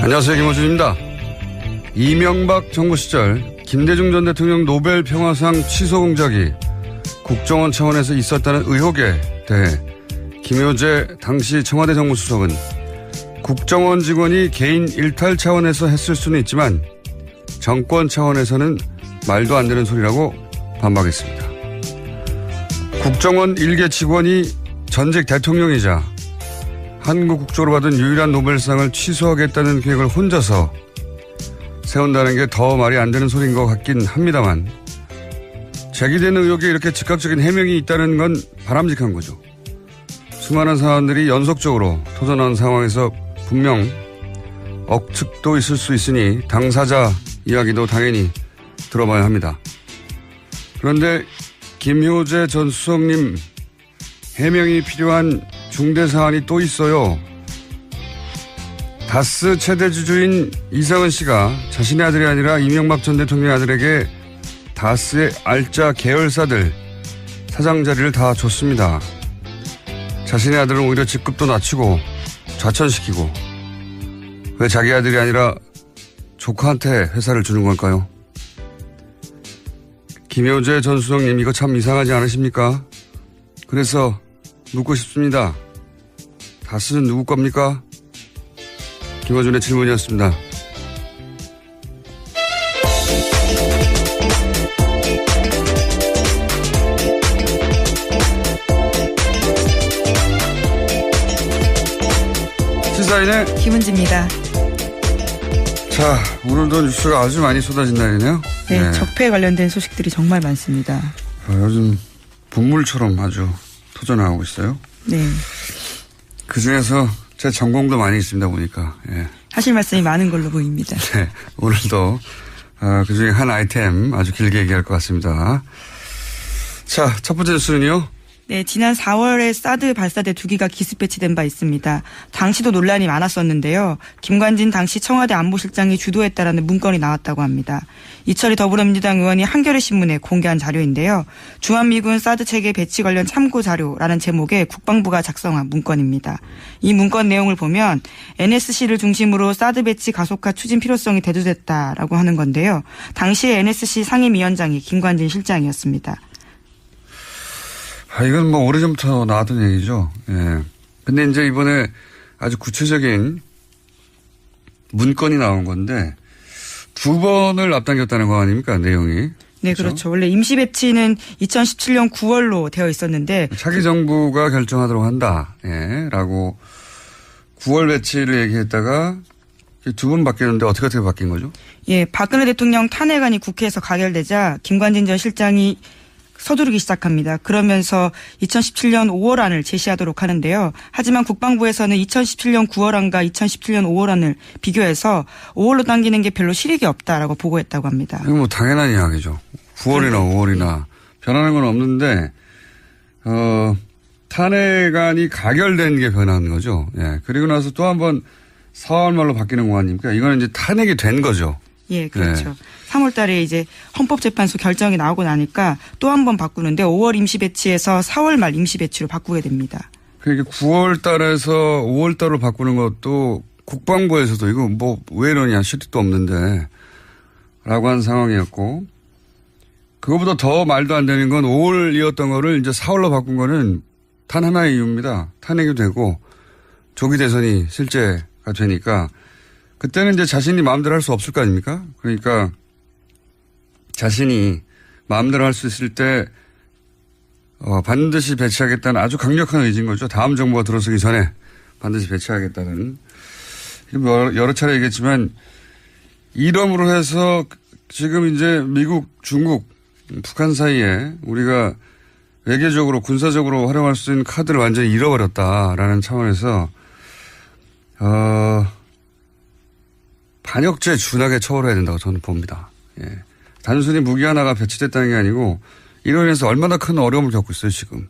안녕하세요. 김호준입니다. 이명박 정부 시절 김대중 전 대통령 노벨 평화상 취소 공작이 국정원 차원에서 있었다는 의혹에 대해 김효재 당시 청와대 정무수석은 국정원 직원이 개인 일탈 차원에서 했을 수는 있지만 정권 차원에서는 말도 안 되는 소리라고 반박했습니다. 국정원 일개 직원이 전직 대통령이자 한국 국조로 받은 유일한 노벨상을 취소하겠다는 계획을 혼자서 세운다는 게 더 말이 안 되는 소리인 것 같긴 합니다만 제기되는 의혹에 이렇게 즉각적인 해명이 있다는 건 바람직한 거죠. 수많은 사안들이 연속적으로 터져나온 상황에서 분명 억측도 있을 수 있으니 당사자 이야기도 당연히 들어봐야 합니다. 그런데 김효재 전 수석님 해명이 필요한 중대 사안이 또 있어요. 다스 최대 주주인 이상은 씨가 자신의 아들이 아니라 이명박 전 대통령 아들에게 다스의 알짜 계열사들 사장 자리를 다 줬습니다. 자신의 아들은 오히려 직급도 낮추고 좌천시키고 왜 자기 아들이 아니라 조카한테 회사를 주는 걸까요? 김효재 전 수석님 이거 참 이상하지 않으십니까? 그래서 묻고 싶습니다. 다스는 누구 겁니까? 김어준의 질문이었습니다. 시사인의 김은지입니다. 자, 오늘도 뉴스가 아주 많이 쏟아진 날이네요. 네, 적폐에 관련된 소식들이 정말 많습니다. 요즘 분물처럼 아주 터져나오고 있어요. 네. 그중에서 제 전공도 많이 있습니다 보니까. 예. 하실 말씀이 많은 걸로 보입니다. 네, 오늘도 그중에 한 아이템 아주 길게 얘기할 것 같습니다. 자, 첫 번째 뉴스는요. 네, 지난 4월에 사드 발사대 2기가 기습 배치된 바 있습니다. 당시도 논란이 많았었는데요. 김관진 당시 청와대 안보실장이 주도했다라는 문건이 나왔다고 합니다. 이철희 더불어민주당 의원이 한겨레 신문에 공개한 자료인데요. 주한미군 사드 체계 배치 관련 참고 자료라는 제목의 국방부가 작성한 문건입니다. 이 문건 내용을 보면 NSC를 중심으로 사드 배치 가속화 추진 필요성이 대두됐다라고 하는 건데요. 당시에 NSC 상임위원장이 김관진 실장이었습니다. 이건 뭐 오래전부터 나왔던 얘기죠. 예. 근데 이제 이번에 아주 구체적인 문건이 나온 건데 2번을 앞당겼다는 거 아닙니까? 내용이. 네, 그렇죠. 원래 임시 배치는 2017년 9월로 되어 있었는데 차기 정부가 결정하도록 한다. 예. 라고 9월 배치를 얘기했다가 2번 바뀌었는데 어떻게 바뀐 거죠? 예, 박근혜 대통령 탄핵안이 국회에서 가결되자 김관진 전 실장이 서두르기 시작합니다. 그러면서 2017년 5월안을 제시하도록 하는데요. 하지만 국방부에서는 2017년 9월안과 2017년 5월안을 비교해서 5월로 당기는 게 별로 실익이 없다라고 보고했다고 합니다. 이거 뭐 당연한 이야기죠. 9월이나 5월이나 변하는 건 없는데 탄핵안이 가결된 게 변하는 거죠. 예. 그리고 나서 또 한 번 4월 말로 바뀌는 거 아닙니까? 이거는 이제 탄핵이 된 거죠. 예, 그렇죠. 3월 달에 이제 헌법재판소 결정이 나오고 나니까 또 한 번 바꾸는데 5월 임시 배치에서 4월 말 임시 배치로 바꾸게 됩니다. 그러니까 9월 달에서 5월 달로 바꾸는 것도 국방부에서도 이거 뭐 왜 이러냐 실익도 없는데 라고 한 상황이었고 그거보다 더 말도 안 되는 건 5월이었던 거를 이제 4월로 바꾼 거는 단 하나의 이유입니다. 탄핵이 되고 조기 대선이 실제가 되니까 그때는 이제 자신이 마음대로 할 수 없을 거 아닙니까? 그러니까 자신이 마음대로 할 수 있을 때 반드시 배치하겠다는 아주 강력한 의지인 거죠. 다음 정부가 들어서기 전에 반드시 배치하겠다는. 여러 차례 얘기했지만 이름으로 해서 지금 이제 미국, 중국, 북한 사이에 우리가 외교적으로 군사적으로 활용할 수 있는 카드를 완전히 잃어버렸다라는 차원에서 반역죄 준하게 처벌해야 된다고 저는 봅니다. 예. 단순히 무기 하나가 배치됐다는 게 아니고 이로 인해서 얼마나 큰 어려움을 겪고 있어요 지금.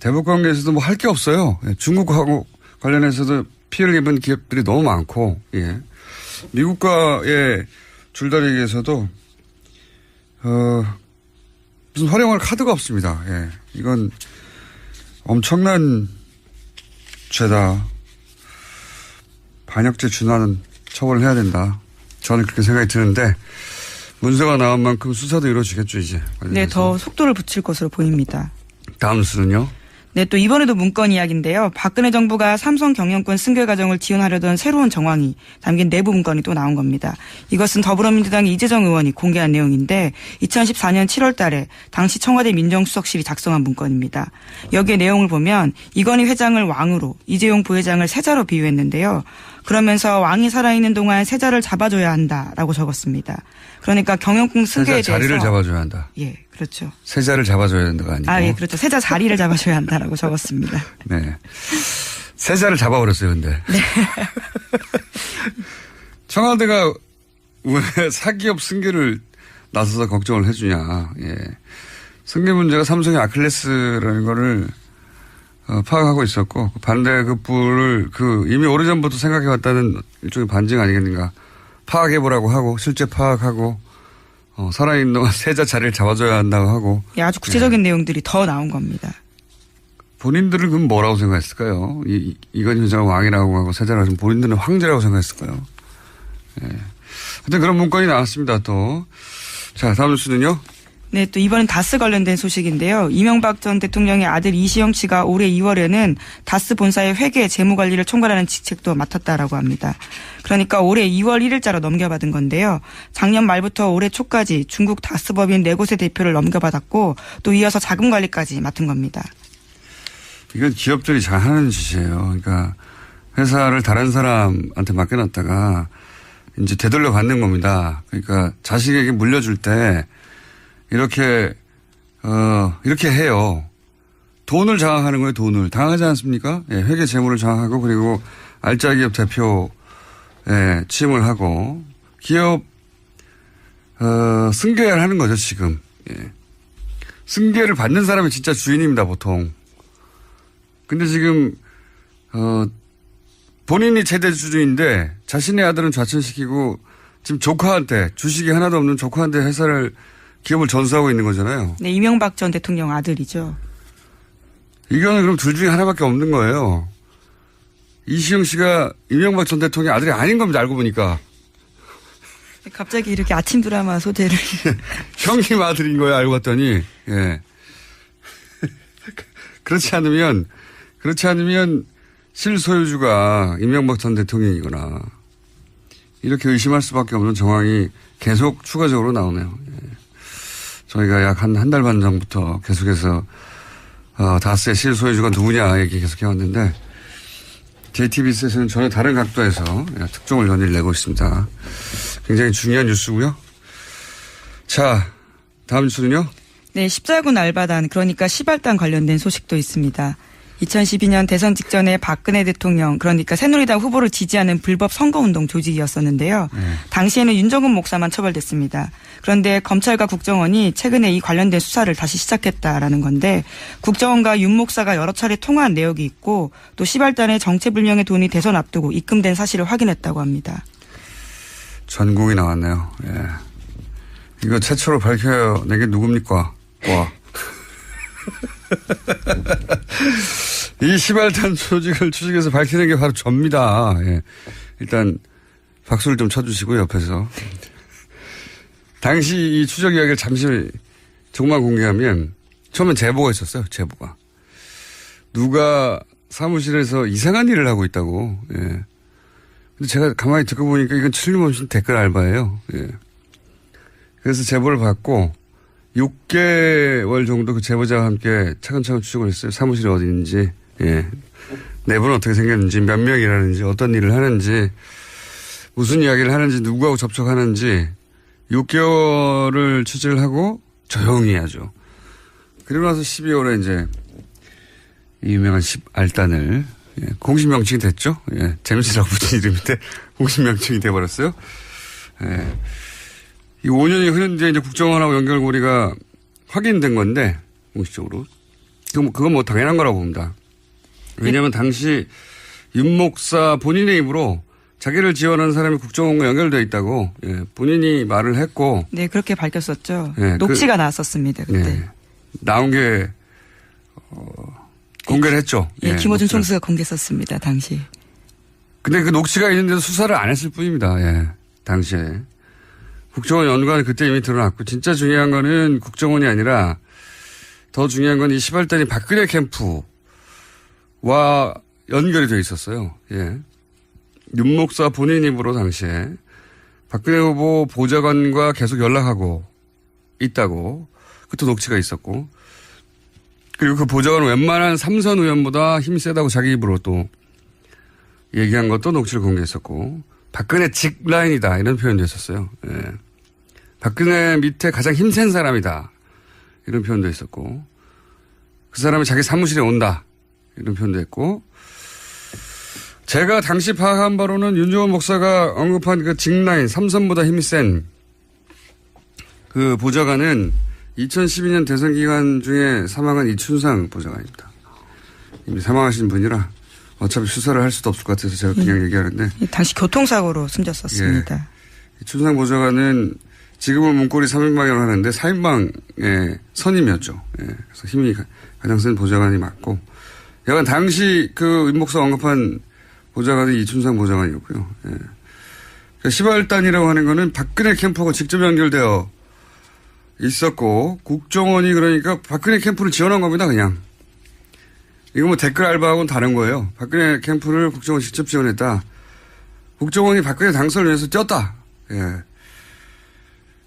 대북 관계에서도 뭐 할 게 없어요. 예. 중국하고 관련해서도 피해를 입은 기업들이 너무 많고 예. 미국과의 줄다리기에서도 무슨 활용할 카드가 없습니다. 예. 이건 엄청난 죄다. 반역죄 준하는 처벌을 해야 된다. 저는 그렇게 생각이 드는데 문서가 나온 만큼 수사도 이루어지겠죠 이제. 네, 더 속도를 붙일 것으로 보입니다. 다음 수는요? 네, 또 이번에도 문건 이야기인데요. 박근혜 정부가 삼성 경영권 승계 과정을 지원하려던 새로운 정황이 담긴 내부 문건이 또 나온 겁니다. 이것은 더불어민주당의 이재정 의원이 공개한 내용인데 2014년 7월 달에 당시 청와대 민정수석실이 작성한 문건입니다. 여기에 내용을 보면 이건희 회장을 왕으로 이재용 부회장을 세자로 비유했는데요. 그러면서 왕이 살아있는 동안 세자를 잡아줘야 한다라고 적었습니다. 그러니까 경영권 승계에 대해서. 자리를 잡아줘야 한다. 예, 그렇죠. 세자를 잡아줘야 된다가 아니고. 예, 그렇죠. 세자 자리를 잡아줘야 한다라고 적었습니다. 네. 세자를 잡아버렸어요, 근데. 네. 청와대가 왜 사기업 승계를 나서서 걱정을 해주냐. 예. 승계 문제가 삼성의 아킬레스라는 거를 파악하고 있었고 반대급부를 이미 오래전부터 생각해왔다는 일종의 반증 아니겠는가. 파악해보라고 하고 실제 파악하고 살아있는 동안 세자 자리를 잡아줘야 한다고 하고. 예, 아주 구체적인 내용들이 더 나온 겁니다. 본인들은 그럼 뭐라고 생각했을까요? 이건희 회장을 왕이라고 하고 세자라고 하면 본인들은 황제라고 생각했을까요? 예. 하여튼 그런 문건이 나왔습니다 또. 자, 다음 뉴스는요? 네, 또 이번엔 다스 관련된 소식인데요. 이명박 전 대통령의 아들 이시영 씨가 올해 2월에는 다스 본사의 회계 재무관리를 총괄하는 직책도 맡았다라고 합니다. 그러니까 올해 2월 1일자로 넘겨받은 건데요. 작년 말부터 올해 초까지 중국 다스 법인 4곳의 대표를 넘겨받았고 또 이어서 자금관리까지 맡은 겁니다. 이건 기업들이 잘 하는 짓이에요. 그러니까 회사를 다른 사람한테 맡겨놨다가 이제 되돌려 받는 겁니다. 그러니까 자식에게 물려줄 때 이렇게 해요. 돈을 장악하는 거예요, 돈을. 당하지 않습니까? 예, 회계 재무를 장악하고 그리고 알짜 기업 대표에 취임을 하고 기업, 승계를 하는 거죠, 지금. 예. 승계를 받는 사람이 진짜 주인입니다, 보통. 근데 지금, 본인이 최대 주주인데 자신의 아들은 좌천시키고 지금 조카한테 주식이 하나도 없는 조카한테 기업을 전수하고 있는 거잖아요. 네, 이명박 전 대통령 아들이죠. 이거는 그럼 둘 중에 하나밖에 없는 거예요. 이시영 씨가 이명박 전 대통령 아들이 아닌 겁니다. 알고 보니까. 갑자기 이렇게 아침 드라마 소재를. 형님 아들인 거예요. 알고 봤더니. 예. 그렇지 않으면 실소유주가 이명박 전 대통령이거나 이렇게 의심할 수밖에 없는 정황이 계속 추가적으로 나오네요. 예. 저희가 약 한 달 반 전부터 계속해서 다스의 실소유주가 누구냐 얘기 계속 해왔는데 JTBC에서는 전혀 다른 각도에서 특종을 연일 내고 있습니다. 굉장히 중요한 뉴스고요. 자, 다음 뉴스는요? 네, 십자군 알바단 그러니까 시발단 관련된 소식도 있습니다. 2012년 대선 직전에 박근혜 대통령 그러니까 새누리당 후보를 지지하는 불법 선거운동 조직이었었는데요. 당시에는 윤정근 목사만 처벌됐습니다. 그런데 검찰과 국정원이 최근에 이 관련된 수사를 다시 시작했다라는 건데 국정원과 윤 목사가 여러 차례 통화한 내역이 있고 또 시발단의 정체불명의 돈이 대선 앞두고 입금된 사실을 확인했다고 합니다. 전국이 나왔네요. 예. 이거 최초로 밝혀낸 게 누굽니까? 와. 이 시발단 조직을 추적해서 밝히는 게 바로 접니다. 예. 일단 박수를 좀 쳐주시고 옆에서. 당시 이 추적 이야기를 잠시 조금만 공개하면 처음엔 제보가 있었어요. 제보가. 누가 사무실에서 이상한 일을 하고 있다고. 예. 근데 제가 가만히 듣고 보니까 이건 틀림없이 댓글 알바예요. 예. 그래서 제보를 받고 6개월 정도 그 제보자와 함께 차근차근 추적을 했어요. 사무실이 어디 있는지, 예. 내부는 어떻게 생겼는지, 몇 명이 일하는지, 어떤 일을 하는지, 무슨 이야기를 하는지, 누구하고 접촉하는지, 6개월을 취재를 하고 조용히 하죠. 그리고 나서 12월에 이제 이 유명한 알단을, 예. 공식 명칭이 됐죠. 예. 재밌으라고 붙인 이름인데, 공식 명칭이 돼버렸어요. 예. 이 5년이 흐른 뒤에 이제 국정원하고 연결고리가 확인된 건데, 공식적으로. 그건 뭐 당연한 거라고 봅니다. 왜냐하면 당시 윤 목사 본인의 입으로 자기를 지원하는 사람이 국정원과 연결되어 있다고, 예, 본인이 말을 했고. 네, 그렇게 밝혔었죠. 예, 녹취가 나왔었습니다, 그때. 예, 나온 게, 공개를 했죠. 예, 김어준 녹취를. 총수가 공개했었습니다, 당시. 근데 그 녹취가 있는데도 수사를 안 했을 뿐입니다. 예. 당시에. 국정원 연관이 그때 이미 드러났고, 진짜 중요한 거는 국정원이 아니라 더 중요한 건 이 시발단이 박근혜 캠프와 연결이 되어 있었어요. 예. 윤 목사 본인 입으로 당시에 박근혜 후보 보좌관과 계속 연락하고 있다고. 그것도 녹취가 있었고. 그리고 그 보좌관은 웬만한 삼선 의원보다 힘이 세다고 자기 입으로 또 얘기한 것도 녹취를 공개했었고. 박근혜 직라인이다 이런 표현도 했었어요. 예. 박근혜 밑에 가장 힘센 사람이다 이런 표현도 했었고. 그 사람이 자기 사무실에 온다 이런 표현도 했고. 제가 당시 파악한 바로는 윤종원 목사가 언급한 그 직라인, 삼선보다 힘이 센 그 보좌관은 2012년 대선 기간 중에 사망한 이춘상 보좌관입니다. 이미 사망하신 분이라 어차피 수사를 할 수도 없을 것 같아서 제가 그냥 얘기하는데. 당시 교통사고로 숨졌었습니다. 예. 이춘상 보좌관은 지금은 문고리 3인방이라고 하는데 4인방의 선임이었죠. 예. 그래서 힘이 가장 센 보좌관이 맞고. 약간 당시 그 윤 목사 언급한 보좌관이 이춘상 보좌관이었고요. 예. 그러니까 시발단이라고 하는 거는 박근혜 캠프하고 직접 연결되어 있었고, 국정원이 그러니까 박근혜 캠프를 지원한 겁니다, 그냥. 이거 뭐 댓글 알바하고는 다른 거예요. 박근혜 캠프를 국정원이 직접 지원했다. 국정원이 박근혜 당선을 위해서 뛰었다. 예.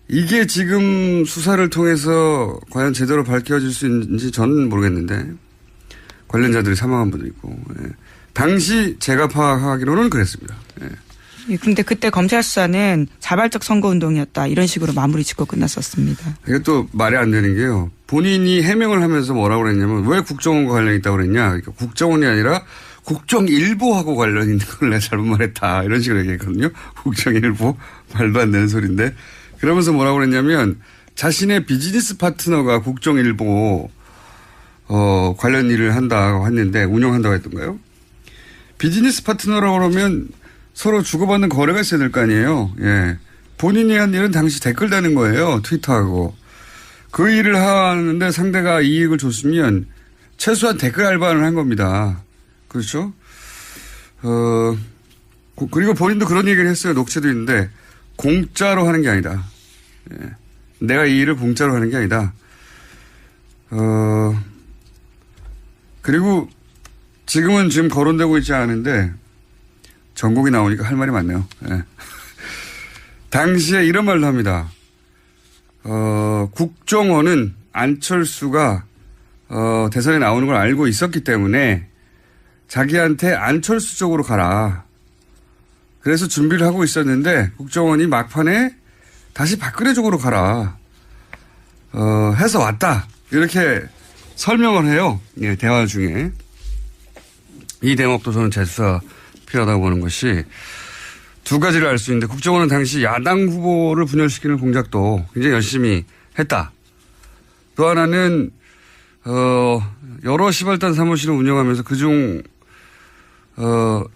이게 지금 수사를 통해서 과연 제대로 밝혀질 수 있는지 저는 모르겠는데, 관련자들이 사망한 분도 있고, 예. 당시 제가 파악하기로는 그랬습니다. 예. 그런데 그때 검찰 수사는 자발적 선거운동이었다 이런 식으로 마무리 짓고 끝났었습니다. 이것도 말이 안 되는 게요. 본인이 해명을 하면서 뭐라고 그랬냐면 왜 국정원과 관련이 있다고 그랬냐. 그러니까 국정원이 아니라 국정일보하고 관련이 있는 걸 내가 잘못 말했다. 이런 식으로 얘기했거든요. 국정일보. 말도 안 되는 소리인데. 그러면서 뭐라고 그랬냐면 자신의 비즈니스 파트너가 국정일보 관련 일을 한다고 했는데 운영한다고 했던가요? 비즈니스 파트너라고 그러면 서로 주고받는 거래가 있어야 될 거 아니에요. 예. 본인이 한 일은 당시 댓글 다는 거예요. 트위터하고. 그 일을 하는데 상대가 이익을 줬으면 최소한 댓글 알바를 한 겁니다. 그렇죠? 그리고 본인도 그런 얘기를 했어요. 녹취도 있는데 공짜로 하는 게 아니다. 예. 내가 이 일을 공짜로 하는 게 아니다. 그리고 지금은 지금 거론되고 있지 않은데 전곡이 나오니까 할 말이 많네요. 예. 당시에 이런 말도 합니다. 국정원은 안철수가 대선에 나오는 걸 알고 있었기 때문에 자기한테 안철수 쪽으로 가라. 그래서 준비를 하고 있었는데 국정원이 막판에 다시 박근혜 쪽으로 가라. 해서 왔다. 이렇게 설명을 해요. 예, 대화 중에. 이 대목도 저는 재수사 필요하다고 보는 것이 두 가지를 알 수 있는데 국정원은 당시 야당 후보를 분열시키는 공작도 굉장히 열심히 했다. 또 하나는 여러 시발단 사무실을 운영하면서 그중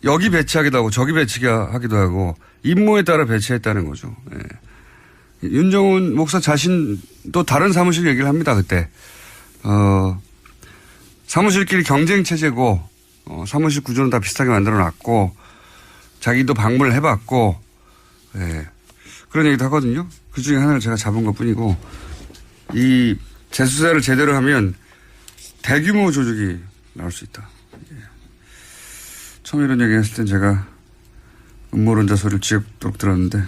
여기 배치하기도 하고 저기 배치하기도 하고 임무에 따라 배치했다는 거죠. 예. 윤정훈 목사 자신도 다른 사무실 얘기를 합니다. 그때 사무실끼리 경쟁 체제고 사무실 구조는 다 비슷하게 만들어놨고 자기도 방문을 해봤고 예. 그런 얘기도 하거든요. 그중에 하나를 제가 잡은 것뿐이고 이 재수사를 제대로 하면 대규모 조직이 나올 수 있다. 예. 처음 이런 얘기 했을 땐 제가 음모론자 소리를 지겹도록 들었는데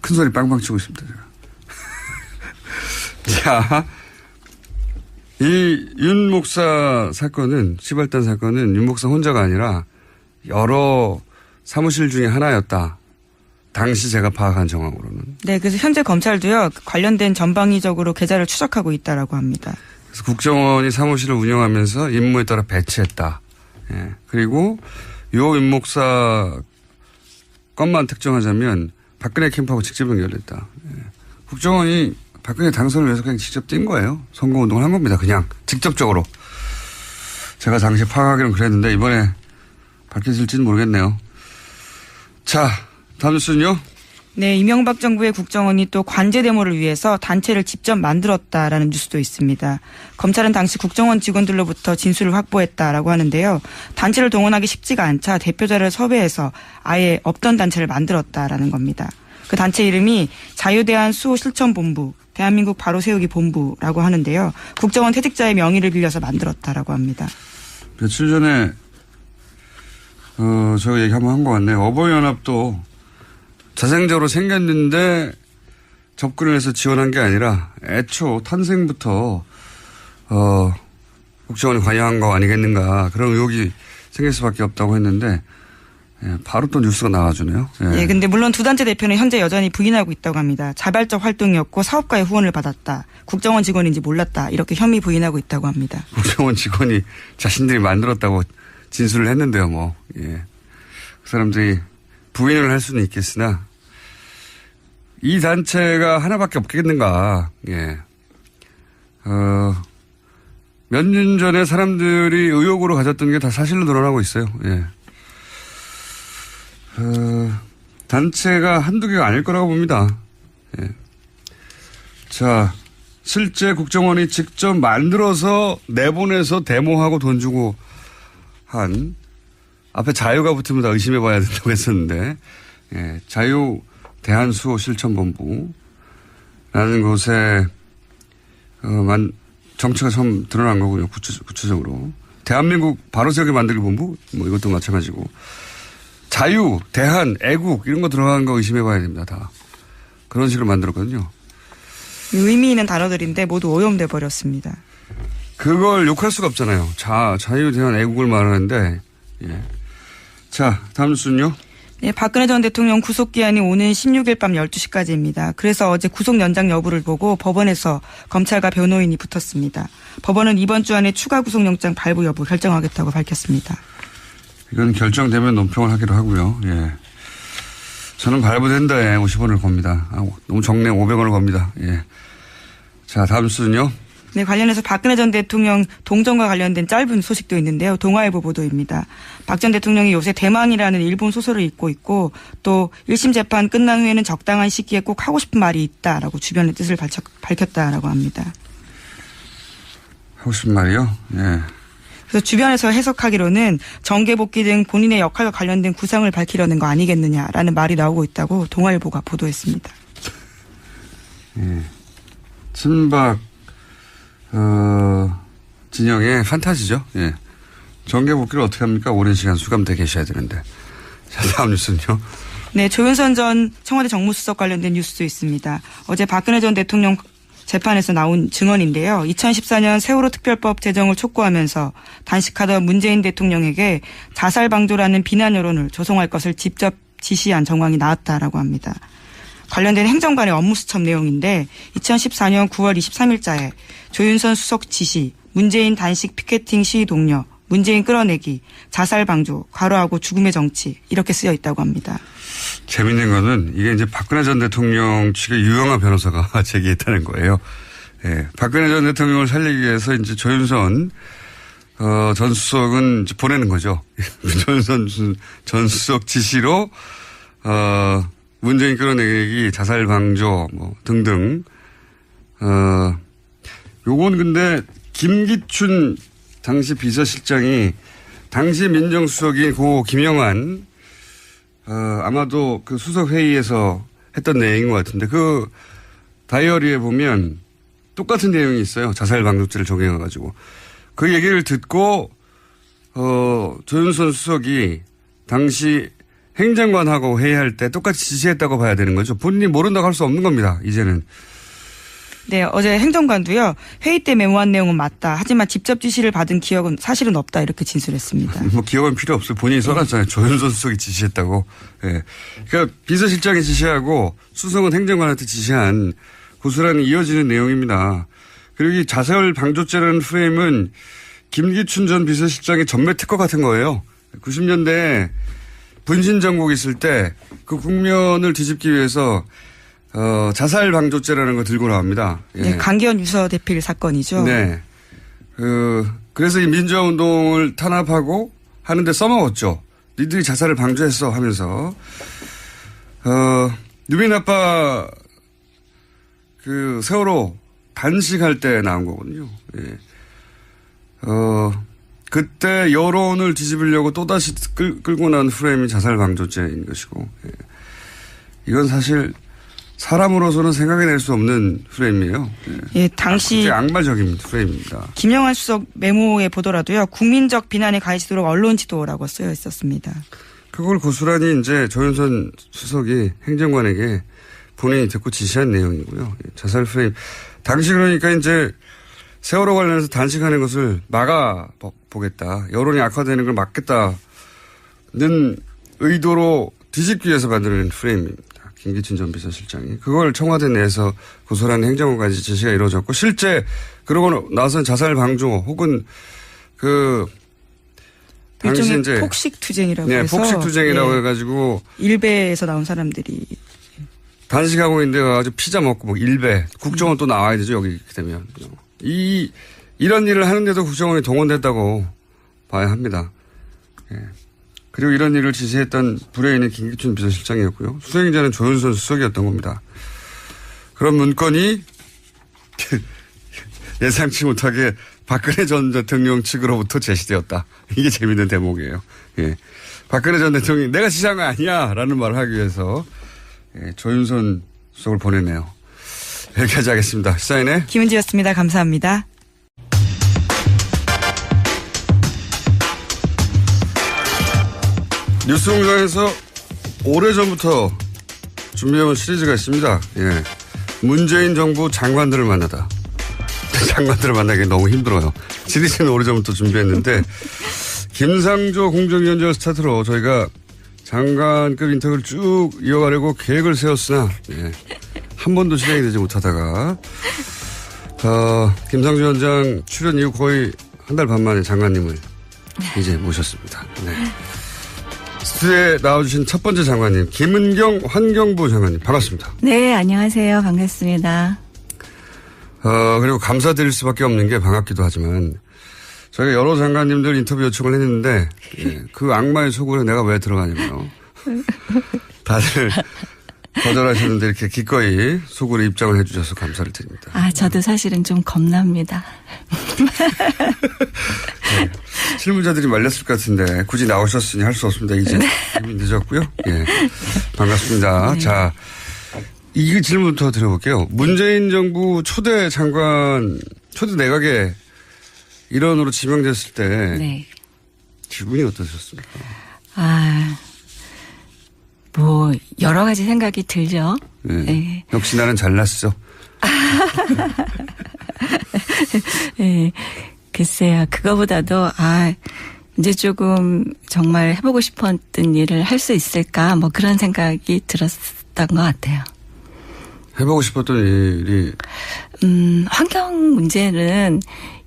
큰 소리 빵빵 치고 있습니다. 제가. 자, 이 윤 목사 사건은 시발단 사건은 윤 목사 혼자가 아니라 여러 사무실 중에 하나였다. 당시 제가 파악한 정황으로는. 네, 그래서 현재 검찰도요 관련된 전방위적으로 계좌를 추적하고 있다라고 합니다. 그래서 국정원이 사무실을 운영하면서 임무에 따라 배치했다. 예. 그리고 요 윤 목사 것만 특정하자면 박근혜 캠프하고 직접 연결됐다. 예. 국정원이 박근혜 당선을 위해서 그냥 직접 뛴 거예요. 선거운동을 한 겁니다. 그냥 직접적으로. 제가 당시 파악하기는 그랬는데 이번에 밝혀질지는 모르겠네요. 자, 다음 뉴스는요. 네, 이명박 정부의 국정원이 또 관제 데모를 위해서 단체를 직접 만들었다라는 뉴스도 있습니다. 검찰은 당시 국정원 직원들로부터 진술을 확보했다라고 하는데요. 단체를 동원하기 쉽지가 않자 대표자를 섭외해서 아예 없던 단체를 만들었다라는 겁니다. 그 단체 이름이 자유대한수호실천본부, 대한민국 바로세우기 본부라고 하는데요. 국정원 퇴직자의 명의를 빌려서 만들었다라고 합니다. 며칠 전에 저 얘기 한번 한 것 같네요. 어버이연합도 자생적으로 생겼는데 접근을 해서 지원한 게 아니라 애초 탄생부터 국정원이 관여한 거 아니겠는가 그런 의혹이 생길 수밖에 없다고 했는데 바로 또 뉴스가 나와주네요. 예, 근데 물론 두 단체 대표는 현재 여전히 부인하고 있다고 합니다. 자발적 활동이었고 사업가의 후원을 받았다. 국정원 직원인지 몰랐다. 이렇게 혐의 부인하고 있다고 합니다. 국정원 직원이 자신들이 만들었다고 진술을 했는데요. 뭐 예. 그 사람들이 부인을 할 수는 있겠으나 이 단체가 하나밖에 없겠는가. 예. 몇 년 전에 사람들이 의혹으로 가졌던 게 다 사실로 드러나고 있어요. 예. 단체가 한두 개가 아닐 거라고 봅니다. 예. 자, 실제 국정원이 직접 만들어서 내보내서 데모하고 돈 주고 한 앞에 자유가 붙으면 다 의심해 봐야 된다고 했었는데 예. 자유 대한수호실천본부라는 곳에 정체가 처음 드러난 거군요. 구체적으로. 대한민국 바로세우기 만들기 본부 뭐 이것도 마찬가지고 자유, 대한, 애국 이런 거 들어가는 거 의심해 봐야 됩니다. 다. 그런 식으로 만들었거든요. 의미 있는 단어들인데 모두 오염돼 버렸습니다. 그걸 욕할 수가 없잖아요. 자유, 대한, 애국을 말하는데 예. 자, 다음 뉴스는요. 네, 박근혜 전 대통령 구속기한이 오는 16일 밤 12시까지입니다. 그래서 어제 구속 연장 여부를 보고 법원에서 검찰과 변호인이 붙었습니다. 법원은 이번 주 안에 추가 구속영장 발부 여부 결정하겠다고 밝혔습니다. 이건 결정되면 논평을 하기로 하고요. 예. 저는 발부된다에 50원을 겁니다. 너무 적네 500원을 겁니다. 예. 자, 다음 뉴스는요. 네, 관련해서 박근혜 전 대통령 동정과 관련된 짧은 소식도 있는데요. 동아일보 보도입니다. 박 전 대통령이 요새 대망이라는 일본 소설을 읽고 있고 또 1심 재판 끝난 후에는 적당한 시기에 꼭 하고 싶은 말이 있다라고 주변의 뜻을 밝혔다라고 합니다. 하고 싶은 말이요? 예. 그래서 주변에서 해석하기로는 정계 복귀 등 본인의 역할과 관련된 구상을 밝히려는 거 아니겠느냐라는 말이 나오고 있다고 동아일보가 보도했습니다. 예. 친박 진영의 판타지죠. 예. 정계 복귀를 어떻게 합니까? 오랜 시간 수감돼 계셔야 되는데. 자, 다음 뉴스는요. 네, 조윤선 전 청와대 정무수석 관련된 뉴스도 있습니다. 어제 박근혜 전 대통령 재판에서 나온 증언인데요. 2014년 세월호 특별법 제정을 촉구하면서 단식하던 문재인 대통령에게 자살 방조라는 비난 여론을 조성할 것을 직접 지시한 정황이 나왔다라고 합니다. 관련된 행정관의 업무 수첩 내용인데 2014년 9월 23일자에 조윤선 수석 지시, 문재인 단식 피켓팅 시위 독려, 문재인 끌어내기, 자살 방조, 과로하고 죽음의 정치 이렇게 쓰여 있다고 합니다. 재밌는 거는 이게 이제 박근혜 전 대통령 측의 유영하 변호사가 제기했다는 거예요. 예. 박근혜 전 대통령을 살리기 위해서 이제 조윤선 전 수석은 이제 보내는 거죠. 조윤선 전 수석 지시로 문재인 끌어내기, 자살 방조 뭐 등등. 요건 근데 김기춘 당시 비서실장이 당시 민정수석인 고 김영환 아마도 그 수석회의에서 했던 내용인 것 같은데 그 다이어리에 보면 똑같은 내용이 있어요. 자살 방조죄를 적용해가지고. 그 얘기를 듣고 조윤선 수석이 당시 행정관하고 회의할 때 똑같이 지시했다고 봐야 되는 거죠. 본인이 모른다고 할 수 없는 겁니다. 이제는. 네, 어제 행정관도요. 회의 때 메모한 내용은 맞다. 하지만 직접 지시를 받은 기억은 사실은 없다. 이렇게 진술했습니다. 뭐 기억은 필요 없어요. 본인이 써놨잖아요. 조윤선 수석이 지시했다고. 예. 그러니까 비서실장이 지시하고 수석은 행정관한테 지시한 고스란히 이어지는 내용입니다. 그리고 이 자살 방조죄라는 프레임은 김기춘 전 비서실장의 전매 특허 같은 거예요. 90년대에 분신정국 있을 때 그 국면을 뒤집기 위해서 자살 방조죄라는 거 들고 나옵니다. 예. 네, 강기현 유서 대필 사건이죠. 네. 그래서 이 민주화 운동을 탄압하고 하는데 써먹었죠. 니들이 자살을 방조했어 하면서. 유빈 아빠 그 세월호 단식할 때 나온 거거든요. 예. 그때 여론을 뒤집으려고 또다시 끌고 난 프레임이 자살방조죄인 것이고, 예. 이건 사실 사람으로서는 생각해낼 수 없는 프레임이에요. 예. 예, 당시 악마적인 프레임입니다. 김영환 수석 메모에 보더라도요. 국민적 비난에 가해지도록 언론 지도라고 쓰여 있었습니다. 그걸 고스란히 이제 조윤선 수석이 행정관에게 본인이 듣고 지시한 내용이고요. 자살 프레임. 당시 그러니까 이제 세월호 관련해서 단식하는 것을 막아보겠다. 여론이 악화되는 걸 막겠다는 의도로 뒤집기 위해서 만들어낸 프레임입니다. 김기춘 전 비서실장이. 그걸 청와대 내에서 고스란히 행정관까지 지시가 이루어졌고 실제 그러고 나선 자살 방조 혹은 그 당시 일종의 이제 폭식투쟁이라고 네, 해서 폭식투쟁이라고 해가지고 일베에서 나온 사람들이 단식하고 있는데 가지고 피자 먹고 뭐 일베 국정원 또 나와야 되죠 여기 이렇게 되면 이런 일을 하는데도 국정원이 동원됐다고 봐야 합니다. 예. 그리고 이런 일을 지시했던 불의인은 김기춘 비서실장이었고요. 수행자는 조윤선 수석이었던 겁니다. 그런 문건이 예상치 못하게 박근혜 전 대통령 측으로부터 제시되었다. 이게 재밌는 대목이에요. 예. 박근혜 전 대통령이 내가 지시한 거 아니야 라는 말을 하기 위해서 예, 조윤선 수석을 보내네요. 여기까지 하겠습니다. 시사인의 김은지였습니다. 감사합니다. 뉴스공장에서 오래전부터 준비해온 시리즈가 있습니다. 예. 문재인 정부 장관들을 만나다. 장관들을 만나기 너무 힘들어요. 시리즈는 오래전부터 준비했는데 김상조 공정위원장을 스타트로 저희가 장관급 인터뷰를 쭉 이어가려고 계획을 세웠으나 예. 한 번도 실행이 되지 못하다가 김상조 위원장 출연 이후 거의 한 달 반 만에 장관님을 이제 모셨습니다. 네. 스튜디오에 나와주신 첫 번째 장관님 김은경 환경부 장관님 반갑습니다. 네, 안녕하세요. 반갑습니다. 그리고 감사드릴 수밖에 없는 게 반갑기도 하지만 저희가 여러 장관님들 인터뷰 요청을 했는데 예, 그 악마의 속으로 내가 왜 들어가냐면요. 다들 거절하셨는데 이렇게 기꺼이 속으로 입장을 해 주셔서 감사를 드립니다. 아, 저도 사실은 좀 겁납니다. 네, 실무자들이 말렸을 것 같은데 굳이 나오셨으니 할 수 없습니다. 이제 이미 늦었고요. 예, 반갑습니다. 네. 자, 이 질문부터 드려볼게요. 문재인 정부 초대 장관, 초대 내각에 일원으로 지명됐을 때 네. 기분이 어떠셨습니까? 아, 뭐 여러 가지 생각이 들죠. 네. 네. 역시 나는 잘났어. 네. 글쎄요. 그거보다도 이제 조금 정말 해보고 싶었던 일을 할 수 있을까 뭐 그런 생각이 들었던 것 같아요. 해보고 싶었던 일이 환경 문제는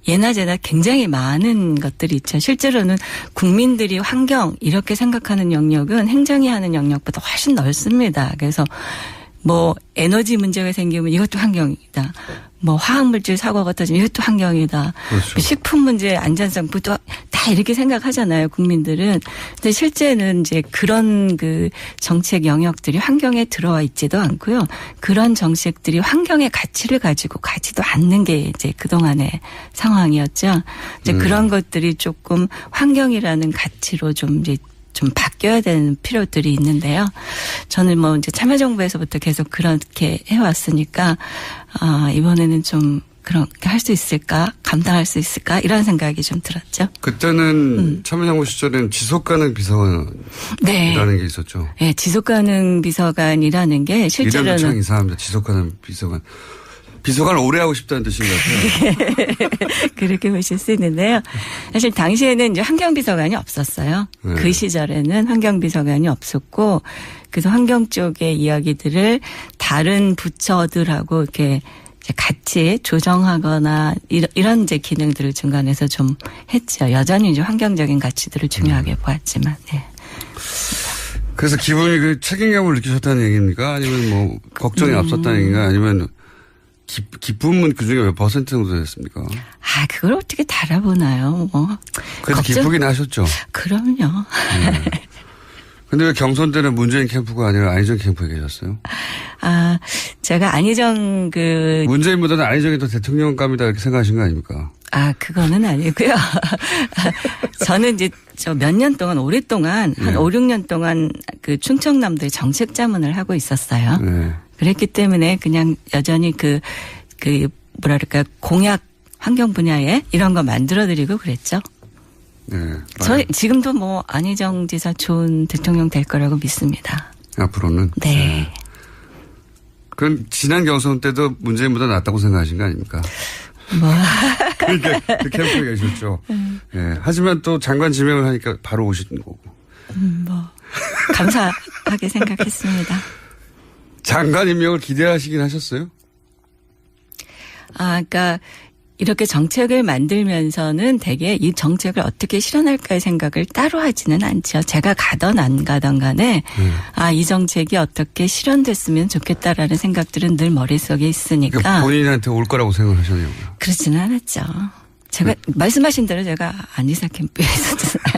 예나 제나 굉장히 많은 것들이 있죠. 실제로는 국민들이 환경 이렇게 생각하는 영역은 행정이 하는 영역보다 훨씬 넓습니다. 그래서 뭐 에너지 문제가 생기면 이것도 환경이다. 뭐 화학물질 사고가 터지면 이것도 환경이다. 그렇죠. 식품 문제 안전성부터 다 이렇게 생각하잖아요. 국민들은. 근데 실제는 이제 그런 그 정책 영역들이 환경에 들어와 있지도 않고요. 그런 정책들이 환경의 가치를 가지고 가지도 않는 게 이제 그동안의 상황이었죠. 이제 그런 것들이 조금 환경이라는 가치로 좀 이제 좀 바뀌어야 되는 필요들이 있는데요. 저는 뭐 이제 참여정부에서부터 계속 그렇게 해왔으니까, 이번에는 좀 그렇게 할 수 있을까? 감당할 수 있을까? 이런 생각이 좀 들었죠. 그때는 참여정부 시절에는 지속가능 비서관이라는 네. 게 있었죠. 네, 지속가능 비서관이라는 게 실제로는. 이름도 참 이상합니다. 지속가능 비서관. 비서관을 오래 하고 싶다는 뜻인 것 같아요. 그렇게 보실 수 있는데요. 사실 당시에는 이제 환경비서관이 없었어요. 네. 그 시절에는 환경비서관이 없었고, 그래서 환경 쪽의 이야기들을 다른 부처들하고 이렇게 같이 조정하거나 이런 이제 기능들을 중간에서 좀 했죠. 여전히 이제 환경적인 가치들을 중요하게 보았지만, 네. 그래서 기분이 그 책임감을 느끼셨다는 얘기입니까? 아니면 뭐 걱정이 앞섰다는 얘기인가? 아니면 기쁨은 그중에 몇 퍼센트 정도 됐습니까? 그걸 어떻게 달아보나요? 뭐. 그래도 기쁘긴 하셨죠. 그럼요. 네. 근데 왜 경선 때는 문재인 캠프가 아니라 안희정 캠프에 계셨어요? 아, 제가 안희정 문재인보다는 안희정이 더 대통령감이다 이렇게 생각하신 거 아닙니까? 아, 그거는 아니고요. 저는 이제 몇 년 동안, 오랫동안, 한 5, 6년 동안 그 충청남도의 정책 자문을 하고 있었어요. 네. 그랬기 때문에 그냥 여전히 뭐랄까, 공약 환경 분야에 이런 거 만들어드리고 그랬죠. 네. 저희 지금도 뭐 안희정 지사 좋은 대통령 될 거라고 믿습니다. 앞으로는? 네. 그럼 지난 경선 때도 문재인보다 낫다고 생각하신 거 아닙니까? 뭐. 그러니까 그 캠프에 계셨죠. 예. 하지만 또 장관 지명을 하니까 바로 오시는 거고. 뭐. 감사하게 생각했습니다. 장관 임명을 기대하시긴 하셨어요? 아, 그러니까 이렇게 정책을 만들면서는 되게 이 정책을 어떻게 실현할까의 생각을 따로 하지는 않죠. 제가 가던 안 가던 간에 아, 이 정책이 어떻게 실현됐으면 좋겠다라는 생각들은 늘 머릿속에 있으니까. 그러니까 본인한테 올 거라고 생각하셨네요. 그렇지는 않았죠. 제가 말씀하신 대로 제가 안희사 캠프에 있었잖아요.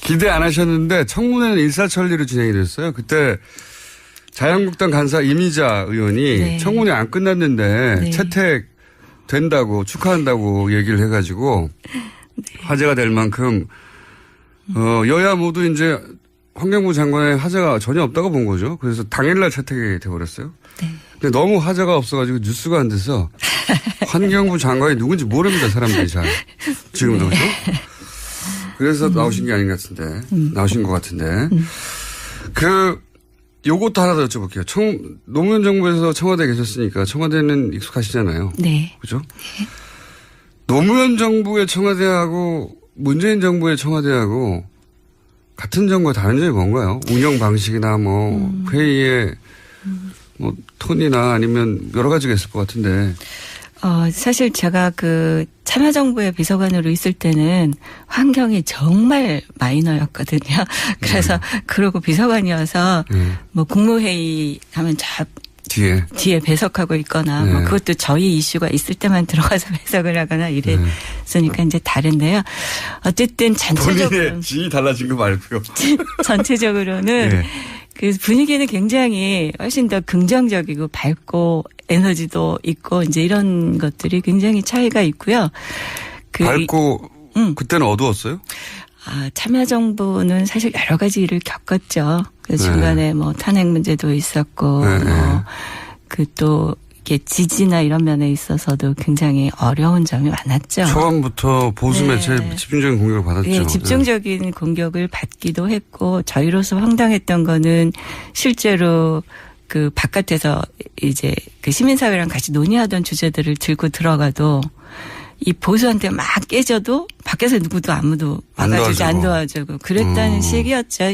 기대 안 하셨는데 청문회는 일사천리로 진행이 됐어요. 그때 자유한국당 간사 이미자 의원이 네. 청문회 안 끝났는데 네. 채택 된다고 축하한다고 얘기를 해가지고 네. 화제가 될 만큼 여야 모두 이제 환경부 장관의 화제가 전혀 없다고 본 거죠. 그래서 당일날 채택이 돼버렸어요. 네. 근데 너무 화제가 없어가지고 뉴스가 안 돼서 환경부 장관이 누군지 모릅니다. 사람들이 잘. 지금도 그렇죠? 그래서 나오신 게 아닌 것 같은데. 나오신 것 같은데. 요것도 하나 더 여쭤볼게요. 노무현 정부에서 청와대에 계셨으니까 청와대는 익숙하시잖아요. 네. 그죠? 네. 노무현 정부의 청와대하고 문재인 정부의 청와대하고 같은 점과 다른 점이 뭔가요? 운영 방식이나 뭐 회의의 뭐 톤이나 아니면 여러 가지가 있을 것 같은데. 사실 제가 참여정부의 비서관으로 있을 때는 환경이 정말 마이너였거든요. 그래서 그러고 비서관이어서 뭐 국무회의 하면 저 뒤에 배석하고 있거나 뭐 그것도 저희 이슈가 있을 때만 들어가서 배석을 하거나 이랬으니까 이제 다른데요. 어쨌든 전체적으로 본인의 지위 달라진 거 말고요. 전체적으로는 그 분위기는 굉장히 훨씬 더 긍정적이고 밝고 에너지도 있고 이제 이런 것들이 굉장히 차이가 있고요. 밝고 그때는 어두웠어요? 참여정부는 사실 여러 가지 일을 겪었죠. 그 중간에 뭐 탄핵 문제도 있었고 또 이게 지지나 이런 면에 있어서도 굉장히 어려운 점이 많았죠. 처음부터 보수 매체에 집중적인 공격을 받았죠. 네, 집중적인 공격을 받기도 했고 저희로서 황당했던 거는 실제로 바깥에서 이제 시민사회랑 같이 논의하던 주제들을 들고 들어가도 이 보수한테 막 깨져도 밖에서 누구도 아무도 막아주지 안 도와주고 그랬다는 시기였죠.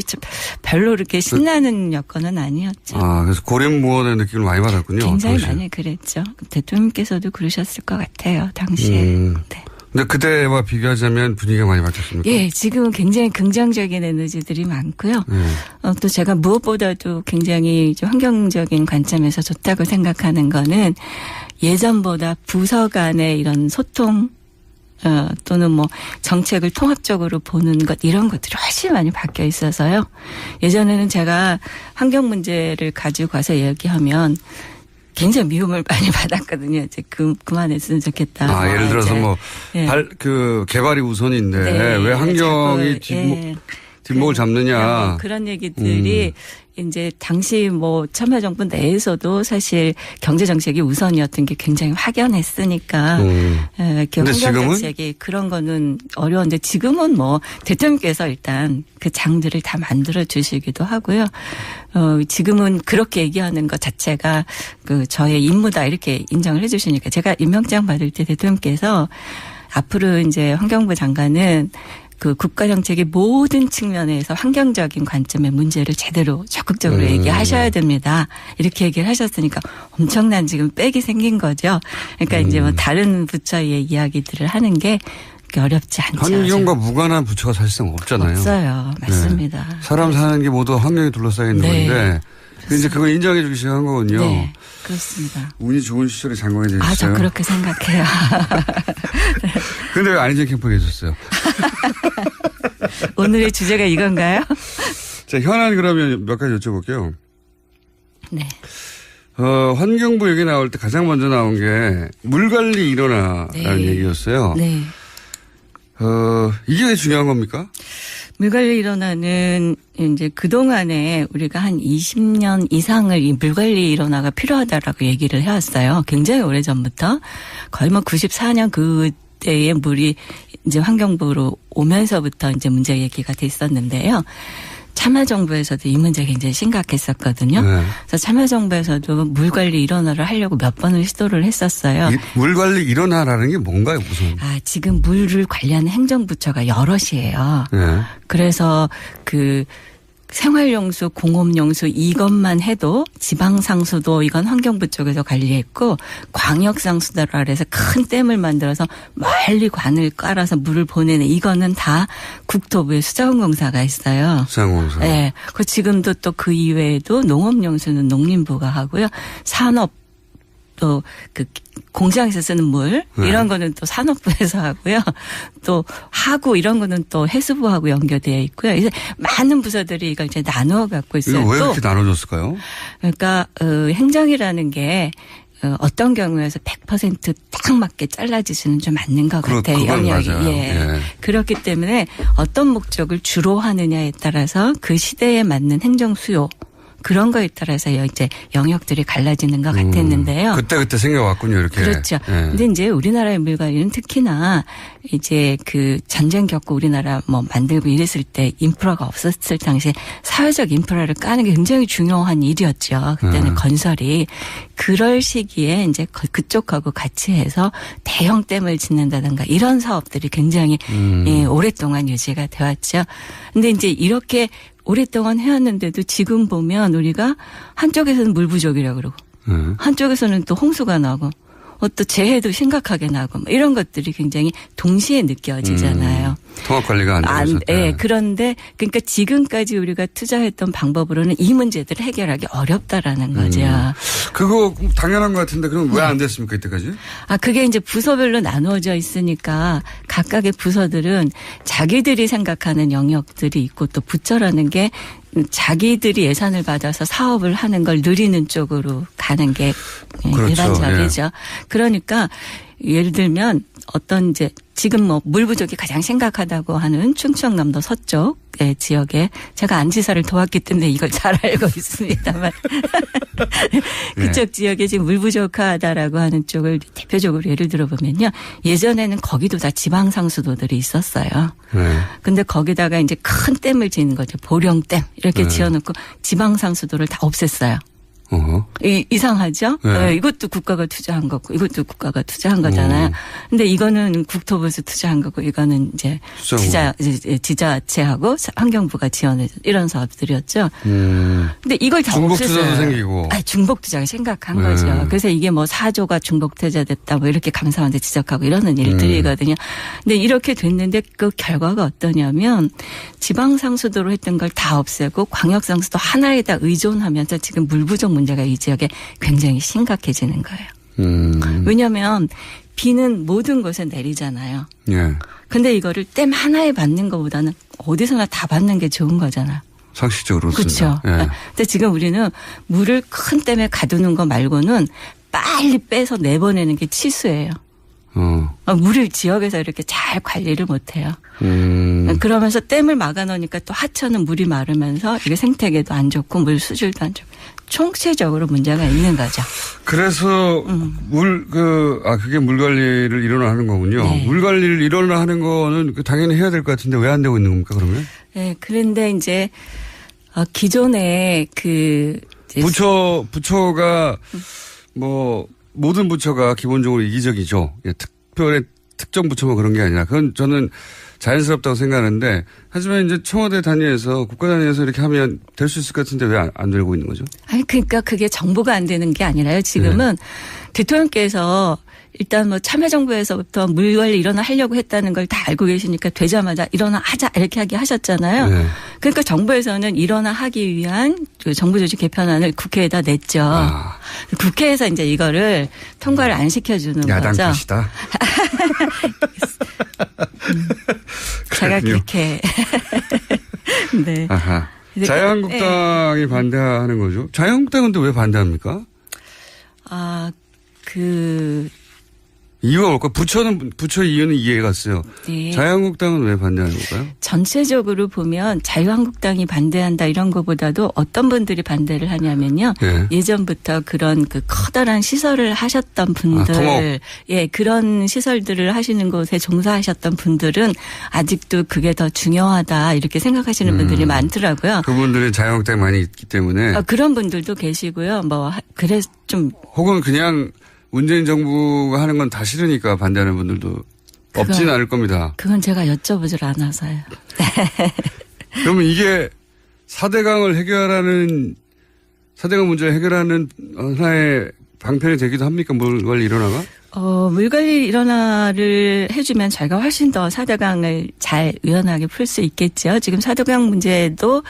별로 그렇게 신나는 여건은 아니었죠. 그래서 고립무원의 느낌을 많이 받았군요. 굉장히 당시에. 많이 그랬죠. 대통령께서도 그러셨을 것 같아요. 당시에. 네. 근데 그때와 비교하자면 분위기가 많이 바뀌었습니까? 예, 지금은 굉장히 긍정적인 에너지들이 많고요. 또 제가 무엇보다도 굉장히 환경적인 관점에서 좋다고 생각하는 거는 예전보다 부서 간의 이런 소통 또는 뭐 정책을 통합적으로 보는 것 이런 것들이 훨씬 많이 바뀌어 있어서요. 예전에는 제가 환경 문제를 가지고 가서 얘기하면 굉장히 미움을 많이 받았거든요. 이제 그만했으면 좋겠다. 예를 들어서 개발이 우선인데 왜 환경이 뒷목을 잡느냐. 그런 얘기들이 이제 당시 뭐 참여정부 내에서도 사실 경제정책이 우선이었던 게 굉장히 확연했으니까 이렇게 환경정책이 그런 거는 어려운데 지금은 뭐 대통령께서 일단 그 장들을 다 만들어 주시기도 하고요. 지금은 그렇게 얘기하는 것 자체가 저의 임무다 이렇게 인정을 해 주시니까 제가 임명장 받을 때 대통령께서 앞으로 이제 환경부 장관은 국가정책의 모든 측면에서 환경적인 관점의 문제를 제대로 적극적으로 얘기하셔야 됩니다. 이렇게 얘기를 하셨으니까 엄청난 지금 빽이 생긴 거죠. 그러니까 이제 뭐 다른 부처의 이야기들을 하는 게 어렵지 않죠. 환경과 무관한 부처가 사실상 없잖아요. 없어요. 맞습니다. 네. 사람 사는 게 모두 환경에 둘러싸여 있는 건데 이제 그걸 인정해 주기 시작한 거군요. 네. 그렇습니다. 운이 좋은 시절에 장관이 되셨어요. 저 그렇게 생각해요. 그런데 왜 안희정 캠프에 계셨어요? 오늘의 주제가 이건가요? 자, 현안 그러면 몇 가지 여쭤볼게요. 네. 환경부 얘기 나올 때 가장 먼저 나온 게 물관리 일어나라는 네. 얘기였어요. 네. 이게 왜 중요한 겁니까? 물관리 일원화는 이제 그동안에 우리가 한 20년 이상을 이 물관리 일원화가 필요하다라고 얘기를 해왔어요. 굉장히 오래전부터. 거의 뭐 94년 그때의 물이 이제 환경부로 오면서부터 이제 문제 얘기가 됐었는데요. 참여정부에서도 이 문제 굉장히 심각했었거든요. 네. 그래서 참여정부에서도 물관리 일원화를 하려고 몇 번을 시도를 했었어요. 물관리 일어나라는 게 뭔가요, 우선? 지금 물을 관리하는 행정부처가 여럿이에요. 네. 그래서 그 생활용수, 공업용수 이것만 해도 지방상수도 이건 환경부 쪽에서 관리했고 광역상수도라 그래서 큰 댐을 만들어서 멀리 관을 깔아서 물을 보내는 이거는 다 국토부의 수자원공사가 있어요. 수자원공사. 네. 그 지금도 또 그 이외에도 농업용수는 농림부가 하고요. 산업 또 그 공장에서 쓰는 물 이런 거는 또 산업부에서 하고요. 또 하구 이런 거는 또 해수부하고 연결되어 있고요. 그래서 많은 부서들이 이걸 이제 나누어 갖고 있어요. 이거 왜 또 이렇게 나눠줬을까요? 그러니까 행정이라는 게 어떤 경우에서 100%딱 맞게 잘라지지는 좀 맞는 것 같아요. 그건 영역이. 맞아요. 예. 예. 그렇기 때문에 어떤 목적을 주로 하느냐에 따라서 그 시대에 맞는 행정 수요 그런 거에 따라서 이제 영역들이 갈라지는 것 같았는데요. 그때 생겨왔군요, 이렇게. 그렇죠. 예. 근데 이제 우리나라의 물관리는 특히나 이제 그 전쟁 겪고 우리나라 뭐 만들고 이랬을 때 인프라가 없었을 당시에 사회적 인프라를 까는 게 굉장히 중요한 일이었죠. 그때는 건설이. 그럴 시기에 이제 그쪽하고 같이 해서 대형 댐을 짓는다든가 이런 사업들이 굉장히 오랫동안 유지가 되었죠. 근데 이제 이렇게 오랫동안 해왔는데도 지금 보면 우리가 한쪽에서는 물 부족이라고 그러고 한쪽에서는 또 홍수가 나고 또 재해도 심각하게 나고 이런 것들이 굉장히 동시에 느껴지잖아요. 통합 관리가 안 되고 네. 그런데 그러니까 지금까지 우리가 투자했던 방법으로는 이 문제들을 해결하기 어렵다라는 거죠. 그거 당연한 것 같은데 그럼 왜 안 됐습니까 이때까지? 그게 이제 부서별로 나누어져 있으니까 각각의 부서들은 자기들이 생각하는 영역들이 있고 또 부처라는 게 자기들이 예산을 받아서 사업을 하는 걸 누리는 쪽으로 가는 게 그렇죠. 일반적이죠. 예. 그러니까 예를 들면 어떤 이제 지금 뭐 물 부족이 가장 심각하다고 하는 충청남도 서쪽 지역에 제가 안지사를 도왔기 때문에 이걸 잘 알고 있습니다만 그쪽 지역에 지금 물 부족하다라고 하는 쪽을 대표적으로 예를 들어보면요. 예전에는 거기도 다 지방상수도들이 있었어요. 근데 거기다가 이제 큰 댐을 짓는 거죠. 보령댐 이렇게 지어놓고 지방상수도를 다 없앴어요. 이상하죠? 네. 이것도 국가가 투자한 거고 이것도 국가가 투자한 거잖아요. 근데 이거는 국토부에서 투자한 거고 이거는 이제 지자체하고 환경부가 지원해 이런 사업들이었죠. 근데 이걸 다 중복 없앴어요. 투자도 생기고. 중복 투자가 심각한 거죠. 그래서 이게 뭐 4조가 중복 투자됐다 뭐 이렇게 감사원한테 지적하고 이러는 일들이거든요. 근데 이렇게 됐는데 그 결과가 어떠냐면 지방상수도로 했던 걸 다 없애고 광역상수도 하나에다 의존하면서 지금 물 부족 문제가 이 지역에 굉장히 심각해지는 거예요. 왜냐하면 비는 모든 곳에 내리잖아요. 예. 근데 이거를 댐 하나에 받는 것보다는 어디서나 다 받는 게 좋은 거잖아요. 상식적으로 그렇죠. 예. 근데 지금 우리는 물을 큰 댐에 가두는 거 말고는 빨리 빼서 내보내는 게 치수예요. 물을 지역에서 이렇게 잘 관리를 못해요. 그러면서 댐을 막아놓으니까 또 하천은 물이 마르면서 이게 생태계도 안 좋고 물 수질도 안 좋고 총체적으로 문제가 있는 거죠. 그래서 그게 물 관리를 일어나 하는 거군요. 네. 물 관리를 일어나 하는 거는 당연히 해야 될 것 같은데 왜 안 되고 있는 겁니까 그러면? 네, 그런데 이제 기존에 부처가 뭐 모든 부처가 기본적으로 이기적이죠. 특별히 특정 부처만 그런 게 아니라 그건 저는 자연스럽다고 생각하는데 하지만 이제 청와대 단위에서 국가 단위에서 이렇게 하면 될 수 있을 것 같은데 왜 안 되고 있는 거죠? 그러니까 그게 정보가 안 되는 게 아니라요. 지금은 대통령께서 일단 뭐 참여정부에서부터 물관리 일어나 하려고 했다는 걸 다 알고 계시니까 되자마자 일어나 하자 이렇게 하셨잖아요. 네. 그러니까 정부에서는 일어나 하기 위한 그 정부조직 개편안을 국회에다 냈죠. 아. 국회에서 이제 이거를 통과를 안 시켜주는 야당 거죠. 탓이다. 제가 그렇군요. 그렇게. 네. 아하. 이제 자유한국당이 반대하는 거죠. 자유한국당은 또 왜 반대합니까? 이유가 뭘까? 부처 이유는 이해가 갔어요. 네. 자유한국당은 왜 반대하는 걸까요? 전체적으로 보면 자유한국당이 반대한다 이런 것보다도 어떤 분들이 반대를 하냐면요. 네. 예전부터 그런 그 커다란 시설을 하셨던 분들, 토목. 예, 그런 시설들을 하시는 곳에 종사하셨던 분들은 아직도 그게 더 중요하다 이렇게 생각하시는 분들이 많더라고요. 그분들이 자유한국당에 많이 있기 때문에. 그런 분들도 계시고요. 뭐 그래서 좀 혹은 그냥 문재인 정부가 하는 건 다 싫으니까 반대하는 분들도 없지는 않을 겁니다. 그건 제가 여쭤보질 않아서요. 그러면 이게 4대강을 해결하는 4대강 문제를 해결하는 하나의 방편이 되기도 합니까? 물관리 일어나가? 물관리 일어나를 해주면 저희가 훨씬 더 4대강을 잘 유연하게 풀 수 있겠죠. 지금 4대강 문제도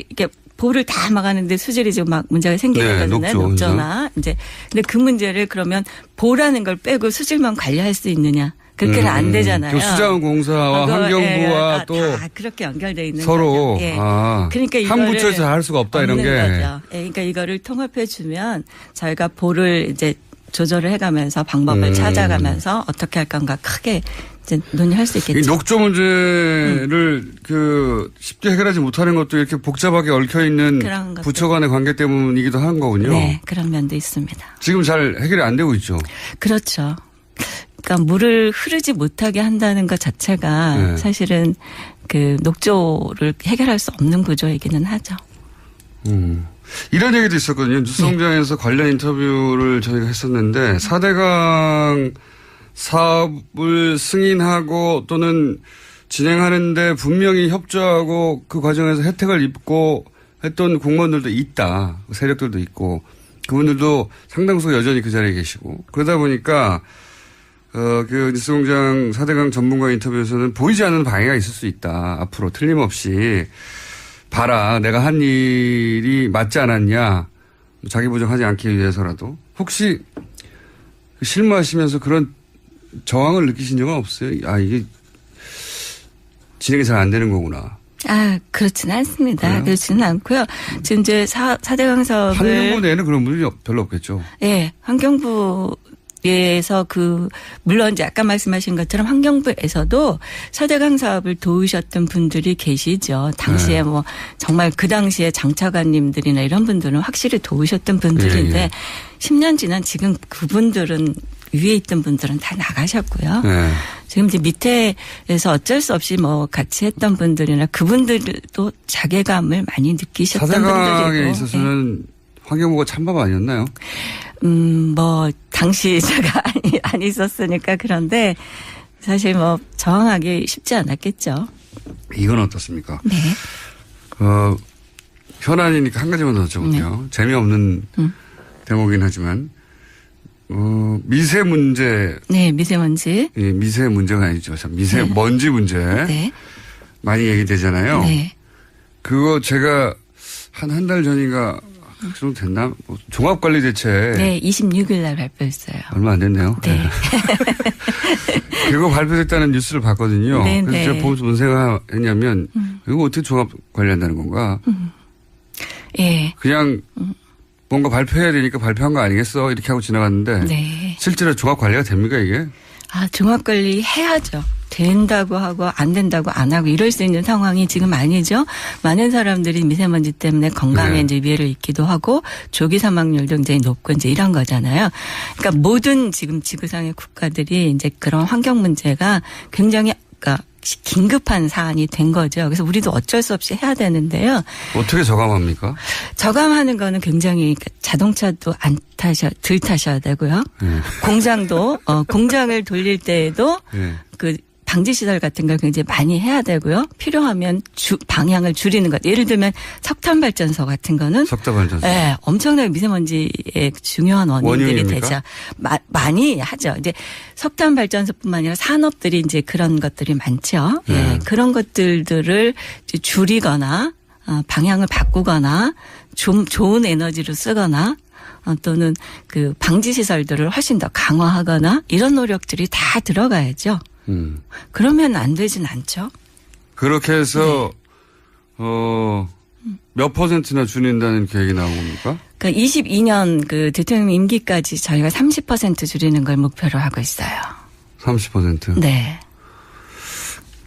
이게 보를 다 막았는데 수질이 지금 막 문제가 생기거든요. 네, 녹조나 이제 근데 그 문제를 그러면 보라는 걸 빼고 수질만 관리할 수 있느냐? 그렇게는 안 되잖아요. 수자원공사와 환경부와 또 다 그렇게 연결돼 있는 서로 거죠. 예. 그러니까 이거를 한 부처에서 할 수가 없다 이런 게. 거죠. 예, 그러니까 이거를 통합해 주면 저희가 보를 이제 조절을 해가면서 방법을 찾아가면서 어떻게 할 건가 크게 이제 논의할 수 있겠죠. 이 녹조 문제를 쉽게 해결하지 못하는 것도 이렇게 복잡하게 얽혀 있는 부처 간의 관계 때문이기도 한 거군요. 네, 그런 면도 있습니다. 지금 잘 해결이 안 되고 있죠. 그렇죠. 그러니까 물을 흐르지 못하게 한다는 것 자체가 사실은 그 녹조를 해결할 수 없는 구조이기는 하죠. 이런 얘기도 있었거든요. 뉴스공장에서 관련 인터뷰를 저희가 했었는데 4대강 사업을 승인하고 또는 진행하는데 분명히 협조하고 그 과정에서 혜택을 입고 했던 공무원들도 있다. 세력들도 있고 그분들도 상당수 여전히 그 자리에 계시고 그러다 보니까 그 뉴스공장 4대강 전문가 인터뷰에서는 보이지 않는 방해가 있을 수 있다. 앞으로 틀림없이 봐라. 내가 한 일이 맞지 않았냐. 자기 부정하지 않기 위해서라도. 혹시 실무하시면서 그런 저항을 느끼신 적은 없어요? 이게 진행이 잘 안 되는 거구나. 그렇지는 않습니다. 그래요? 그렇지는 않고요. 지금 이제 4대강 사업을. 환경부 내에는 그런 분들이 별로 없겠죠. 네. 환경부에서 물론 이제 아까 말씀하신 것처럼 환경부에서도 4대강 사업을 도우셨던 분들이 계시죠. 당시에 뭐 정말 그 당시에 장차관님들이나 이런 분들은 확실히 도우셨던 분들인데 예. 10년 지난 지금 그분들은 위에 있던 분들은 다 나가셨고요. 네. 지금 이제 밑에서 어쩔 수 없이 뭐 같이 했던 분들이나 그분들도 자괴감을 많이 느끼셨던 분들이고. 4대강에 있어서는 환경부가 찬밥 아니었나요? 뭐 당시 제가 안 있었으니까 그런데 사실 뭐 저항하기 쉽지 않았겠죠. 이건 어떻습니까? 네. 현안이니까 한 가지만 더 여쭤볼게요. 재미없는 대목이긴 하지만 미세 문제. 네, 미세먼지. 예, 미세 문제가 아니죠. 미세먼지 문제. 네. 많이 얘기되잖아요. 네. 그거 제가 한 달 전인가 그 정도 됐나? 종합관리대책. 네, 26일 날 발표했어요. 얼마 안 됐네요. 네. 그거 발표됐다는 뉴스를 봤거든요. 네, 그래서 네. 제가 보면서 무슨 생각했냐면 이거 어떻게 종합관리한다는 건가? 예. 그냥 뭔가 발표해야 되니까 발표한 거 아니겠어? 이렇게 하고 지나갔는데 네. 실제로 종합관리가 됩니까 이게? 종합관리 해야죠. 된다고 하고 안 된다고 안 하고 이럴 수 있는 상황이 지금 아니죠. 많은 사람들이 미세먼지 때문에 건강에 이제 위해를 입기도 하고 조기 사망률도 굉장히 높고 이제 이런 거잖아요. 그러니까 모든 지금 지구상의 국가들이 이제 그런 환경 문제가 굉장히 긴급한 사안이 된 거죠. 그래서 우리도 어쩔 수 없이 해야 되는데요. 어떻게 저감합니까? 저감하는 거는 굉장히 자동차도 덜 타셔야 되고요. 공장도 공장을 돌릴 때에도 방지시설 같은 걸 굉장히 많이 해야 되고요. 필요하면 방향을 줄이는 것. 예를 들면 석탄 발전소 같은 거는 석탄 발전소. 네, 엄청나게 미세먼지의 중요한 원인들이 원인입니까? 되죠. 많이 하죠. 이제 석탄 발전소뿐만 아니라 산업들이 이제 그런 것들이 많죠. 예, 그런 것들을 줄이거나 방향을 바꾸거나 좀 좋은 에너지로 쓰거나 또는 그 방지 시설들을 훨씬 더 강화하거나 이런 노력들이 다 들어가야죠. 그러면 안 되진 않죠. 그렇게 해서 몇 퍼센트나 줄인다는 계획이 나온 겁니까? 그러니까 22년 그 대통령 임기까지 저희가 30% 줄이는 걸 목표로 하고 있어요. 30%. 네.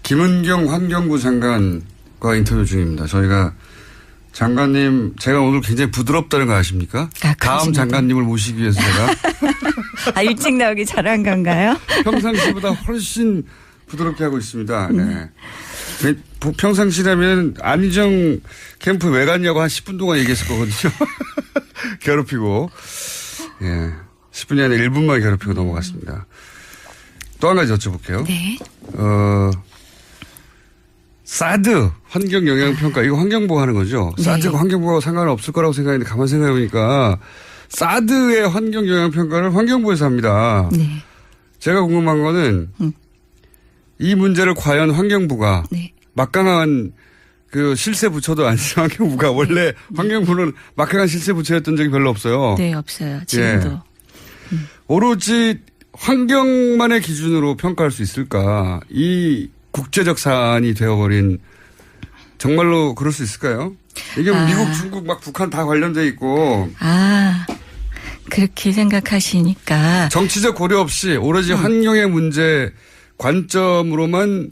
김은경 환경부 장관과 인터뷰 중입니다. 저희가 장관님, 제가 오늘 굉장히 부드럽다는 거 아십니까? 다음 장관님을 모시기 위해서 제가. 일찍 나오기 잘한 건가요? 평상시보다 훨씬 부드럽게 하고 있습니다. 네. 평상시라면 안희정 캠프 왜 갔냐고 한 10분 동안 얘기했을 거거든요. 괴롭히고. 예. 10분이 아니라 1분만 괴롭히고 넘어갔습니다. 또 한 가지 여쭤볼게요. 네. 사드 환경 영향 평가 이거 환경부가 하는 거죠. 네. 사드가 환경부하고 상관은 없을 거라고 생각했는데 가만 생각해 보니까 사드의 환경 영향 평가를 환경부에서 합니다. 네. 제가 궁금한 거는 이 문제를 과연 환경부가 네. 막강한 그 실세 부처도 아닌 환경부가 원래 환경부는 막강한 실세 부처였던 적이 별로 없어요. 네, 없어요. 지금도. 예. 오로지 환경만의 기준으로 평가할 수 있을까? 이 국제적 사안이 되어버린 정말로 그럴 수 있을까요? 이게 미국, 중국, 막 북한 다 관련돼 있고. 그렇게 생각하시니까. 정치적 고려 없이 오로지 환경의 문제 관점으로만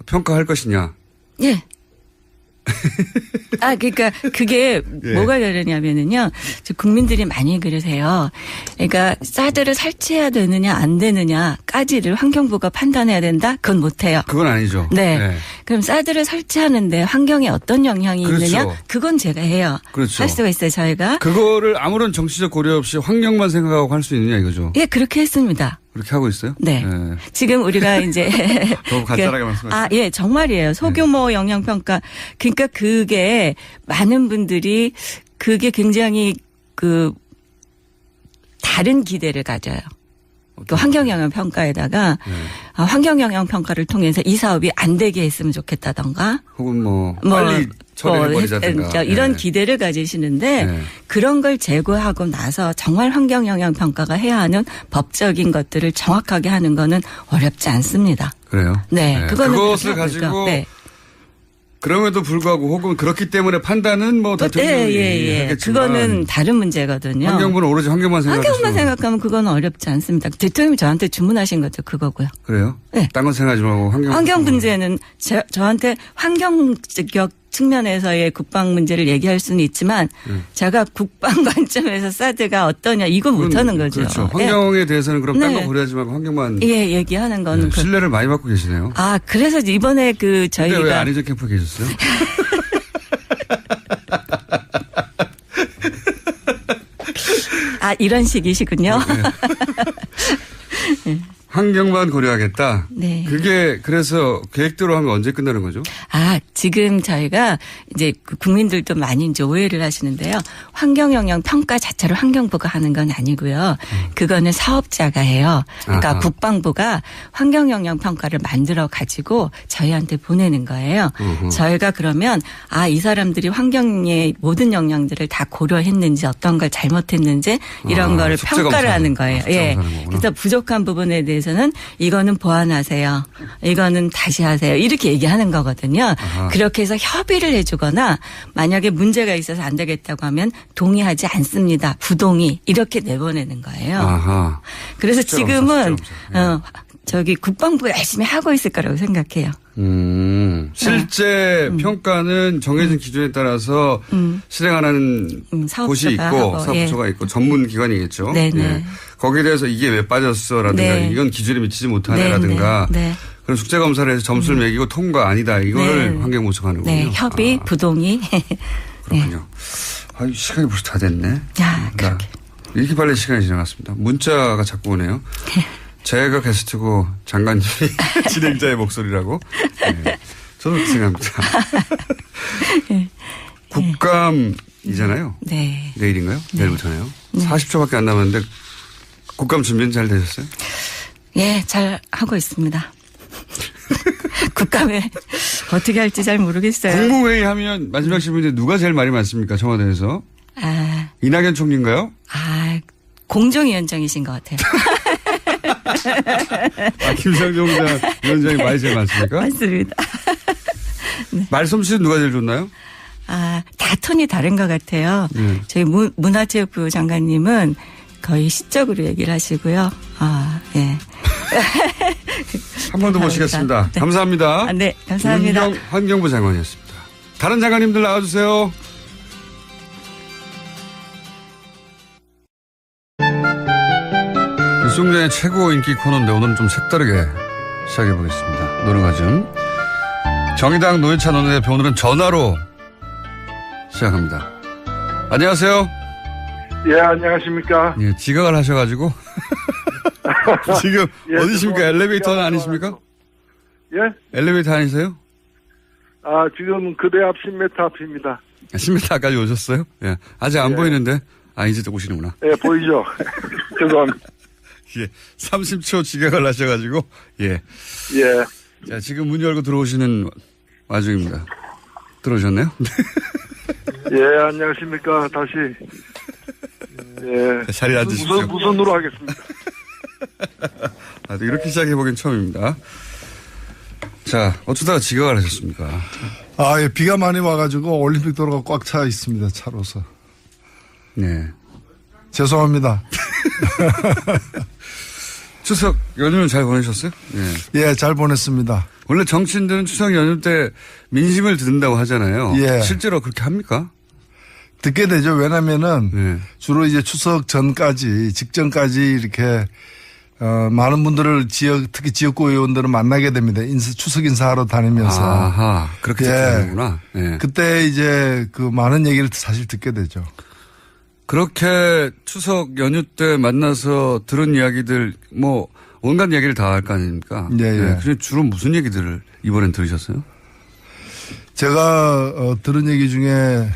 평가할 것이냐. 예. 그러니까 그게 예. 뭐가 다르냐면은요. 국민들이 많이 그러세요. 그러니까 사드를 설치해야 되느냐 안 되느냐까지를 환경부가 판단해야 된다? 그건 못해요. 그건 아니죠. 네. 네. 그럼 사드를 설치하는데 환경에 어떤 영향이 그렇죠. 있느냐? 그건 제가 해요. 그렇죠. 할 수가 있어요, 저희가. 그거를 아무런 정치적 고려 없이 환경만 생각하고 할 수 있느냐 이거죠. 예, 그렇게 했습니다. 그렇게 하고 있어요? 네. 네. 지금 우리가 이제. 너무 간단하게 말씀하셨어요. 예, 정말이에요. 소규모 영향평가. 그러니까 그게 많은 분들이 그게 굉장히 다른 기대를 가져요. 그 환경영향평가에다가 환경영향평가를 통해서 이 사업이 안 되게 했으면 좋겠다던가. 혹은 빨리 처리해버리자든가. 이런 네. 기대를 가지시는데 그런 걸 제거하고 나서 정말 환경영향평가가 해야 하는 법적인 것들을 정확하게 하는 거는 어렵지 않습니다. 그래요? 네. 그거는 그것을 가지고 네. 그럼에도 불구하고 혹은 그렇기 때문에 판단은 대통령이 하겠지만 그거는 다른 문제거든요. 환경부는 오로지 환경만 생각하죠. 환경만 생각하면 그건 어렵지 않습니다. 대통령이 저한테 주문하신 것도 그거고요. 그래요? 네. 딴 건 생각하지 말고 환경 문제는 저한테 환경적 측면에서의 국방 문제를 얘기할 수는 있지만 제가 국방 관점에서 사드가 어떠냐 이거 못하는 거죠. 그렇죠. 환경에 대해서는 그럼 딴 거 네. 고려하지 말고 환경만. 얘기하는 거는. 신뢰를 많이 받고 계시네요. 그래서 이번에 저희가. 근데 왜 안희정 캠프에 계셨어요? 이런 식이시군요. 네. 환경만 고려하겠다. 네. 그게 그래서 계획대로 하면 언제 끝나는 거죠? 지금 저희가 이제 국민들도 많이 이제 오해를 하시는데요. 환경영향 평가 자체를 환경부가 하는 건 아니고요. 그거는 사업자가 해요. 그러니까 국방부가 환경영향 평가를 만들어 가지고 저희한테 보내는 거예요. 저희가 그러면 이 사람들이 환경의 모든 영향들을 다 고려했는지 어떤 걸 잘못했는지 이런 거를 평가를 하는 거예요. 예. 그래서 부족한 부분에 대해서는 이거는 보완하세요. 이거는 다시 하세요. 이렇게 얘기하는 거거든요. 그렇게 해서 협의를 해주거나 만약에 문제가 있어서 안 되겠다고 하면 동의하지 않습니다. 부동의 이렇게 내보내는 거예요. 그래서 지금은 국방부가 열심히 하고 있을 거라고 생각해요. 실제 평가는 정해진 기준에 따라서 실행하는 곳이 있고 사업부처가 있고 전문 기관이겠죠. 예. 거기에 대해서 이게 왜 빠졌어라든가 이건 기준에 미치지 못하네라든가 그런 숙제 검사를 해서 점수를 매기고 통과 아니다 이걸 환경부처가 하는 거군요. 협의, 부동의. 그렇군요. 시간이 벌써 다 됐네. 그렇게. 이렇게 빨리 시간이 지나갔습니다. 문자가 자꾸 오네요. 제가 게스트고 장관님이 진행자의 목소리라고? 네. 저는 그렇게 생각합니다. 국감이잖아요. 네. 내일인가요? 네. 내일부터네요. 40초밖에 안 남았는데 국감 준비는 잘 되셨어요? 예, 잘 하고 있습니다. 국감에 어떻게 할지 잘 모르겠어요. 국무회의 하면 마지막 질문인데 누가 제일 말이 많습니까? 청와대에서. 이낙연 총리인가요? 공정위원장이신 것 같아요. 김상정 위원장이 말이 제일 많습니까? 맞습니다. 네. 말솜씨는 누가 제일 좋나요? 다 톤이 다른 것 같아요. 저희 문화체육부 장관님은 거의 시적으로 얘기를 하시고요. 예. 한 번 더 모시겠습니다. 네. 감사합니다. 네, 감사합니다. 윤경 환경부 장관이었습니다. 다른 장관님들 나와주세요. 일송전의 최고 인기 코너인데 오늘은 좀 색다르게 시작해보겠습니다. 노르가즘. 정의당 노회찬 원내대표 오늘은 전화로 시작합니다. 안녕하세요. 예, 안녕하십니까. 예, 지각을 하셔가지고. 지금 예, 어디십니까? 엘리베이터는 아니십니까? 예? 엘리베이터 아니세요? 지금 그대 앞 10m 앞입니다. 10m까지 오셨어요? 예. 아직 안 예. 보이는데. 이제 오시는구나. 예, 보이죠? 죄송합니다. 예. 30초 지각을 하셔가지고. 예. 예. 자, 지금 문 열고 들어오시는 와중입니다. 들어오셨나요? 예, 안녕하십니까. 다시. 예. 자리에 앉으십시오. 무선으로 하겠습니다. 이렇게 시작해보긴 처음입니다. 자, 어쩌다가 지각을 하셨습니까? 예, 비가 많이 와가지고 올림픽 도로가 꽉 차 있습니다. 차로서. 네. 죄송합니다. 추석 연휴는 잘 보내셨어요? 예. 예, 잘 보냈습니다. 원래 정치인들은 추석 연휴 때 민심을 듣는다고 하잖아요. 예. 실제로 그렇게 합니까? 듣게 되죠. 왜냐면은 네. 주로 이제 추석 전까지, 직전까지 이렇게, 많은 분들을 특히 지역구 의원들을 만나게 됩니다. 추석 인사하러 다니면서. 아하, 그렇게 듣는구나. 예. 그때 이제 그 많은 얘기를 사실 듣게 되죠. 그렇게 추석 연휴 때 만나서 들은 이야기들, 온갖 이야기를 다 할 거 아닙니까? 예, 예. 그래서 주로 무슨 얘기들을 이번엔 들으셨어요? 제가, 들은 얘기 중에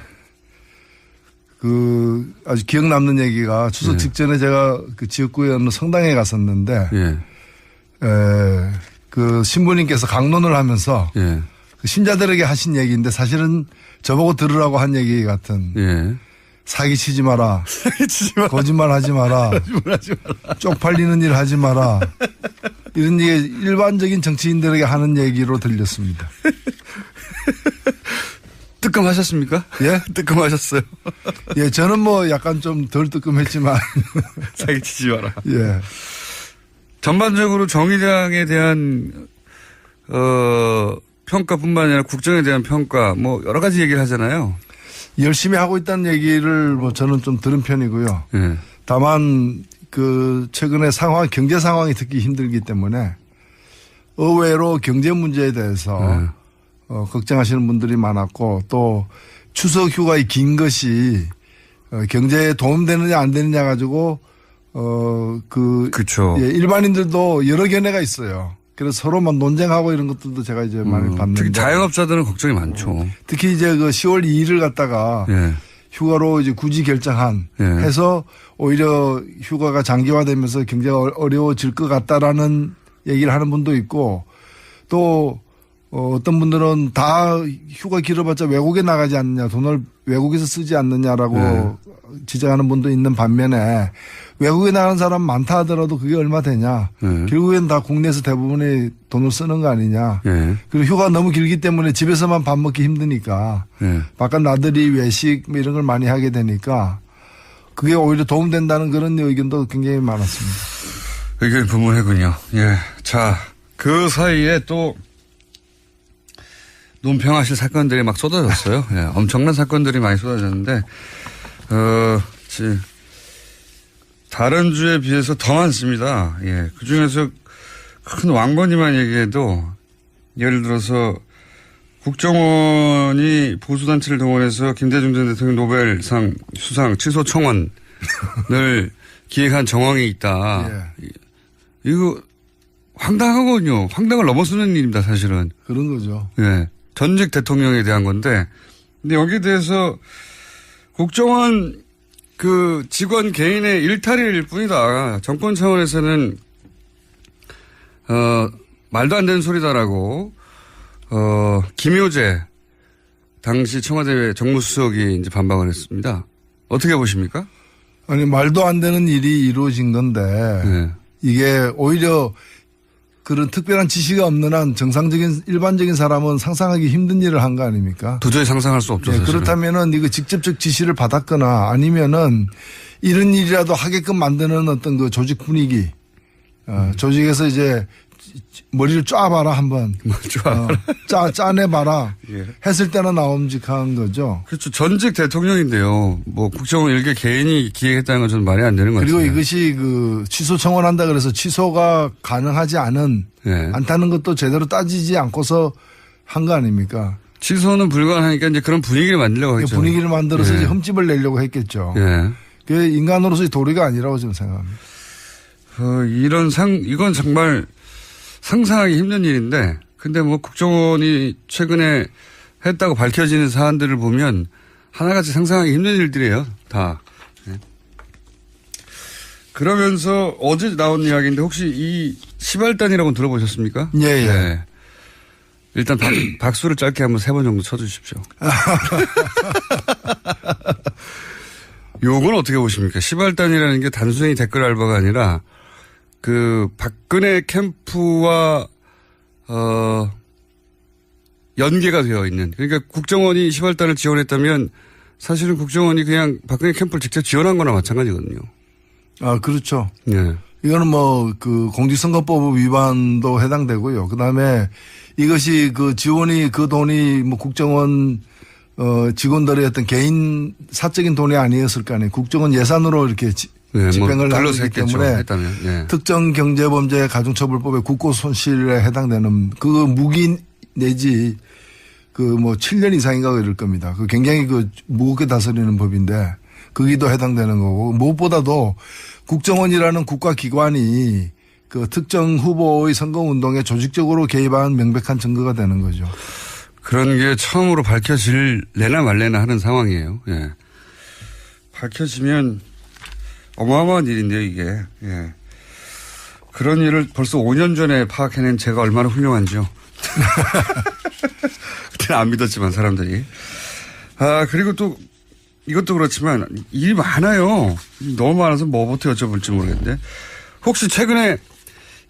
아주 기억 남는 얘기가 추석 예. 직전에 제가 그 지역구에 어느 성당에 갔었는데, 예. 그 신부님께서 강론을 하면서 예. 그 신자들에게 하신 얘기인데 사실은 저보고 들으라고 한 얘기 같은 예. 사기치지 마라. 사기치지 마라. 거짓말 하지 마라. 쪽팔리는 일 하지 마라. 이런 얘기 일반적인 정치인들에게 하는 얘기로 들렸습니다. 뜨끔하셨습니까? 예? 뜨끔하셨어요. 예, 저는 약간 좀 덜 뜨끔했지만. 사기치지 마라. 예. 전반적으로 정의당에 대한, 평가뿐만 아니라 국정에 대한 평가, 여러 가지 얘기를 하잖아요. 열심히 하고 있다는 얘기를 저는 좀 들은 편이고요. 예. 다만 최근에 경제 상황이 듣기 힘들기 때문에 의외로 경제 문제에 대해서 걱정하시는 분들이 많았고 또 추석 휴가의 긴 것이 경제에 도움되느냐 안 되느냐 가지고 그렇죠. 예, 일반인들도 여러 견해가 있어요. 그래서 서로 논쟁하고 이런 것들도 제가 이제 많이 봤는데 특히 자영업자들은 걱정이 많죠. 특히 이제 10월 2일을 갖다가 예. 휴가로 이제 굳이 결정한 예. 해서 오히려 휴가가 장기화되면서 경제가 어려워질 것 같다라는 얘기를 하는 분도 있고 또 어떤 분들은 다 휴가 길어봤자 외국에 나가지 않느냐 돈을 외국에서 쓰지 않느냐라고 지적하는 분도 있는 반면에 외국에 나가는 사람 많다 하더라도 그게 얼마 되냐. 결국엔 다 국내에서 대부분의 돈을 쓰는 거 아니냐. 그리고 휴가 너무 길기 때문에 집에서만 밥 먹기 힘드니까 바깥 나들이 외식 이런 걸 많이 하게 되니까 그게 오히려 도움된다는 그런 의견도 굉장히 많았습니다. 의견이 분분하군요. 예. 자, 그 사이에 또 논평하실 사건들이 막 쏟아졌어요. 예. 엄청난 사건들이 많이 쏟아졌는데, 다른 주에 비해서 더 많습니다. 예. 그 중에서 큰 왕건이만 얘기해도, 예를 들어서 국정원이 보수단체를 동원해서 김대중 전 대통령 노벨상 수상 취소 청원을 기획한 정황이 있다. 예. 이거 황당하거든요. 황당을 넘어서는 일입니다, 사실은. 그런 거죠. 예. 전직 대통령에 대한 건데. 근데 여기에 대해서 국정원 그 직원 개인의 일탈일 뿐이다. 정권 차원에서는, 말도 안 되는 소리다라고, 김효재 당시 청와대 정무수석이 이제 반박을 했습니다. 어떻게 보십니까? 아니, 말도 안 되는 일이 이루어진 건데, 네. 이게 오히려 그런 특별한 지시가 없는 한 정상적인 일반적인 사람은 상상하기 힘든 일을 한 거 아닙니까? 도저히 상상할 수 없죠. 네, 사실은. 그렇다면은 이거 직접적 지시를 받았거나 아니면은 이런 일이라도 하게끔 만드는 어떤 그 조직 분위기, 조직에서 이제 머리를 쫙봐라 한번. 짜내봐라. 예. 했을 때는 나옴직한 거죠. 그렇죠. 전직 대통령인데요. 뭐 국정원 일개 개인이 기획했다는 건 저는 말이 안 되는 것 같아요. 그리고 이것이 그 취소 청원한다 그래서 취소가 가능하지 않다는 것도 제대로 따지지 않고서 한 거 아닙니까? 취소는 불가능하니까 이제 그런 분위기를 만들려고 했죠. 분위기를 만들어서 예. 이제 흠집을 내려고 했겠죠. 예. 그게 인간으로서의 도리가 아니라고 저는 생각합니다. 이건 정말 상상하기 힘든 일인데, 근데 뭐 국정원이 최근에 했다고 밝혀지는 사안들을 보면 하나같이 상상하기 힘든 일들이에요, 다. 네. 그러면서 어제 나온 이야기인데 혹시 이 시발단이라고 들어보셨습니까? 예, 예. 네. 일단 박수를 짧게 한번 3번 정도 쳐주십시오. 요건 어떻게 보십니까? 시발단이라는 게 단순히 댓글 알바가 아니라 그 박근혜 캠프와 연계가 되어 있는, 그러니까 국정원이 시발단을 지원했다면 사실은 국정원이 그냥 박근혜 캠프를 직접 지원한 거나 마찬가지거든요. 아, 그렇죠. 네. 이거는 뭐 그 공직선거법 위반도 해당되고요. 그다음에 이것이 그 지원이 그 돈이 뭐 국정원 직원들의 어떤 개인 사적인 돈이 아니었을 거 아니에요. 국정원 예산으로 이렇게 집행을 뭐 하기 때문에 했다면, 예. 특정 경제범죄 가중처벌법의 국고손실에 해당되는 그 무기 내지 그 뭐 7년 이상인가 이럴 겁니다. 그 굉장히 그 무겁게 다스리는 법인데 거기도 해당되는 거고, 무엇보다도 국정원이라는 국가기관이 그 특정 후보의 선거운동에 조직적으로 개입한 명백한 증거가 되는 거죠. 그런 게 처음으로 밝혀질래나 말래나 하는 상황이에요. 예. 밝혀지면 어마어마한 일인데요, 이게. 예. 그런 일을 벌써 5년 전에 파악해낸 제가 얼마나 훌륭한지요. 그때는 안 믿었지만, 사람들이. 그리고 또 이것도 그렇지만 일이 많아요. 너무 많아서 뭐부터 여쭤볼지 모르겠는데. 혹시 최근에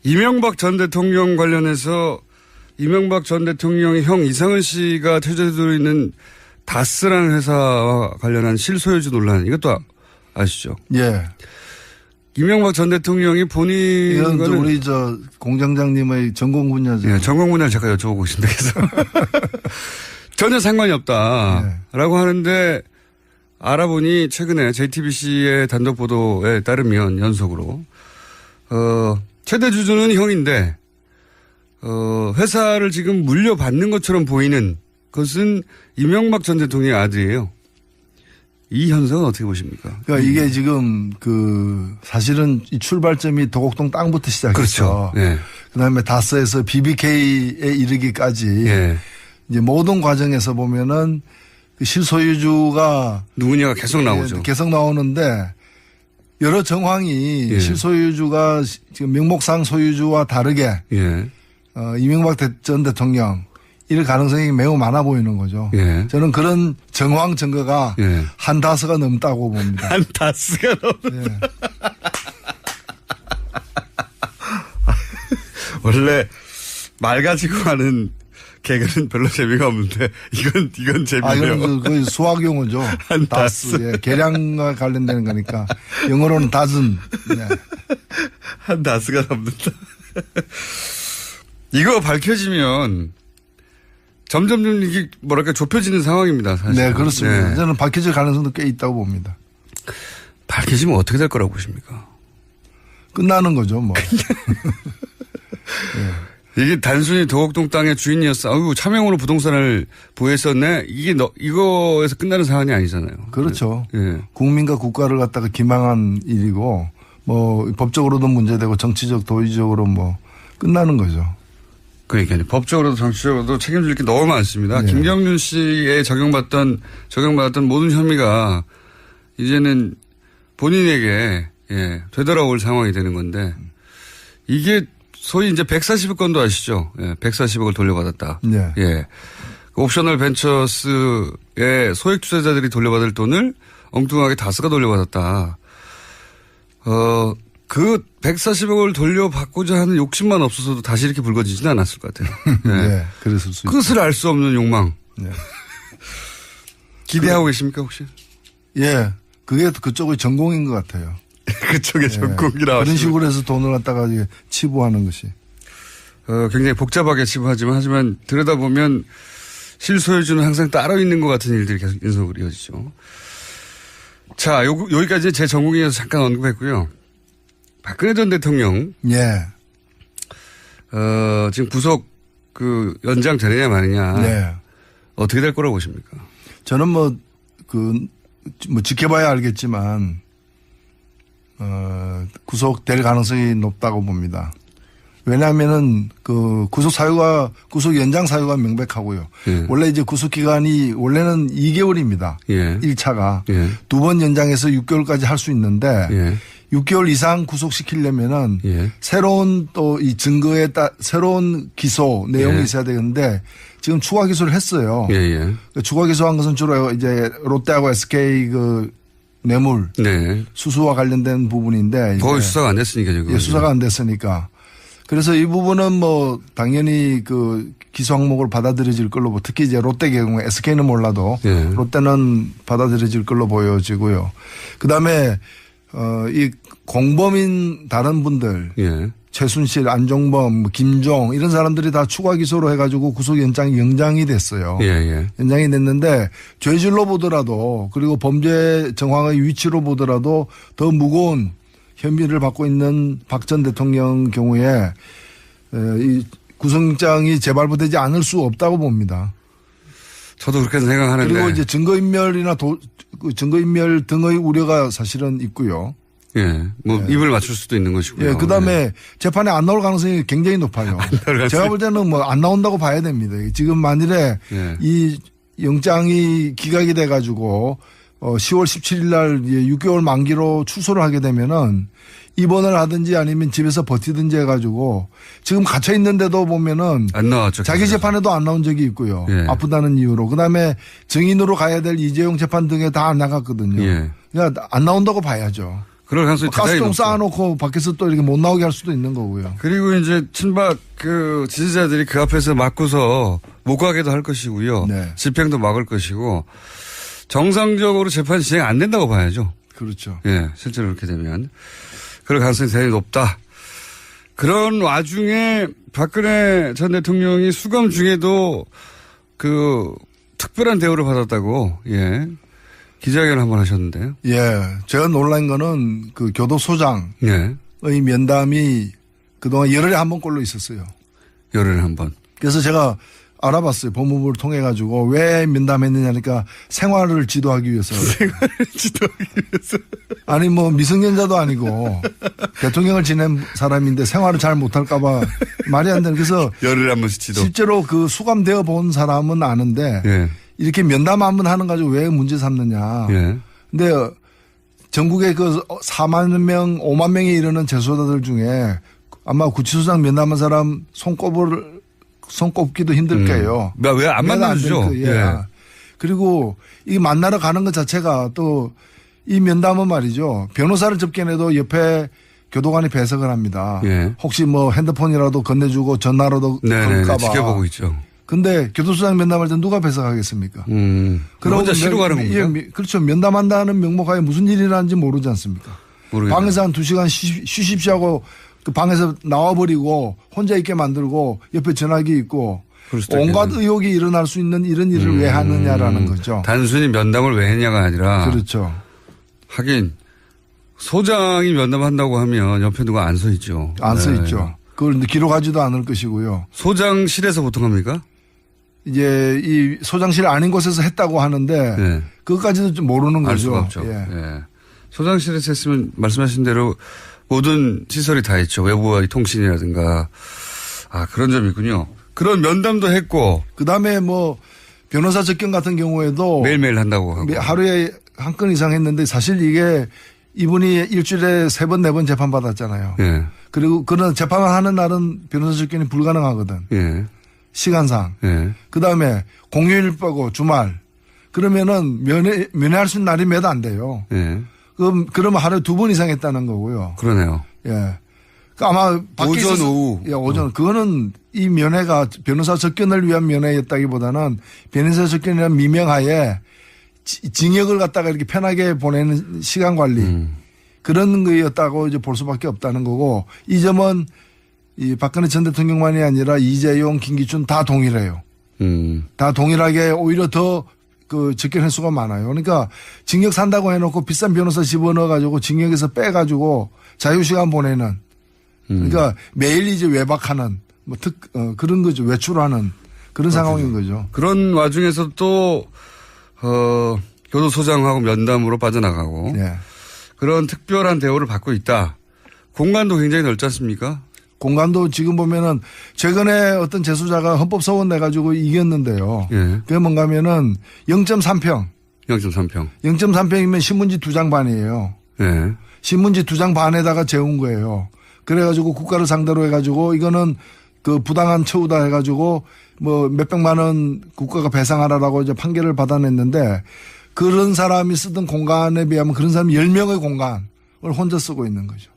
이명박 전 대통령 관련해서 이명박 전 대통령의 형 이상은 씨가 퇴조되어 있는 다스라는 회사와 관련한 실소유주 논란, 이것도 아시죠? 예. 이명박 전 대통령이 본인. 이건 우리 공장장님의 전공 분야죠. 예, 전공 분야를 제가 여쭤보고 있습니다. 그래서 전혀 상관이 없다라고 하는데, 알아보니 최근에 JTBC의 단독 보도에 따르면 연속으로 최대 주주는 형인데 회사를 지금 물려받는 것처럼 보이는 것은 이명박 전 대통령의 아들이에요. 이 현상은 어떻게 보십니까? 그러니까 이게 지금 사실은 이 출발점이 도곡동 땅부터 시작해서 그렇죠. 네. 그다음에 다스에서 BBK에 이르기까지 예. 이제 모든 과정에서 보면은 그 실소유주가 누구냐가 계속 나오죠. 계속 나오는데 여러 정황이 예. 실소유주가 지금 명목상 소유주와 다르게 예. 이명박 전 대통령 이럴 가능성이 매우 많아 보이는 거죠. 예. 저는 그런 정황 증거가 예. 한 다스가 넘다고 봅니다. 한 다스가 넘는다. 예. 원래 말 가지고 하는 개그는 별로 재미가 없는데 이건 재미네요. 이건 거의 수학 용어죠. 한 다스. 예, 계량과 관련되는 거니까 영어로는 다즌. 예. 한 다스가 넘는다. 이거 밝혀지면 점점 이게 뭐랄까 좁혀지는 상황입니다. 사실. 네, 그렇습니다. 네. 저는 밝혀질 가능성도 꽤 있다고 봅니다. 밝혀지면 어떻게 될 거라고 보십니까? 끝나는 거죠, 뭐. 이게 단순히 도곡동 땅의 주인이었어. 아이고, 차명으로 부동산을 보유했었네. 이거에서 끝나는 사안이 아니잖아요. 그렇죠. 예. 국민과 국가를 갖다가 기망한 일이고 뭐 법적으로도 문제되고 정치적 도의적으로 뭐 끝나는 거죠. 그러니까요. 법적으로도 정치적으로도 책임질 게 너무 많습니다. 네. 김경준 씨에 적용받았던 모든 혐의가 이제는 본인에게 되돌아올 상황이 되는 건데 이게 소위 이제 140억 건도 아시죠? 140억을 돌려받았다. 네. 옵셔널 벤처스의 소액 투자자들이 돌려받을 돈을 엉뚱하게 다스가 돌려받았다. 그 140억을 돌려받고자 하는 욕심만 없어서도 다시 이렇게 불거지지는 않았을 것 같아요. 네. 그랬을 수 있죠. 끝을 알 수 없는 욕망. 네. 기대하고 계십니까 혹시? 예. 그게 그쪽의 전공인 것 같아요. 그쪽의 전공이라. 그런 식으로 해서 돈을 갖다가 치부하는 것이. 굉장히 복잡하게 치부하지만 하지만 들여다보면 실소유주는 항상 따로 있는 것 같은 일들이 계속 연속으로 이어지죠. 자, 여기까지 제 전공이어서 잠깐 언급했고요. 박근혜 전 대통령. 예. 지금 구속 연장 되느냐 마느냐. 네. 어떻게 될 거라고 보십니까? 저는 지켜봐야 알겠지만, 구속될 가능성이 높다고 봅니다. 왜냐하면은 구속 연장 사유가 명백하고요. 예. 원래 이제 구속 기간이 원래는 2개월입니다. 예. 1차가. 예. 2번 연장해서 6개월까지 할 수 있는데, 예. 6개월 이상 구속시키려면은 예. 새로운 또 이 증거에 새로운 기소 내용이 예. 있어야 되는데 지금 추가 기소를 했어요. 예. 추가 기소한 것은 주로 이제 롯데하고 SK 뇌물 네. 수수와 관련된 부분인데 거의 수사가 안 됐으니까요. 예, 수사가 안 됐으니까. 그래서 이 부분은 뭐 당연히 기소 항목을 받아들여질 걸로 특히 이제 롯데 경우에 SK는 몰라도 예. 롯데는 받아들여질 걸로 보여지고요. 그다음에 이 공범인 다른 분들 예. 최순실, 안종범, 김종 이런 사람들이 다 추가 기소로 해가지고 구속 연장이 됐어요. 예. 연장이 됐는데 죄질로 보더라도 그리고 범죄 정황의 위치로 보더라도 더 무거운 혐의를 받고 있는 박 전 대통령 경우에 이 구속영장이 재발부되지 않을 수 없다고 봅니다. 저도 그렇게 생각하는데. 그리고 이제 증거인멸 등의 우려가 사실은 있고요. 예. 입을 맞출 수도 있는 것이고요. 예. 그 다음에 재판에 안 나올 가능성이 굉장히 높아요. 제가 볼 때는 안 나온다고 봐야 됩니다. 지금 만일에 이 영장이 기각이 돼가지고 10월 17일 날 6개월 만기로 취소를 하게 되면은 입원을 하든지 아니면 집에서 버티든지 해가지고 지금 gat혀 있는데도 보면은 안 나왔죠. 자기 재판에도 안 나온 적이 있고요. 예. 아프다는 이유로. 그다음에 증인으로 가야 될 이재용 재판 등에 다 안 나갔거든요. 예. 그러니까 안 나온다고 봐야죠. 그럴 가능성이 대단히 가스통 높죠. 쌓아놓고 밖에서 또 이렇게 못 나오게 할 수도 있는 거고요. 그리고 이제 친박 지지자들이 그 앞에서 막고서 못 가게도 할 것이고요. 네. 집행도 막을 것이고 정상적으로 재판이 진행 안 된다고 봐야죠. 그렇죠. 예, 실제로 그렇게 되면 그럴 가능성이 대단히 높다. 그런 와중에 박근혜 전 대통령이 수감 중에도 특별한 대우를 받았다고 기자회견을 한번 하셨는데요. 예, 제가 놀란 거는 교도소장의 예, 면담이 그동안 열흘에 한 번꼴로 있었어요. 열흘에 한 번. 그래서 제가 알아봤어요. 법무부를 통해 가지고 왜 면담했느냐니까 생활을 지도하기 위해서. 생활을 지도하기 위해서. 아니 미성년자도 아니고 대통령을 지낸 사람인데 생활을 잘 못할까 봐 말이 안 되는. 그래서 열흘에 한 번씩 지도. 실제로 수감되어 본 사람은 아는데 예. 이렇게 면담 한 번 하는 가지고 왜 문제 삼느냐. 예. 근데 전국에 4만 명, 5만 명에 이르는 재소자들 중에 아마 구치소장 면담한 사람 손꼽기도 힘들 거예요. 왜 안 만나주죠? 예. 그리고 이 만나러 가는 것 자체가 또 이 면담은 말이죠. 변호사를 접견해도 옆에 교도관이 배석을 합니다. 예. 혹시 핸드폰이라도 건네주고 전화라도 걸까봐. 지켜보고 있죠. 근데 교도소장 면담할 때 누가 배석하겠습니까? 그럼 혼자 쉬러 가는 겁니까? 그렇죠. 면담한다는 명목하에 무슨 일이 일어나는지 모르지 않습니까? 모르겠네요. 방에서 한 2시간 쉬십시오 하고 그 방에서 나와버리고 혼자 있게 만들고 옆에 전화기 있고 온갖 의혹이 일어날 수 있는 이런 일을 왜 하느냐라는 거죠. 단순히 면담을 왜 했냐가 아니라. 그렇죠. 하긴 소장이 면담한다고 하면 옆에 누가 안 서 있죠. 안 서 있죠. 그걸 기록하지도 않을 것이고요. 소장실에서 보통 합니까? 이제 이 소장실 아닌 곳에서 했다고 하는데 그것까지도 좀 모르는 알 거죠. 수가 없죠. 예. 소장실에서 했으면 말씀하신 대로 모든 시설이 다 있죠. 외부와의 통신이라든가. 아, 그런 점이 있군요. 그런 면담도 했고. 그 다음에 뭐 변호사 접견 같은 경우에도 매일매일 한다고 하고. 하루에 한 건 이상 했는데 사실 이게 이분이 일주일에 3번, 4번 재판 받았잖아요. 예. 그리고 그런 재판을 하는 날은 변호사 접견이 불가능하거든. 예. 시간상. 예. 그 다음에 공휴일 빼고 주말. 그러면은 면회할 수 있는 날이 몇 안 돼요. 예. 그러면 하루에 2번 이상 했다는 거고요. 그러네요. 예. 그 아마 밖에 오전, 있어서- 오후. 예, 오전. 그거는 이 면회가 변호사 접견을 위한 면회였다기보다는 변호사 접견이라는 미명하에 징역을 갖다가 이렇게 편하게 보내는 시간 관리 그런 거였다고 이제 볼 수밖에 없다는 거고 이 점은 이 박근혜 전 대통령만이 아니라 이재용, 김기춘 다 동일해요. 다 동일하게 오히려 더 그 접견 횟수가 많아요. 그러니까 징역 산다고 해놓고 비싼 변호사 집어넣어 가지고 징역에서 빼 가지고 자유시간 보내는 그러니까 매일 이제 외박하는 뭐 그런 거죠. 외출하는 그런 상황인 거죠. 그런 와중에서 또, 교도소장하고 면담으로 빠져나가고. 예. 그런 특별한 대우를 받고 있다. 공간도 굉장히 넓지 않습니까? 공간도 지금 보면은 최근에 어떤 재수자가 헌법소원 내가지고 이겼는데요. 예. 그게 뭔가 하면은 0.3평. 0.3평. 0.3평이면 신문지 2장 반이에요. 예. 신문지 2장 반에다가 재운 거예요. 그래가지고 국가를 상대로 해가지고 이거는 그 부당한 처우다 해가지고 뭐 몇백만 원 국가가 배상하라라고 이제 판결을 받아냈는데 그런 사람이 쓰던 공간에 비하면 그런 사람이 10명의 공간을 혼자 쓰고 있는 거죠.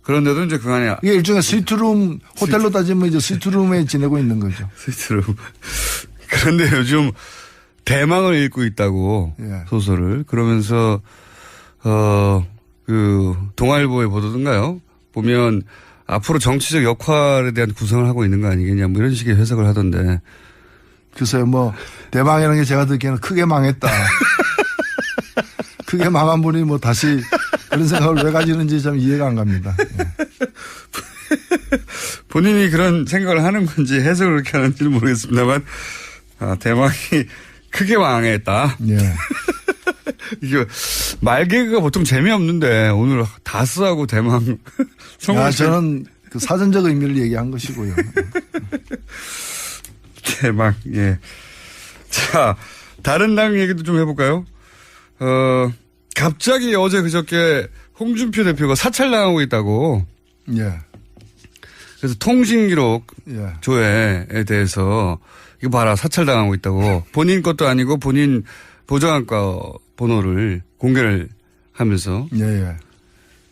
그런데도 이제 그 안에 이게 일종의 스위트룸, 호텔로 따지면 이제 스위트룸에 지내고 있는 거죠. 스위트룸. 그런데 요즘 대망을 읽고 있다고 예. 소설을 그러면서 그 동아일보의 보도든가요? 보면 앞으로 정치적 역할에 대한 구성을 하고 있는 거 아니겠냐 뭐 이런 식의 해석을 하던데. 글쎄요, 뭐 대망이라는 게 제가 듣기에는 크게 망했다. 크게 망한 분이 뭐 다시 그런 생각을 왜 가지는지 참 이해가 안 갑니다. 예. 본인이 그런 생각을 하는 건지 해석을 그렇게 하는지는 모르겠습니다만 대망이 크게 망했다. 예. 이게 말개그가 보통 재미없는데 오늘 다스하고 대망 저는 그 사전적 의미를 얘기한 것이고요. 대망. 예. 자, 다른 당 얘기도 좀 해볼까요? 갑자기 어제 그저께 홍준표 대표가 사찰당하고 있다고. 예. 그래서 통신기록 예. 조회에 대해서 이거 봐라 사찰당하고 있다고. 본인 것도 아니고 본인 보좌관과 번호를 공개를 하면서. 예, 예.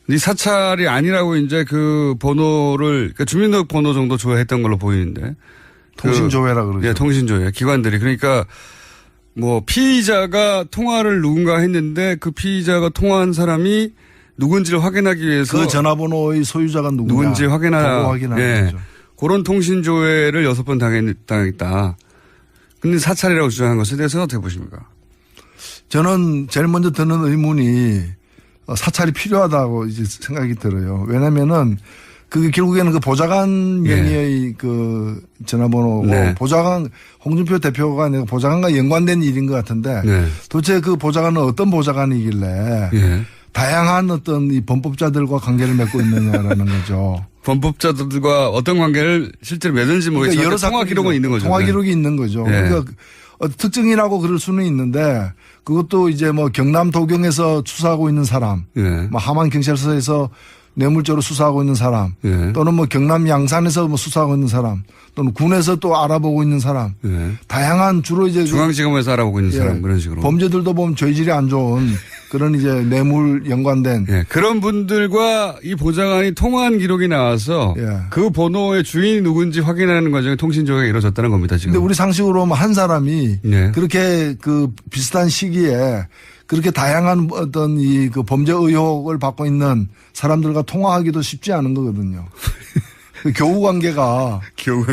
이 사찰이 아니라고 이제 그 번호를 그러니까 주민등록번호 정도 조회했던 걸로 보이는데. 통신조회라 그러죠. 예, 통신조회. 기관들이. 그러니까 뭐 피의자가 통화를 누군가 했는데 그 피의자가 통화한 사람이 누군지를 확인하기 위해서 그 전화번호의 소유자가 누군지 확인하는 예. 거죠. 그런 통신조회를 6번 당했다. 근데 사찰이라고 주장한 것에 대해서 어떻게 보십니까? 저는 제일 먼저 드는 의문이 사찰이 필요하다고 이제 생각이 들어요. 왜냐면은 그게 결국에는 그 보좌관 명의의 그 전화번호고 네. 보좌관 홍준표 대표가 아니라 보좌관과 연관된 일인 것 같은데 네. 도대체 그 보좌관은 어떤 보좌관이길래 예. 다양한 어떤 이 범법자들과 관계를 맺고 있느냐라는 거죠. 범법자들과 어떤 관계를 실제로 맺는지 모르겠지만 여러 통화 기록은 있는 거죠. 통화 기록이 있는 거죠. 네. 그러니까 특징이라고 그럴 수는 있는데 그것도 이제 뭐 경남 도경에서 수사하고 있는 사람, 예. 뭐 함안 경찰서에서 뇌물죄로 수사하고 있는 사람, 예. 또는 뭐 경남 양산에서 뭐 수사하고 있는 사람, 또는 군에서 또 알아보고 있는 사람, 예. 다양한 주로 이제 중앙지검에서 알아보고 있는 사람 그런 식으로. 범죄들도 보면 죄질이 안 좋은 그런 이제 뇌물 연관된 예. 그런 분들과 이 보좌관이 통화한 기록이 나와서 예. 그 번호의 주인이 누군지 확인하는 과정에 통신조회가 이루어졌다는 겁니다. 지금. 근데 우리 상식으로 보면 한 사람이 예. 그렇게 그 비슷한 시기에 그렇게 다양한 어떤 이 그 범죄 의혹을 받고 있는 사람들과 통화하기도 쉽지 않은 거거든요. 그 교우 관계가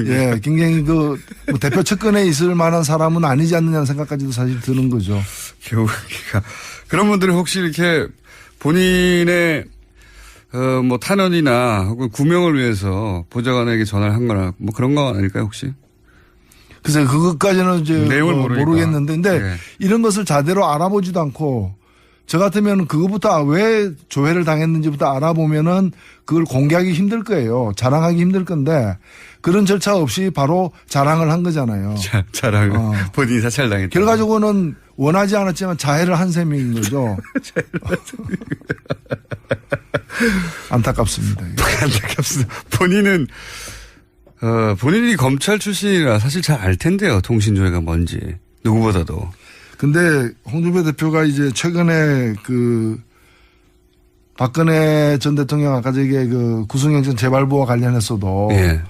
예, 굉장히 그 뭐 대표 측근에 있을 만한 사람은 아니지 않느냐는 생각까지도 사실 드는 거죠. 교우관계가. 그런 분들이 혹시 이렇게 본인의 뭐 탄원이나 혹은 구명을 위해서 보좌관에게 전화를 한 거나 뭐 그런 거 아닐까요 혹시? 글쎄 그것까지는 이제 내용을 뭐 모르니까. 모르겠는데 근데 네. 이런 것을 자대로 알아보지도 않고 저 같으면 그거부터 왜 조회를 당했는지부터 알아보면은 그걸 공개하기 힘들 거예요. 자랑하기 힘들 건데 그런 절차 없이 바로 자랑을 한 거잖아요. 자랑. 본인이 사찰당했다. 결과적으로는 원하지 않았지만 자해를 한 셈인 거죠. 안타깝습니다. 안타깝습니다. 본인이 검찰 출신이라 사실 잘 알 텐데요. 통신조회가 뭔지. 누구보다도. 근데 홍준표 대표가 이제 최근에 그 박근혜 전 대통령 아까 저게 그 구속영장 재발부와 관련해서도 예.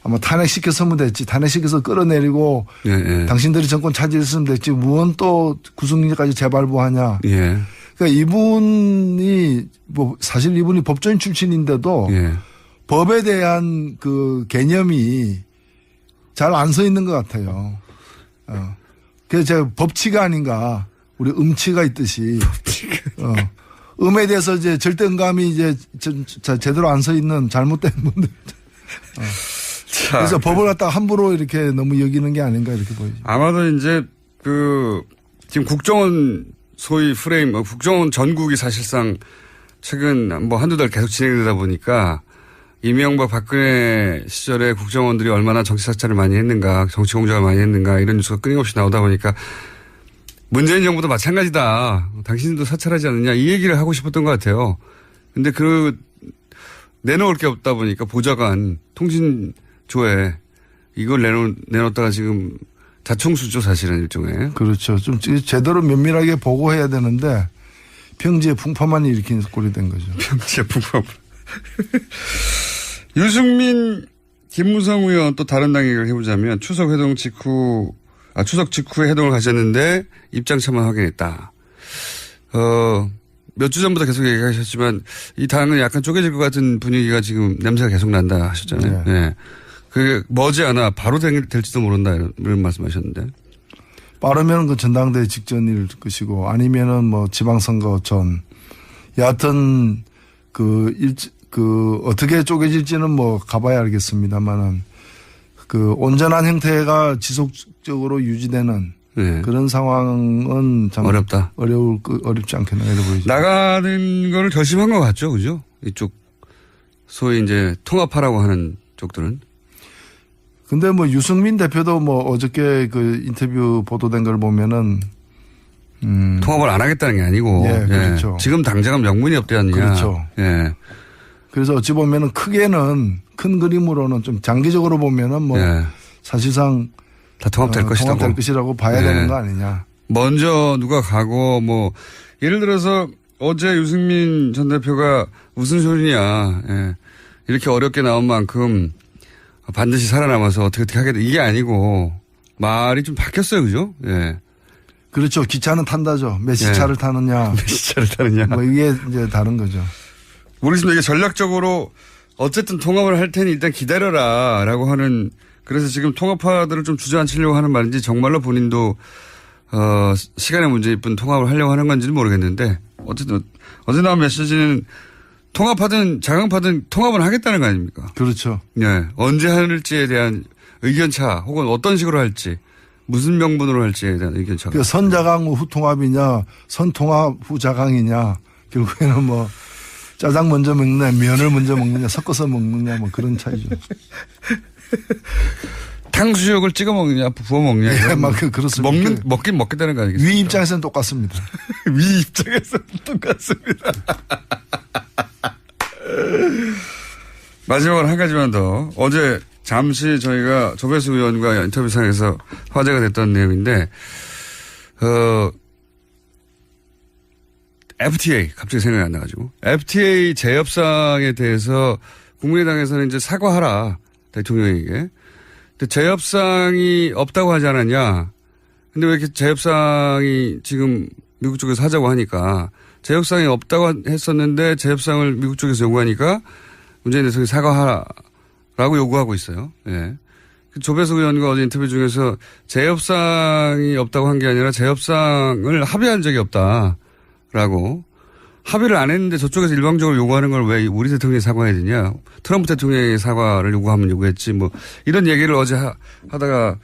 아마 탄핵시켰으면 됐지. 탄핵시켜서 끌어내리고 예. 당신들이 정권 차지했으면 됐지. 무언 또 구속영장까지 재발부하냐. 예. 그러니까 이분이 뭐 사실 이분이 법조인 출신인데도 예. 법에 대한 그 개념이 잘 안 서 있는 것 같아요. 그래서 제가 법치가 아닌가. 우리 음치가 있듯이. 음에 대해서 이제 절대 음감이 이제 제대로 안 서 있는 잘못된 분들. 그래서 법을 갖다가 함부로 이렇게 너무 여기는 게 아닌가 이렇게 보이죠. 아마도 이제 지금 국정원 소위 프레임, 국정원 전국이 사실상 최근 뭐 한두 달 계속 진행되다 보니까 이명박 박근혜 시절에 국정원들이 얼마나 정치 사찰을 많이 했는가, 정치 공작을 많이 했는가 이런 뉴스가 끊임없이 나오다 보니까 문재인 정부도 마찬가지다. 당신도 사찰하지 않느냐 이 얘기를 하고 싶었던 것 같아요. 근데 내놓을 게 없다 보니까 보좌관, 통신조회 이걸 내놓다가 지금 자충수죠 사실은 일종의. 그렇죠. 좀 제대로 면밀하게 보고해야 되는데 평지에 풍파만 일으킨 꼴이 된 거죠. 평지에 풍파. 유승민, 김무성 의원 또 다른 당 얘기를 해보자면 추석 직후에 회동을 가졌는데 입장 차만 확인했다. 몇 주 전부터 계속 얘기하셨지만 이 당은 약간 쪼개질 것 같은 분위기가 지금 냄새가 계속 난다 하셨잖아요. 네. 네. 그게 머지않아 바로 될지도 모른다 이런 말씀하셨는데. 빠르면 그 전당대회 직전일 것이고 아니면은 뭐 지방선거 전. 여하튼 어떻게 쪼개질지는 뭐 가봐야 알겠습니다만은 그 온전한 형태가 지속적으로 유지되는 네. 그런 상황은 참 어렵다. 어렵지 않겠나 이래 보이죠. 나가는 거를 결심한 것 같죠, 그죠? 이쪽 소위 이제 통합하라고 하는 쪽들은. 근데 뭐 유승민 대표도 뭐 어저께 그 인터뷰 보도된 걸 보면은 통합을 안 하겠다는 게 아니고. 예, 그렇죠. 예. 지금 당장은 명분이 없지 않느냐. 그렇죠. 예. 그래서 어찌 보면은 크게는 큰 그림으로는 좀 장기적으로 보면은 뭐 예. 사실상 다 통합될 것이라고 봐야 되는 거 아니냐. 먼저 누가 가고 뭐 예를 들어서 어제 유승민 전 대표가 무슨 소리냐. 예. 이렇게 어렵게 나온 만큼 반드시 살아남아서 어떻게 하겠다. 이게 아니고 말이 좀 바뀌었어요. 그죠? 예. 그렇죠. 기차는 탄다죠. 몇 시차를 타느냐. 몇 시차를 타느냐. 뭐 이게 이제 다른 거죠. 모르겠습니다. 이게 전략적으로 어쨌든 통합을 할 테니 일단 기다려라 라고 하는 그래서 지금 통합파들을 좀 주저앉히려고 하는 말인지 정말로 본인도 시간의 문제일 뿐 통합을 하려고 하는 건지는 모르겠는데 어쨌든 어제 나온 메시지는 통합하든 자강파든 통합을 하겠다는 거 아닙니까? 그렇죠. 네. 언제 할지에 대한 의견차 혹은 어떤 식으로 할지 무슨 명분으로 할지에 대한 의견차. 그 선자강 후 통합이냐 선통합 후 자강이냐 결국에는 뭐 짜장 먼저 먹느냐 면을 먼저 먹느냐 섞어서 먹느냐 뭐 그런 차이죠. 탕수육을 찍어 먹느냐 부어 먹느냐. 네, 막 그렇습니다. 먹긴 먹겠다는 거 아니겠습니까? 위 입장에서는 똑같습니다. 위 입장에서는 똑같습니다. 마지막으로 한 가지만 더. 어제 잠시 저희가 조배수 의원과 인터뷰상에서 화제가 됐던 내용인데, FTA, 갑자기 생각이 안 나가지고. FTA 재협상에 대해서 국민의당에서는 이제 사과하라, 대통령에게. 근데 재협상이 없다고 하지 않았냐. 근데 왜 이렇게 재협상이 지금 미국 쪽에서 하자고 하니까 재협상이 없다고 했었는데 재협상을 미국 쪽에서 요구하니까 문재인 대통령이 사과하라고 요구하고 있어요. 예. 조배석 의원과 어제 인터뷰 중에서 재협상이 없다고 한 게 아니라 재협상을 합의한 적이 없다라고 합의를 안 했는데 저쪽에서 일방적으로 요구하는 걸 왜 우리 대통령이 사과해야 되냐. 트럼프 대통령이 사과를 요구하면 요구했지 뭐 이런 얘기를 어제 하다가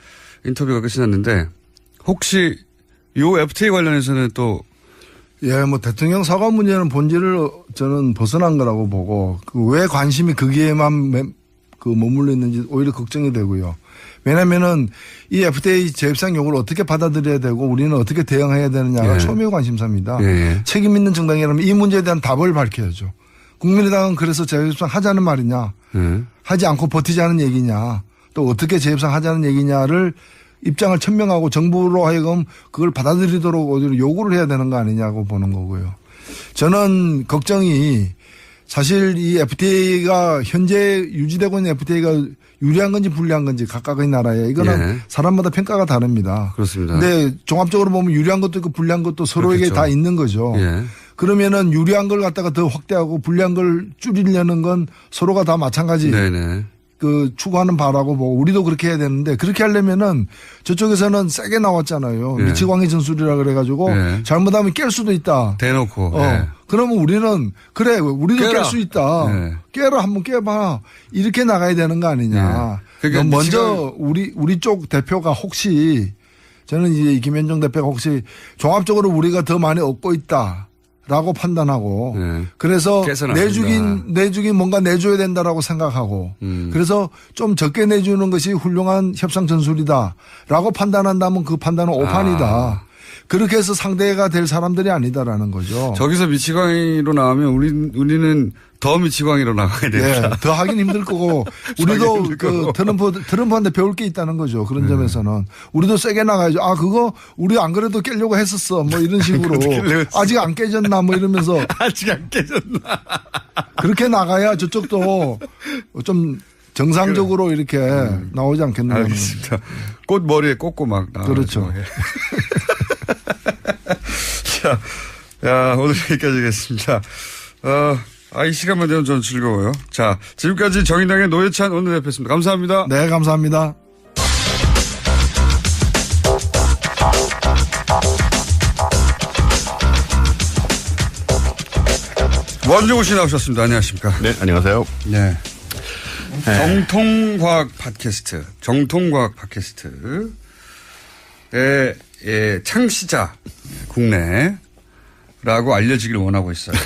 인터뷰가 끝이 났는데 혹시 요 FTA 관련해서는 또 예, 뭐 대통령 사과 문제는 본질을 저는 벗어난 거라고 보고 왜 관심이 거기에만 머물러 있는지 오히려 걱정이 되고요. 왜냐면은 이 FTA 재협상 요구를 어떻게 받아들여야 되고 우리는 어떻게 대응해야 되느냐가 예. 초미의 관심사입니다. 예. 책임 있는 정당이라면 이 문제에 대한 답을 밝혀야죠. 국민의당은 그래서 재협상 하자는 말이냐, 하지 않고 버티자는 얘기냐, 또 어떻게 재협상 하자는 얘기냐를 입장을 천명하고 정부로 하여금 그걸 받아들이도록 어디로 요구를 해야 되는 거 아니냐고 보는 거고요. 저는 걱정이 사실 이 FTA가 현재 유지되고 있는 FTA가 유리한 건지 불리한 건지 각각의 나라에 이거는 예. 사람마다 평가가 다릅니다. 그렇습니다. 근데 종합적으로 보면 유리한 것도 있고 불리한 것도 서로에게 그렇겠죠. 다 있는 거죠. 예. 그러면은 유리한 걸 갖다가 더 확대하고 불리한 걸 줄이려는 건 서로가 다 마찬가지 네네. 추구하는 바라고 보고 우리도 그렇게 해야 되는데 그렇게 하려면은 저쪽에서는 세게 나왔잖아요. 예. 미치광이 전술이라 그래가지고 예. 잘못하면 깰 수도 있다. 대놓고. 예. 그러면 우리는 그래 우리도 깨라. 깰 수 있다. 네. 깨라 한번 깨봐. 이렇게 나가야 되는 거 아니냐. 네. 그러니까 먼저 우리 쪽 대표가 혹시 저는 이제 김현정 대표가 혹시 종합적으로 우리가 더 많이 얻고 있다라고 판단하고 네. 그래서 깨서는 내주긴 뭔가 내줘야 된다라고 생각하고 그래서 좀 적게 내주는 것이 훌륭한 협상 전술이다라고 판단한다면 그 판단은 오판이다. 그렇게 해서 상대가 될 사람들이 아니다라는 거죠. 저기서 미치광이로 나오면 우리는 더 미치광이로 나가야 됩니다. 네, 더 하긴 힘들 거고 우리도 그 트럼프한테 배울 게 있다는 거죠. 그런 점에서는 우리도 세게 나가야죠. 아 그거 우리 안 그래도 깨려고 했었어. 뭐 이런 식으로 아직 안 깨졌나 뭐 이러면서 아직 안 깨졌나. 그렇게 나가야 저쪽도 좀 정상적으로 이렇게 나오지 않겠나. 알겠습니다. 꽃 머리에 꽂고 막 나와요. 그렇죠. 자, 야, 오늘 여기까지 하겠습니다. 이 시간만 되면 저는 즐거워요. 자, 지금까지 정의당의 노회찬 원내대표였습니다. 감사합니다. 네, 감사합니다. 원종우 씨 나오셨습니다. 안녕하십니까. 네, 안녕하세요. 네. 정통과학 팟캐스트, 의 창시자, 국내라고 알려지길 원하고 있어요.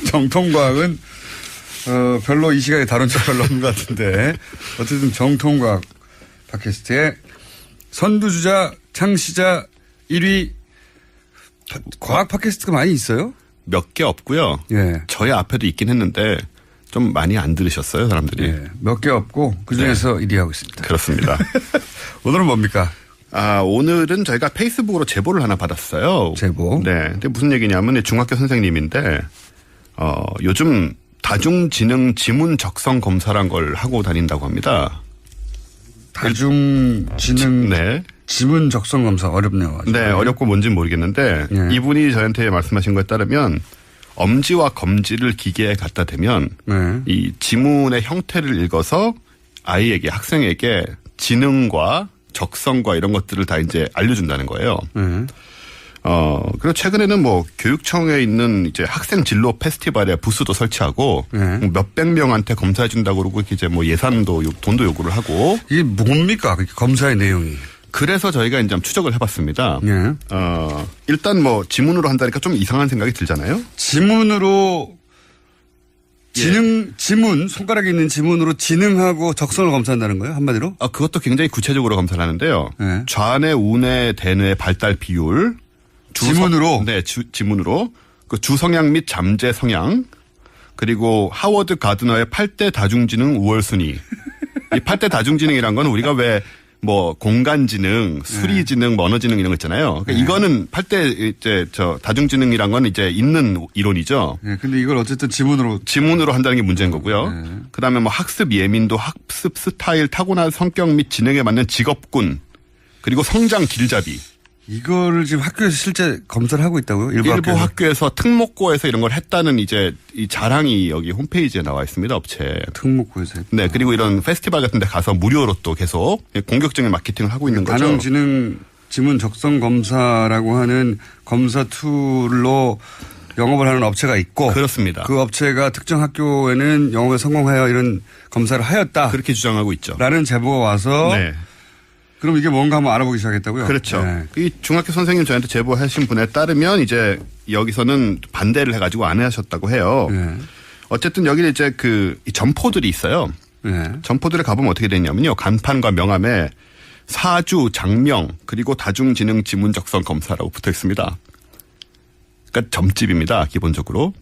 정통과학은, 별로 이 시간에 다룬 적 별로 없는 것 같은데, 어쨌든 정통과학 팟캐스트의 선두주자, 창시자 1위, 과학 팟캐스트가 많이 있어요? 몇 개 없고요. 예. 저희 앞에도 있긴 했는데 좀 많이 안 들으셨어요, 사람들이. 예. 몇 개 없고 그중에서 1위 하고 있습니다. 그렇습니다. 오늘은 뭡니까? 오늘은 저희가 페이스북으로 제보를 하나 받았어요. 제보? 네. 근데 무슨 얘기냐면 중학교 선생님인데 요즘 다중지능 지문 적성 검사란 걸 하고 다닌다고 합니다. 다중지능 네. 지문 적성 검사 어렵네요. 네, 어렵고 뭔지는 모르겠는데 네. 이분이 저한테 말씀하신 것에 따르면 엄지와 검지를 기계에 갖다 대면 네. 이 지문의 형태를 읽어서 아이에게 학생에게 지능과 적성과 이런 것들을 다 이제 알려준다는 거예요. 네. 그리고 최근에는 뭐 교육청에 있는 이제 학생 진로 페스티벌에 부스도 설치하고 네. 몇백 명한테 검사해 준다고 그러고 이제 뭐 예산도 돈도 요구를 하고 이게 뭡니까? 검사의 내용이. 그래서 저희가 이제 한번 추적을 해봤습니다. 네. 일단 뭐 지문으로 한다니까 좀 이상한 생각이 들잖아요. 지문으로 지문 손가락에 있는 지문으로 지능하고 적성을 검사한다는 거예요? 한마디로? 그것도 굉장히 구체적으로 검사를 하는데요. 네. 좌뇌, 우뇌, 대뇌 발달 비율. 지문으로? 네, 지문으로. 그 주성향 및 잠재 성향. 그리고 하워드 가드너의 8대 다중지능 우월순위. 이 8대 다중지능이란 건 우리가 왜 뭐 공간지능, 수리지능, 언어지능 이런 거 있잖아요. 그러니까 이거는 8대 이제 다중지능이란 건 이제 있는 이론이죠. 네. 근데 이걸 어쨌든 지문으로 한다는 게 문제인 거고요. 그다음에 뭐 학습 예민도, 학습 스타일, 타고난 성격 및 지능에 맞는 직업군, 그리고 성장 길잡이. 이거를 지금 학교에서 실제 검사를 하고 있다고요? 일부 학교에서 특목고에서 이런 걸 했다는 이제 이 자랑이 여기 홈페이지에 나와 있습니다. 업체. 특목고에서. 네. 그리고 이런 페스티벌 같은 데 가서 무료로 또 계속 공격적인 마케팅을 하고 있는 거죠. 가능지능 지문 적성 검사라고 하는 검사 툴로 영업을 하는 업체가 있고. 그렇습니다. 그 업체가 특정 학교에는 영업에 성공하여 이런 검사를 하였다. 그렇게 주장하고 있죠. 라는 제보가 와서. 네. 그럼 이게 뭔가 한번 알아보기 시작했다고요? 그렇죠. 네. 이 중학교 선생님 저한테 제보하신 분에 따르면 이제 여기서는 반대를 해가지고 안 하셨다고 해요. 네. 어쨌든 여기 이제 이 점포들이 있어요. 네. 점포들에 가보면 어떻게 되냐면요. 간판과 명함에 사주, 장명, 그리고 다중지능 지문 적성 검사라고 붙어 있습니다. 그러니까 점집입니다. 기본적으로.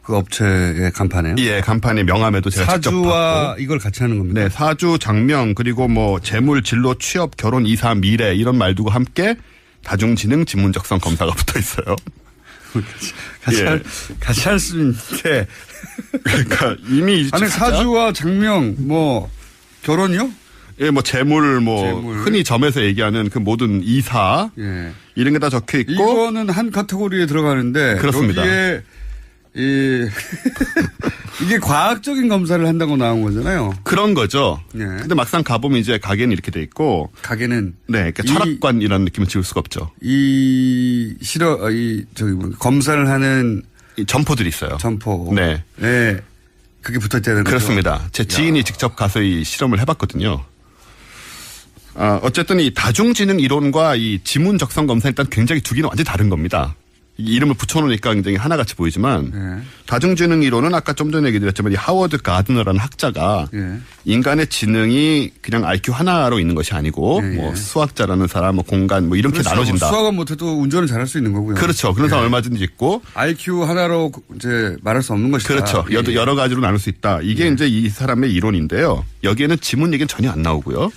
그 업체의 간판에요? 예, 간판의 명함에도 제가 직접 사주와 봤고. 이걸 같이 하는 겁니다. 네, 사주, 장명, 그리고 뭐 재물, 진로, 취업, 결혼, 이사, 미래 이런 말두고 함께 다중지능 지문 적성 검사가 붙어 있어요. 같이 할 수 있는데. 그러니까 이미 아니, 사주와 장명, 뭐, 결혼이요? 예, 뭐 재물, 흔히 점에서 얘기하는 그 모든 이사 예. 이런 게 다 적혀 있고. 이거는 한 카테고리에 들어가는데. 그렇습니다. 여기에 이게 과학적인 검사를 한다고 나온 거잖아요. 그런 거죠. 예. 근데 막상 가보면 이제 가게는 이렇게 돼 있고. 가게는. 네, 그러니까 철학관이라는 느낌을 지울 수가 없죠. 검사를 하는. 이 점포들이 있어요. 점포. 네. 네. 그게 붙어 있다는 거죠. 그렇습니다. 제 지인이 직접 가서 이 실험을 해봤거든요. 어쨌든 이 다중지능 이론과 이 지문 적성 검사 일단 굉장히 두 개는 완전히 다른 겁니다. 이 이름을 붙여놓으니까 굉장히 하나같이 보이지만 네. 다중지능 이론은 아까 좀 전에 얘기 드렸지만 이 하워드 가드너라는 학자가 네. 인간의 지능이 그냥 IQ 하나로 있는 것이 아니고 네. 뭐 수학자라는 사람, 뭐 공간 뭐 이렇게 그렇죠. 나눠진다. 수학은 못해도 운전을 잘할 수 있는 거고요. 그렇죠. 그런 사람 네. 얼마든지 있고. IQ 하나로 이제 말할 수 없는 것이다. 그렇죠. 예. 여러 가지로 나눌 수 있다. 이게 이제 이 사람의 이론인데요. 여기에는 지문 얘기는 전혀 안 나오고요.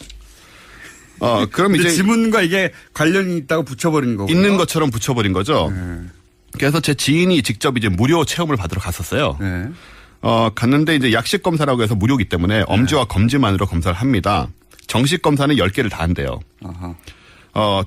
그럼 이제 지문과 이게 관련이 있다고 붙여버린 거고 있는 것처럼 붙여버린 거죠. 네. 그래서 제 지인이 직접 이제 무료 체험을 받으러 갔었어요. 네. 갔는데 이제 약식 검사라고 해서 무료이기 때문에 엄지와 검지만으로 검사를 합니다. 정식 검사는 10개를 다 한대요. 아하.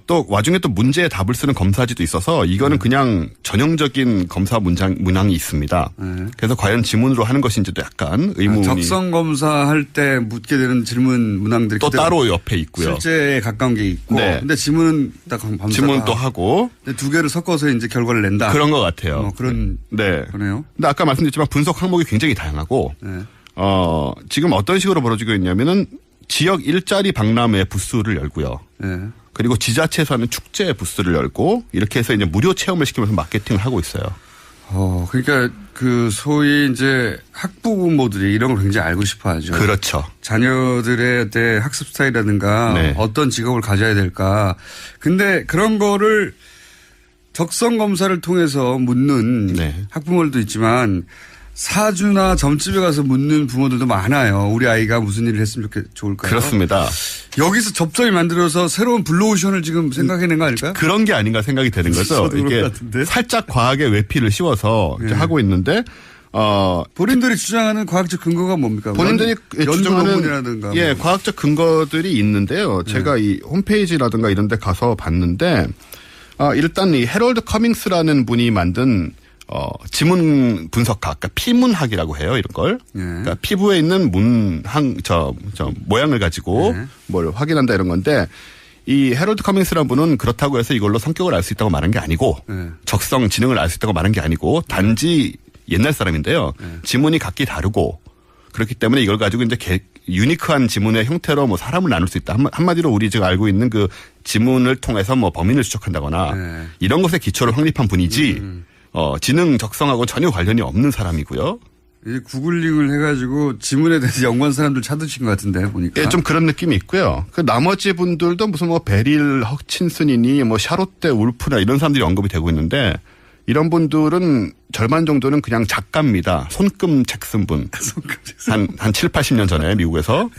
또 와중에 또 문제에 답을 쓰는 검사지도 있어서 이거는 그냥 전형적인 검사 문항이 있습니다. 네. 그래서 과연 지문으로 하는 것인지도 약간 의문이 적성 검사할 때 묻게 되는 질문 문항들이 또 따로 옆에 있고요. 실제에 가까운 게 있고, 네. 근데 지문은 딱 검사가 지문 또 하고 근데 두 개를 섞어서 이제 결과를 낸다. 그런 것 같아요. 그런 네. 거네요. 근데 아까 말씀드렸지만 분석 항목이 굉장히 다양하고 네. 지금 어떤 식으로 벌어지고 있냐면은 지역 일자리 박람회 부스를 열고요. 네. 그리고 지자체에서 하는 축제 부스를 열고 이렇게 해서 이제 무료 체험을 시키면서 마케팅을 하고 있어요. 그러니까 그 소위 이제 학부모들이 이런 걸 굉장히 알고 싶어 하죠. 그렇죠. 자녀들의 학습 스타일이라든가 네. 어떤 직업을 가져야 될까. 근데 그런 거를 적성 검사를 통해서 묻는 네. 학부모들도 있지만 사주나 점집에 가서 묻는 부모들도 많아요. 우리 아이가 무슨 일을 했으면 좋을까요? 그렇습니다. 여기서 접점이 만들어서 새로운 블루오션을 지금 생각해낸 거 아닐까요? 그런 게 아닌가 생각이 되는 거죠. 저도 그럴 이게 것 같은데. 살짝 과학의 외피를 씌워서 이제 네. 하고 있는데 본인들이 주장하는 과학적 근거가 뭡니까? 본인들이 연구 주장하는 논문이라든가 예, 뭐. 과학적 근거들이 있는데요. 제가 이 홈페이지라든가 이런 데 가서 봤는데 일단 이 해럴드 커밍스라는 분이 만든 지문 분석학, 그러니까 피문학이라고 해요, 이런 걸. 예. 그러니까 피부에 있는 모양을 가지고 네. 뭘 확인한다 이런 건데 이 해럴드 커밍스라는 분은 그렇다고 해서 이걸로 성격을 알 수 있다고 말한 게 아니고 네. 적성 지능을 알 수 있다고 말한 게 아니고 단지 옛날 사람인데요. 지문이 각기 다르고 그렇기 때문에 이걸 가지고 이제 유니크한 지문의 형태로 뭐 사람을 나눌 수 있다. 한마디로 우리 지금 알고 있는 그 지문을 통해서 뭐 범인을 추적한다거나 네. 이런 것에 기초를 확립한 분이지 지능 적성하고 전혀 관련이 없는 사람이고요. 이 구글링을 해가지고 지문에 대해서 연구한 사람들 찾으신 것 같은데 보니까. 예, 좀 그런 느낌이 있고요. 그 나머지 분들도 무슨 뭐 베릴 허친슨이니 뭐 샤롯데 울프나 이런 사람들이 언급이 되고 있는데 이런 분들은 절반 정도는 그냥 작가입니다. 손금 책 쓴 분. 한 7, 80년 전에 미국에서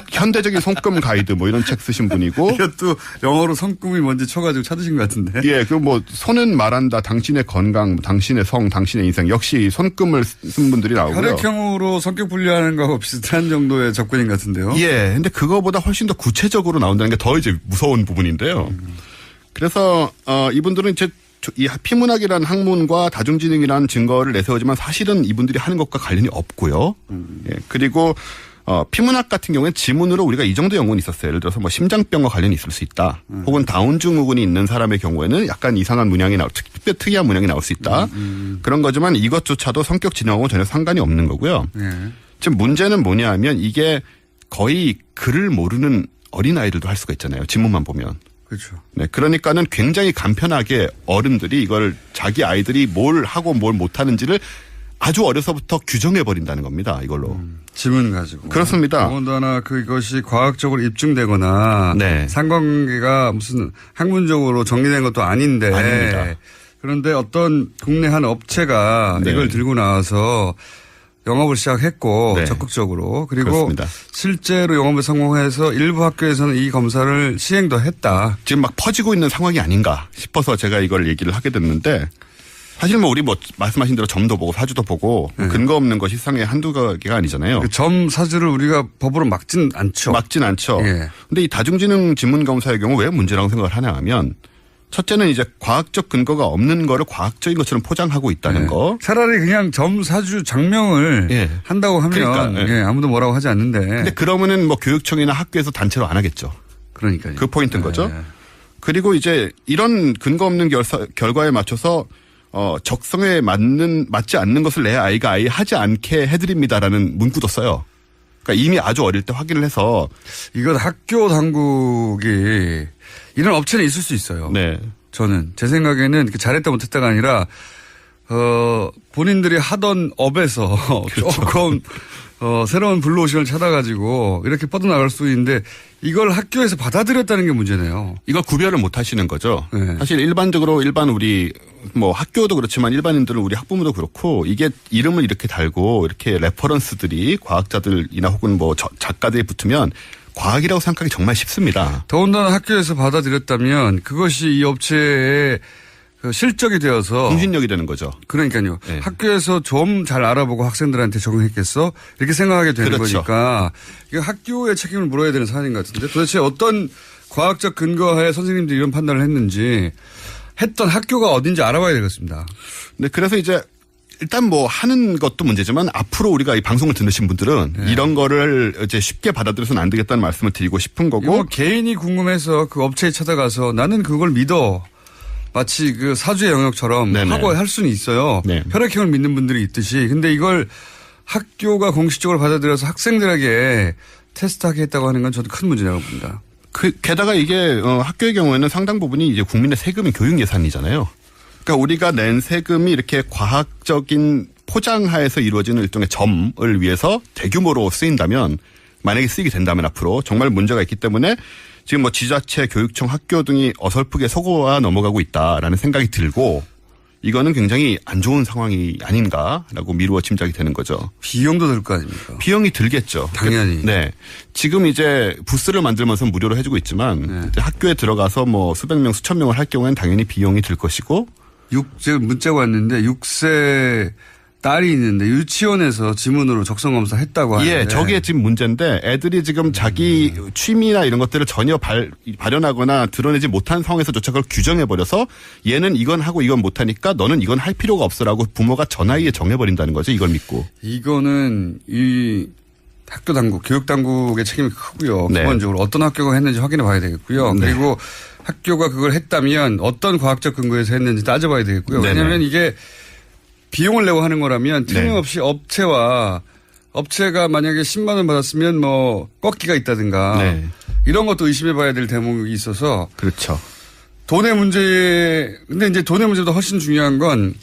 현대적인 손금 가이드 뭐 이런 책 쓰신 분이고. 이것도 영어로 성금이 뭔지 쳐가지고 찾으신 것 같은데. 예, 그 뭐 손은 말한다. 당신의 건강, 당신의 성, 당신의 인생. 역시 손금을 쓴 분들이 나오고요. 혈액형으로 성격 분류하는 거하고 비슷한 정도의 접근인 것 같은데요. 예, 근데 그거보다 훨씬 더 구체적으로 나온다는 게 더 이제 무서운 부분인데요. 그래서 이분들은 이제 이 피문학이라는 학문과 다중지능이라는 증거를 내세우지만 사실은 이분들이 하는 것과 관련이 없고요. 예, 그리고 피문학 같은 경우에는 지문으로 우리가 이 정도 연구는 있었어요. 예를 들어서 뭐 심장병과 관련이 있을 수 있다. 혹은 다운 증후군이 있는 사람의 경우에는 약간 이상한 문양이 특이한 문양이 나올 수 있다. 그런 거지만 이것조차도 성격 지능하고는 전혀 상관이 없는 거고요. 예. 지금 문제는 뭐냐 하면 이게 거의 글을 모르는 어린아이들도 할 수가 있잖아요. 지문만 보면. 그렇죠. 네, 그러니까는 굉장히 간편하게 어른들이 이걸 자기 아이들이 뭘 하고 뭘 못하는지를 아주 어려서부터 규정해버린다는 겁니다. 이걸로. 지문 가지고. 그렇습니다. 더군다나 그것이 과학적으로 입증되거나 네. 상관관계가 무슨 학문적으로 정리된 것도 아닌데. 아닙니다. 그런데 어떤 국내 한 업체가 네. 이걸 들고 나와서 영업을 시작했고 네. 적극적으로 그리고 그렇습니다. 실제로 영업에 성공해서 일부 학교에서는 이 검사를 시행도 했다. 지금 막 퍼지고 있는 상황이 아닌가 싶어서 제가 이걸 얘기를 하게 됐는데 사실 뭐 우리 뭐 말씀하신 대로 점도 보고 사주도 보고 근거 없는 것이 세상에 한두 개가 아니잖아요. 그 점 사주를 우리가 법으로 막진 않죠. 막진 않죠. 예. 근데 이 다중지능 지문검사의 경우 왜 문제라고 생각을 하냐 하면 첫째는 이제 과학적 근거가 없는 거를 과학적인 것처럼 포장하고 있다는 예. 거. 차라리 그냥 점 사주 장명을 예. 한다고 하면 그러니까, 예. 예, 아무도 뭐라고 하지 않는데. 근데 그러면은 뭐 교육청이나 학교에서 단체로 안 하겠죠. 그러니까요. 그 포인트인 예. 거죠. 그리고 이제 이런 근거 없는 결과에 맞춰서 적성에 맞지 않는 것을 내 아이가 아예 하지 않게 해드립니다라는 문구도 써요. 그러니까 이미 아주 어릴 때 확인을 해서 이건 학교 당국이 이런 업체는 있을 수 있어요. 네. 저는 제 생각에는 잘했다 못했다가 아니라 본인들이 하던 업에서 그렇죠. 조금 새로운 블루오션을 찾아가지고 이렇게 뻗어나갈 수 있는데 이걸 학교에서 받아들였다는 게 문제네요. 이걸 구별을 못 하시는 거죠. 네. 사실 일반적으로 일반 우리 뭐 학교도 그렇지만 일반인들은 우리 학부모도 그렇고 이게 이름을 이렇게 달고 이렇게 레퍼런스들이 과학자들이나 혹은 뭐 작가들이 붙으면 과학이라고 생각하기 정말 쉽습니다. 더군다나 학교에서 받아들였다면 그것이 이 업체의 그 실적이 되어서 공신력이 되는 거죠. 그러니까요. 네. 학교에서 좀 잘 알아보고 학생들한테 적응했겠어? 이렇게 생각하게 되는 그렇죠. 거니까 이거 학교의 책임을 물어야 되는 사안인 것 같은데 도대체 어떤 과학적 근거하에 선생님들이 이런 판단을 했는지 했던 학교가 어딘지 알아봐야 되겠습니다. 네, 그래서 이제 일단 뭐 하는 것도 문제지만 앞으로 우리가 이 방송을 듣는 분들은 네. 이런 거를 이제 쉽게 받아들여서는 안 되겠다는 말씀을 드리고 싶은 거고. 이거 개인이 궁금해서 그 업체에 찾아가서 나는 그걸 믿어. 마치 그 사주의 영역처럼 네네. 하고 할 수는 있어요. 네. 혈액형을 믿는 분들이 있듯이. 근데 이걸 학교가 공식적으로 받아들여서 학생들에게 테스트하게 했다고 하는 건 저도 큰 문제라고 봅니다. 게다가 이게 학교의 경우에는 상당 부분이 이제 국민의 세금이 교육 예산이잖아요. 그러니까 우리가 낸 세금이 이렇게 과학적인 포장하에서 이루어지는 일종의 점을 위해서 대규모로 쓰인다면 만약에 쓰이게 된다면 앞으로 정말 문제가 있기 때문에 지금 뭐 지자체, 교육청, 학교 등이 어설프게 속아 넘어가고 있다라는 생각이 들고 이거는 굉장히 안 좋은 상황이 아닌가라고 미루어 짐작이 되는 거죠. 비용도 들 거 아닙니까? 비용이 들겠죠. 당연히. 네. 지금 이제 부스를 만들면서 무료로 해주고 있지만 이제 학교에 들어가서 뭐 수백 명, 수천 명을 할 경우에는 당연히 비용이 들 것이고 지금 문자가 왔는데 6세 딸이 있는데 유치원에서 지문으로 적성검사 했다고 하는데. 예, 저게 지금 문제인데 애들이 지금 자기 취미나 이런 것들을 전혀 발현하거나 드러내지 못한 상황에서조차 그걸 규정해버려서 얘는 이건 하고 이건 못하니까 너는 이건 할 필요가 없어라고 부모가 전화위에 정해버린다는 거죠. 이걸 믿고. 이거는 이 학교 당국, 교육 당국의 책임이 크고요. 네. 기본적으로 어떤 학교가 했는지 확인해 봐야 되겠고요. 네. 그리고 학교가 그걸 했다면 어떤 과학적 근거에서 했는지 따져봐야 되겠고요. 네네. 왜냐하면 이게 비용을 내고 하는 거라면 틀림없이 업체가 만약에 10만 원 받았으면 뭐 꺾기가 있다든가 네. 이런 것도 의심해 봐야 될 대목이 있어서 그렇죠. 돈의 문제, 근데 이제 돈의 문제보다 훨씬 중요한 건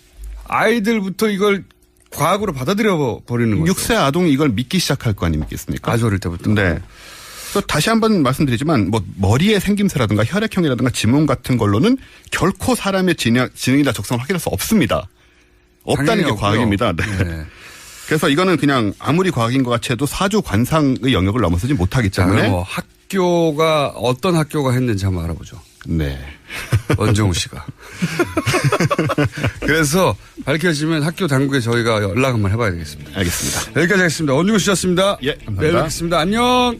아이들부터 이걸 과학으로 받아들여 버리는 거죠. 6세 아동이 이걸 믿기 시작할 거 아니겠습니까? 아주 어릴 때부터. 네. 그래서 다시 한번 말씀드리지만 뭐 머리의 생김새라든가 혈액형이라든가 지문 같은 걸로는 결코 사람의 지능이나 적성을 확인할 수 없습니다. 없다는 게 없고요. 과학입니다. 네. 네. 그래서 이거는 그냥 아무리 과학인 것 같이 해도 사주 관상의 영역을 넘어서지 못하기 자, 때문에. 그럼 뭐 학교가 어떤 학교가 했는지 한번 알아보죠. 네. 원정우 씨가. 그래서 밝혀지면 학교 당국에 저희가 연락 한번 해봐야 되겠습니다. 알겠습니다. 여기까지 하겠습니다. 원정우 씨였습니다. 예, 감사합니다. 내일 뵙겠습니다. 안녕.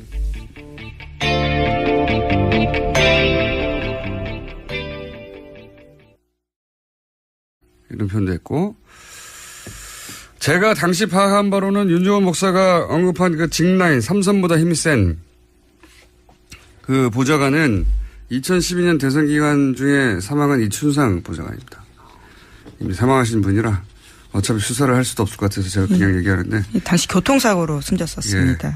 이런 표현도 했고. 제가 당시 파악한 바로는 윤종원 목사가 언급한 그 직라인, 삼선보다 힘이 센 그 보좌관은 2012년 대선 기간 중에 사망한 이춘상 보좌관입니다. 이미 사망하신 분이라 어차피 수사를 할 수도 없을 것 같아서 제가 그냥 얘기하는데. 당시 교통사고로 숨졌었습니다. 예.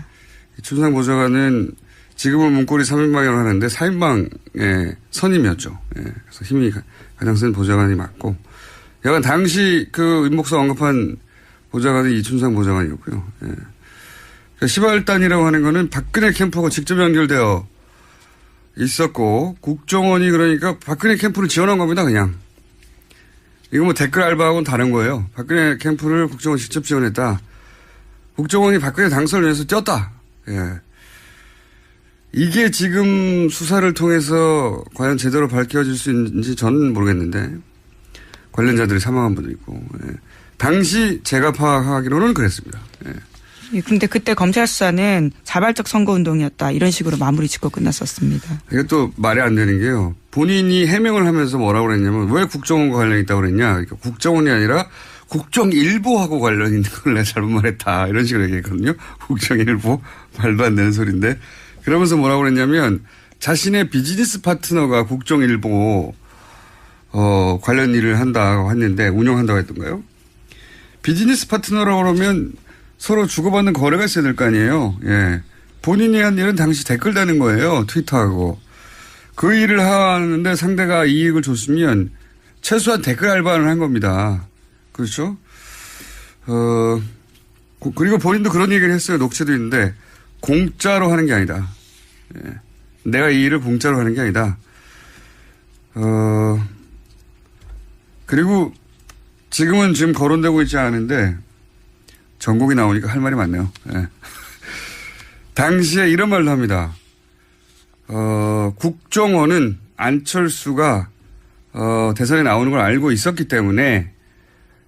이춘상 보좌관은 지금은 문고리 3인방이라고 하는데 4인방의 선임이었죠. 예. 그래서 힘이 가장 센 보좌관이 맞고, 여간 당시 그 윤 목사 언급한 보좌관이 이춘상 보좌관이었고요. 예. 그러니까 시발단이라고 하는 거는 박근혜 캠프하고 직접 연결되어 있었고, 국정원이 그러니까 박근혜 캠프를 지원한 겁니다, 그냥. 이거 뭐 댓글 알바하고는 다른 거예요. 박근혜 캠프를 국정원이 직접 지원했다. 국정원이 박근혜 당선을 위해서 뛰었다. 예. 이게 지금 수사를 통해서 과연 제대로 밝혀질 수 있는지 저는 모르겠는데, 관련자들이 사망한 분도 있고, 예. 당시 제가 파악하기로는 그랬습니다. 예. 그런데 그때 검찰 수사는 자발적 선거운동이었다. 이런 식으로 마무리 짓고 끝났었습니다. 이게 또 말이 안 되는 게요. 본인이 해명을 하면서 뭐라고 그랬냐면, 왜 국정원과 관련이 있다고 그랬냐. 그러니까 국정원이 아니라 국정일보하고 관련 있는 걸 내가 잘못 말했다. 이런 식으로 얘기했거든요. 국정일보. 말도 안 되는 소리인데. 그러면서 뭐라고 그랬냐면, 자신의 비즈니스 파트너가 국정일보 관련 일을 한다고 했는데, 운영한다고 했던가요? 비즈니스 파트너라고 그러면 서로 주고받는 거래가 있어야 될 거 아니에요. 예. 본인이 한 일은 당시 댓글 다는 거예요. 트위터하고. 그 일을 하는데 상대가 이익을 줬으면 최소한 댓글 알바를 한 겁니다. 그렇죠? 그리고 본인도 그런 얘기를 했어요. 녹취도 있는데, 공짜로 하는 게 아니다. 예. 내가 이 일을 공짜로 하는 게 아니다. 그리고 지금은 지금 거론되고 있지 않은데, 전곡이 나오니까 할 말이 많네요. 예. 당시에 이런 말도 합니다. 국정원은 안철수가 대선에 나오는 걸 알고 있었기 때문에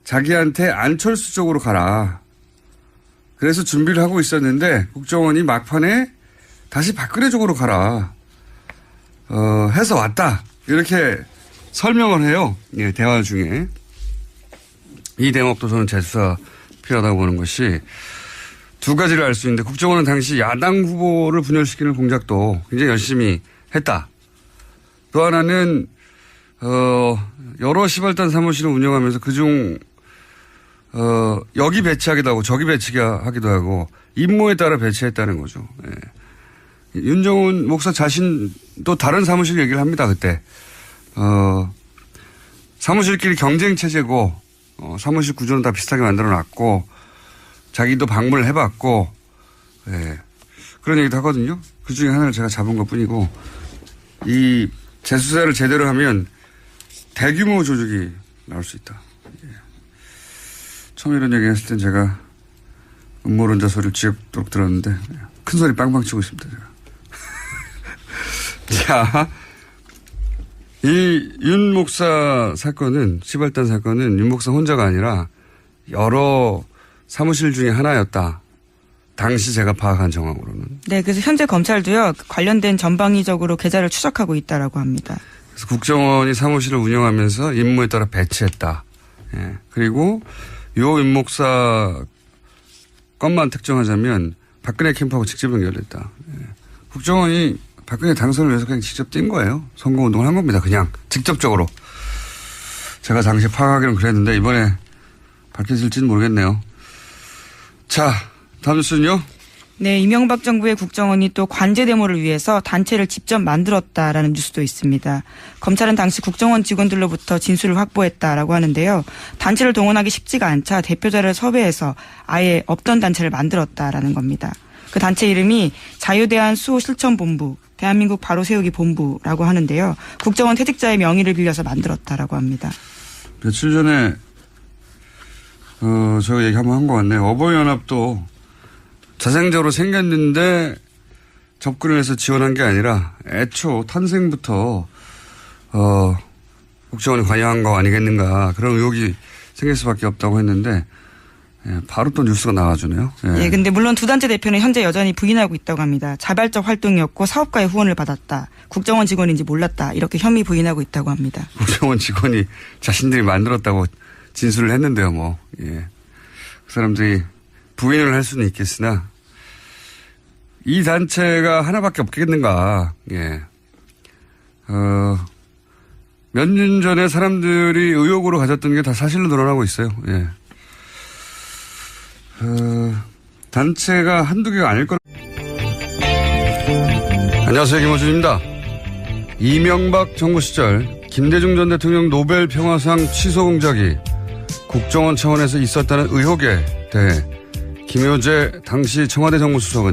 자기한테 안철수 쪽으로 가라. 그래서 준비를 하고 있었는데 국정원이 막판에 다시 박근혜 쪽으로 가라. 해서 왔다. 이렇게 설명을 해요. 예, 대화 중에. 이 대목도 저는 재수사 필요하다고 보는 것이, 두 가지를 알 수 있는데, 국정원은 당시 야당 후보를 분열시키는 공작도 굉장히 열심히 했다. 또 하나는 여러 시발단 사무실을 운영하면서 그중 여기 배치하기도 하고 저기 배치하기도 하고 임무에 따라 배치했다는 거죠. 예. 윤정훈 목사 자신도 다른 사무실 얘기를 합니다. 그때 사무실끼리 경쟁 체제고 사무실 구조는 다 비슷하게 만들어놨고 자기도 방문을 해봤고, 예. 그런 얘기도 하거든요. 그 중에 하나를 제가 잡은 것 뿐이고, 이 재수사를 제대로 하면 대규모 조직이 나올 수 있다. 예. 처음 이런 얘기 했을 땐 제가 음모론자 소리를 지겹도록 들었는데, 큰 소리 빵빵 치고 있습니다, 제가. 자, 이 윤 목사 사건은, 시발단 사건은 윤 목사 혼자가 아니라 여러 사무실 중에 하나였다. 당시 제가 파악한 정황으로는. 네, 그래서 현재 검찰도요, 관련된 전방위적으로 계좌를 추적하고 있다라고 합니다. 그래서 국정원이 사무실을 운영하면서 임무에 따라 배치했다. 예. 그리고 요 윤 목사 것만 특정하자면 박근혜 캠프하고 직접 연결됐다. 예. 국정원이 박근혜 당선을 위해서 그냥 직접 뛴 거예요. 선거운동을 한 겁니다. 그냥 직접적으로. 제가 당시 파악하기는 그랬는데 이번에 밝혀질지는 모르겠네요. 자, 다음 뉴스는요. 네, 이명박 정부의 국정원이 또 관제 데모를 위해서 단체를 직접 만들었다라는 뉴스도 있습니다. 검찰은 당시 국정원 직원들로부터 진술을 확보했다라고 하는데요. 단체를 동원하기 쉽지가 않자 대표자를 섭외해서 아예 없던 단체를 만들었다라는 겁니다. 그 단체 이름이 자유대한 수호실천본부, 대한민국 바로세우기 본부라고 하는데요. 국정원 퇴직자의 명의를 빌려서 만들었다라고 합니다. 며칠 전에 제가 얘기 한번 한 것 같네요. 어버이연합도 자생적으로 생겼는데 접근을 해서 지원한 게 아니라 애초 탄생부터 국정원이 관여한 거 아니겠는가, 그런 의혹이 생길 수밖에 없다고 했는데, 예, 바로 또 뉴스가 나와주네요. 예. 예, 근데 물론 두 단체 대표는 현재 여전히 부인하고 있다고 합니다. 자발적 활동이었고 사업가의 후원을 받았다. 국정원 직원인지 몰랐다. 이렇게 혐의 부인하고 있다고 합니다. 국정원 직원이 자신들이 만들었다고 진술을 했는데요, 뭐. 예. 그 사람들이 부인을 할 수는 있겠으나, 이 단체가 하나밖에 없겠는가. 예. 몇 년 전에 사람들이 의혹으로 가졌던 게 다 사실로 드러나고 있어요. 예. 단체가 한두 개가 아닐 거라. 안녕하세요. 김호준입니다. 이명박 정부 시절 김대중 전 대통령 노벨 평화상 취소 공작이 국정원 차원에서 있었다는 의혹에 대해 김효재 당시 청와대 정무수석은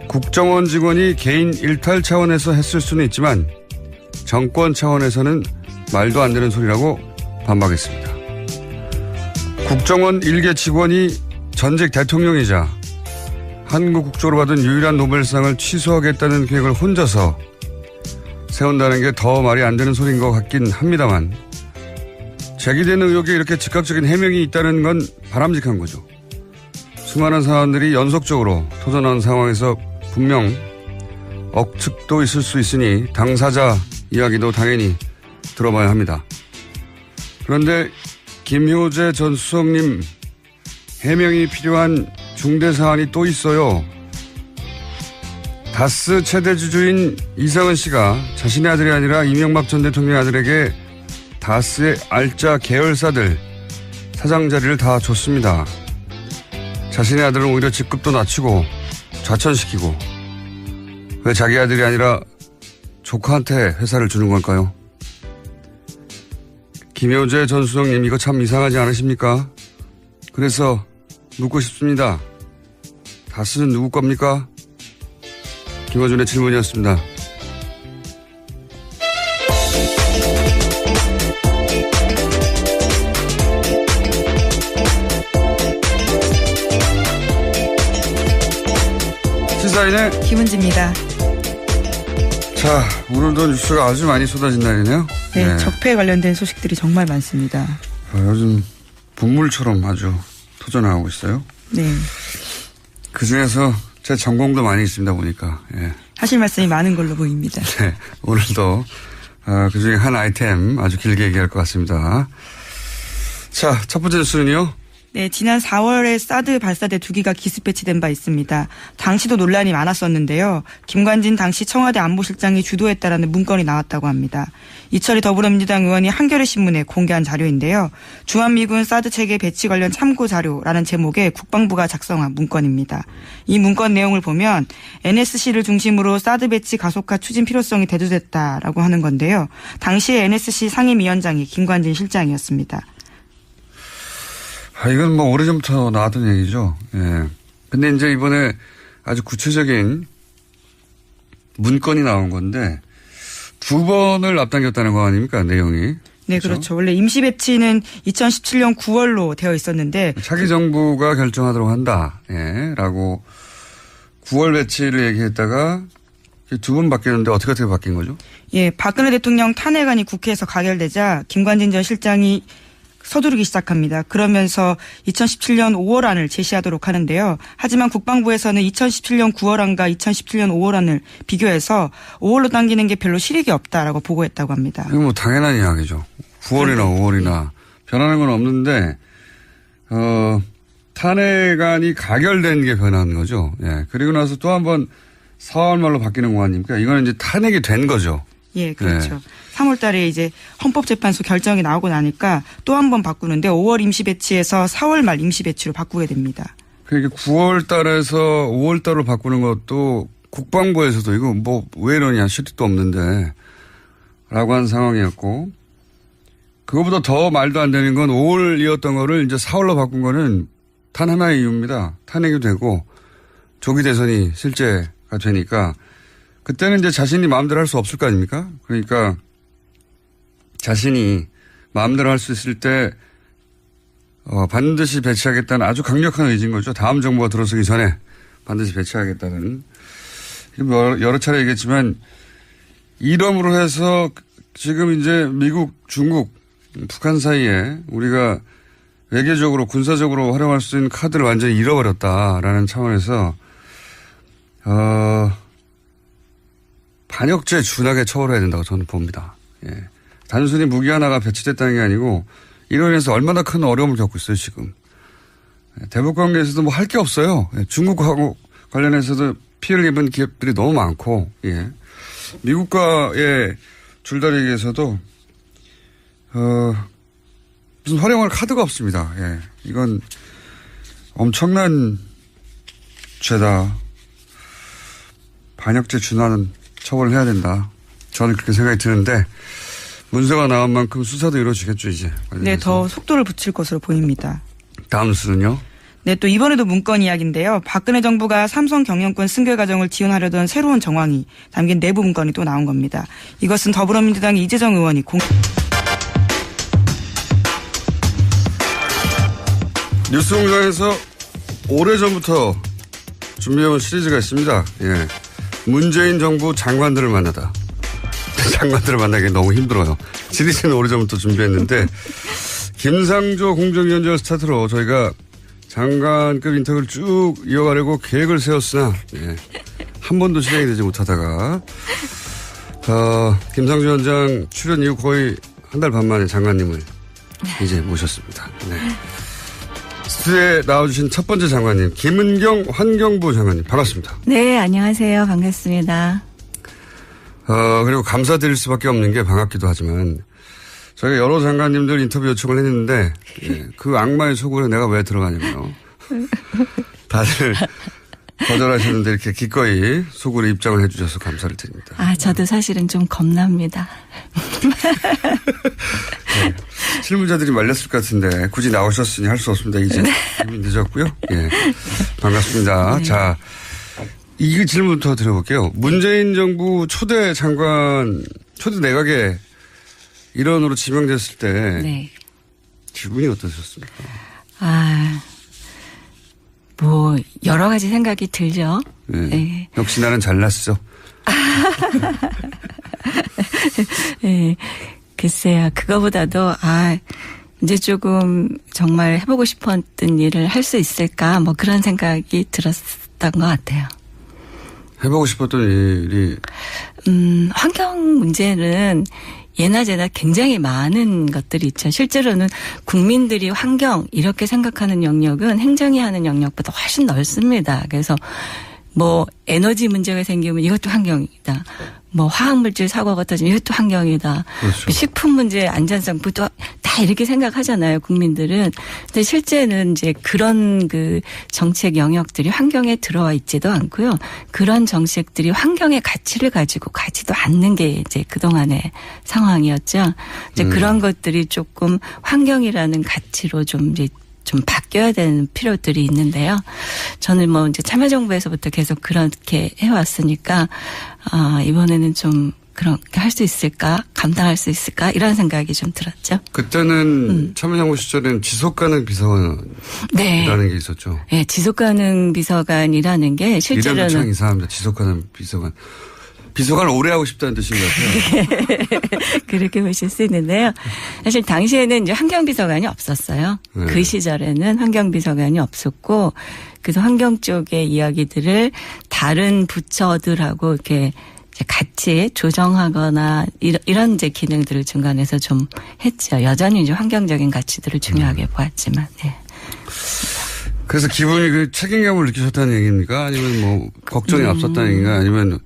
국정원 직원이 개인 일탈 차원에서 했을 수는 있지만 정권 차원에서는 말도 안 되는 소리라고 반박했습니다. 국정원 일개 직원이 전직 대통령이자 한국 국조로 받은 유일한 노벨상을 취소하겠다는 계획을 혼자서 세운다는 게 더 말이 안 되는 소리인 것 같긴 합니다만 제기되는 의혹에 이렇게 즉각적인 해명이 있다는 건 바람직한 거죠. 수많은 사안들이 연속적으로 터져나온 상황에서 분명 억측도 있을 수 있으니 당사자 이야기도 당연히 들어봐야 합니다. 그런데 김효재 전 수석님 해명이 필요한 중대 사안이 또 있어요. 다스 최대 주주인 이상은 씨가 자신의 아들이 아니라 이명박 전 대통령의 아들에게 다스의 알짜 계열사들 사장 자리를 다 줬습니다. 자신의 아들은 오히려 직급도 낮추고 좌천시키고 왜 자기 아들이 아니라 조카한테 회사를 주는 걸까요? 김효재 전 수석님 이거 참 이상하지 않으십니까? 그래서 묻고 싶습니다. 다스는 누구 겁니까? 김어준의 질문이었습니다. 시사인의 김은지입니다. 자, 오늘도 뉴스가 아주 많이 쏟아진 날이네요. 네, 적폐에 관련된 소식들이 정말 많습니다. 요즘 분물처럼 아주 터져나가고 있어요. 네. 그중에서 제 전공도 많이 있습니다 보니까. 예. 하실 말씀이 많은 걸로 보입니다. 네, 오늘도 그중에 한 아이템 아주 길게 얘기할 것 같습니다. 자, 첫 번째 뉴스는요. 네, 지난 4월에 사드 발사대 2기가 기습 배치된 바 있습니다. 당시도 논란이 많았었는데요. 김관진 당시 청와대 안보실장이 주도했다라는 문건이 나왔다고 합니다. 이철희 더불어민주당 의원이 한겨레 신문에 공개한 자료인데요. 주한미군 사드 체계 배치 관련 참고 자료라는 제목의 국방부가 작성한 문건입니다. 이 문건 내용을 보면 NSC를 중심으로 사드 배치 가속화 추진 필요성이 대두됐다라고 하는 건데요. 당시에 NSC 상임위원장이 김관진 실장이었습니다. 이건 뭐 오래전부터 나왔던 얘기죠. 예. 근데 이제 이번에 아주 구체적인 문건이 나온 건데 2번을 앞당겼다는 거 아닙니까? 내용이. 네, 그렇죠. 원래 임시 배치는 2017년 9월로 되어 있었는데 차기 정부가 결정하도록 한다. 예. 라고 9월 배치를 얘기했다가 2번 바뀌었는데 어떻게 바뀐 거죠? 예, 박근혜 대통령 탄핵안이 국회에서 가결되자 김관진 전 실장이 서두르기 시작합니다. 그러면서 2017년 5월안을 제시하도록 하는데요. 하지만 국방부에서는 2017년 9월안과 2017년 5월안을 비교해서 5월로 당기는 게 별로 실익이 없다라고 보고했다고 합니다. 이거 뭐 당연한 이야기죠. 9월이나 5월이나 변하는 건 없는데 탄핵안이 가결된 게 변한 거죠. 예. 그리고 나서 또 한 번 4월 말로 바뀌는 거 아닙니까? 이거는 이제 탄핵이 된 거죠. 예, 그렇죠. 3월 달에 이제 헌법재판소 결정이 나오고 나니까 또 한 번 바꾸는데 5월 임시 배치에서 4월 말 임시 배치로 바꾸게 됩니다. 그러니까 9월 달에서 5월 달로 바꾸는 것도 국방부에서도 이거 뭐 왜 이러냐 실익도 없는데 라고 한 상황이었고 그거보다 더 말도 안 되는 건 5월이었던 거를 이제 4월로 바꾼 거는 단 하나의 이유입니다. 탄핵이 되고 조기 대선이 실제가 되니까 그때는 이제 자신이 마음대로 할 수 없을 거 아닙니까? 그러니까 자신이 마음대로 할 수 있을 때 반드시 배치하겠다는 아주 강력한 의지인 거죠. 다음 정부가 들어서기 전에 반드시 배치하겠다는. 여러 차례 얘기했지만 이름으로 해서 지금 이제 미국, 중국, 북한 사이에 우리가 외교적으로 군사적으로 활용할 수 있는 카드를 완전히 잃어버렸다라는 차원에서 반역죄 준하게 처벌해야 된다고 저는 봅니다. 예. 단순히 무기 하나가 배치됐다는 게 아니고 이로 인해서 얼마나 큰 어려움을 겪고 있어요 지금. 대북 관계에서도 뭐 할 게 없어요. 예. 중국하고 관련해서도 피해를 입은 기업들이 너무 많고 예. 미국과의 줄다리기에서도 무슨 활용할 카드가 없습니다. 예. 이건 엄청난 죄다. 반역죄 준하는 처벌을 해야 된다. 저는 그렇게 생각이 드는데 문서가 나온 만큼 수사도 이루어지겠죠 이제. 네, 더 속도를 붙일 것으로 보입니다. 다음 수는요? 네, 또 이번에도 문건 이야기인데요. 박근혜 정부가 삼성 경영권 승계 과정을 지원하려던 새로운 정황이 담긴 내부 문건이 또 나온 겁니다. 이것은 더불어민주당의 이재정 의원이 뉴스공장에서 오래전부터 준비해온 시리즈가 있습니다. 예. 문재인 정부 장관들을 만나다. 장관들을 만나기 너무 힘들어요. 시리즈는 오래전부터 준비했는데 김상조 공정위원장을 스타트로 저희가 장관급 인터뷰를 쭉 이어가려고 계획을 세웠으나 한 번도 진행이 되지 못하다가 김상조 위원장 출연 이후 거의 한 달 반 만에 장관님을 이제 모셨습니다. 네. 스튜디오에 나와주신 첫 번째 장관님 김은경 환경부 장관님 반갑습니다. 네, 안녕하세요. 반갑습니다. 그리고 감사드릴 수밖에 없는 게 반갑기도 하지만 저희가 여러 장관님들 인터뷰 요청을 했는데 그 악마의 속으로 내가 왜 들어가냐고요. 다들 거절하셨는데 이렇게 기꺼이 속으로 입장을 해 주셔서 감사를 드립니다. 아, 저도 사실은 좀 겁납니다. 네. 실무자들이 말렸을 것 같은데 굳이 나오셨으니 할 수 없습니다. 이제 이미 늦었고요. 예. 반갑습니다. 네. 자, 이 질문부터 드려볼게요. 문재인 정부 초대 장관, 초대 내각에 일원으로 지명됐을 때 네. 기분이 어떠셨습니까? 아, 뭐 여러 가지 생각이 들죠. 네. 네. 역시 나는 잘났어. 네. 글쎄요. 그거보다도 이제 조금 정말 해보고 싶었던 일을 할 수 있을까 뭐 그런 생각이 들었던 것 같아요. 해보고 싶었던 일이 환경 문제는 예나 제나 굉장히 많은 것들이 있죠. 실제로는 국민들이 환경 이렇게 생각하는 영역은 행정이 하는 영역보다 훨씬 넓습니다. 그래서 뭐 에너지 문제가 생기면 이것도 환경이다. 뭐 화학물질 사고가 터지면 이것도 환경이다. 그렇죠. 식품 문제 안전성부터 다 이렇게 생각하잖아요. 국민들은. 근데 실제는 이제 그런 그 정책 영역들이 환경에 들어와 있지도 않고요. 그런 정책들이 환경의 가치를 가지고 가지도 않는 게 이제 그동안의 상황이었죠. 이제 그런 것들이 조금 환경이라는 가치로 좀 바뀌어야 되는 필요들이 있는데요. 저는 뭐 이제 참여정부에서부터 계속 그렇게 해왔으니까, 이번에는 좀 그렇게 할 수 있을까? 감당할 수 있을까? 이런 생각이 좀 들었죠. 그때는 참여정부 시절에는 지속가능 비서관이라는 네. 게 있었죠. 네, 지속가능 비서관이라는 게 실제로는. 이름도 참 이상합니다. 지속가능 비서관. 비서관을 오래 하고 싶다는 뜻인 것 같아요. 그렇게 보실 수 있는데요. 사실 당시에는 이제 환경비서관이 없었어요. 네. 그 시절에는 환경비서관이 없었고, 그래서 환경 쪽의 이야기들을 다른 부처들하고 이렇게 같이 조정하거나 이런 이제 기능들을 중간에서 좀 했죠. 여전히 이제 환경적인 가치들을 중요하게 보았지만. 네. 그래서 기분이 그 책임감을 느끼셨다는 얘기입니까? 아니면 뭐 걱정이 앞섰다는 얘기인가? 아니면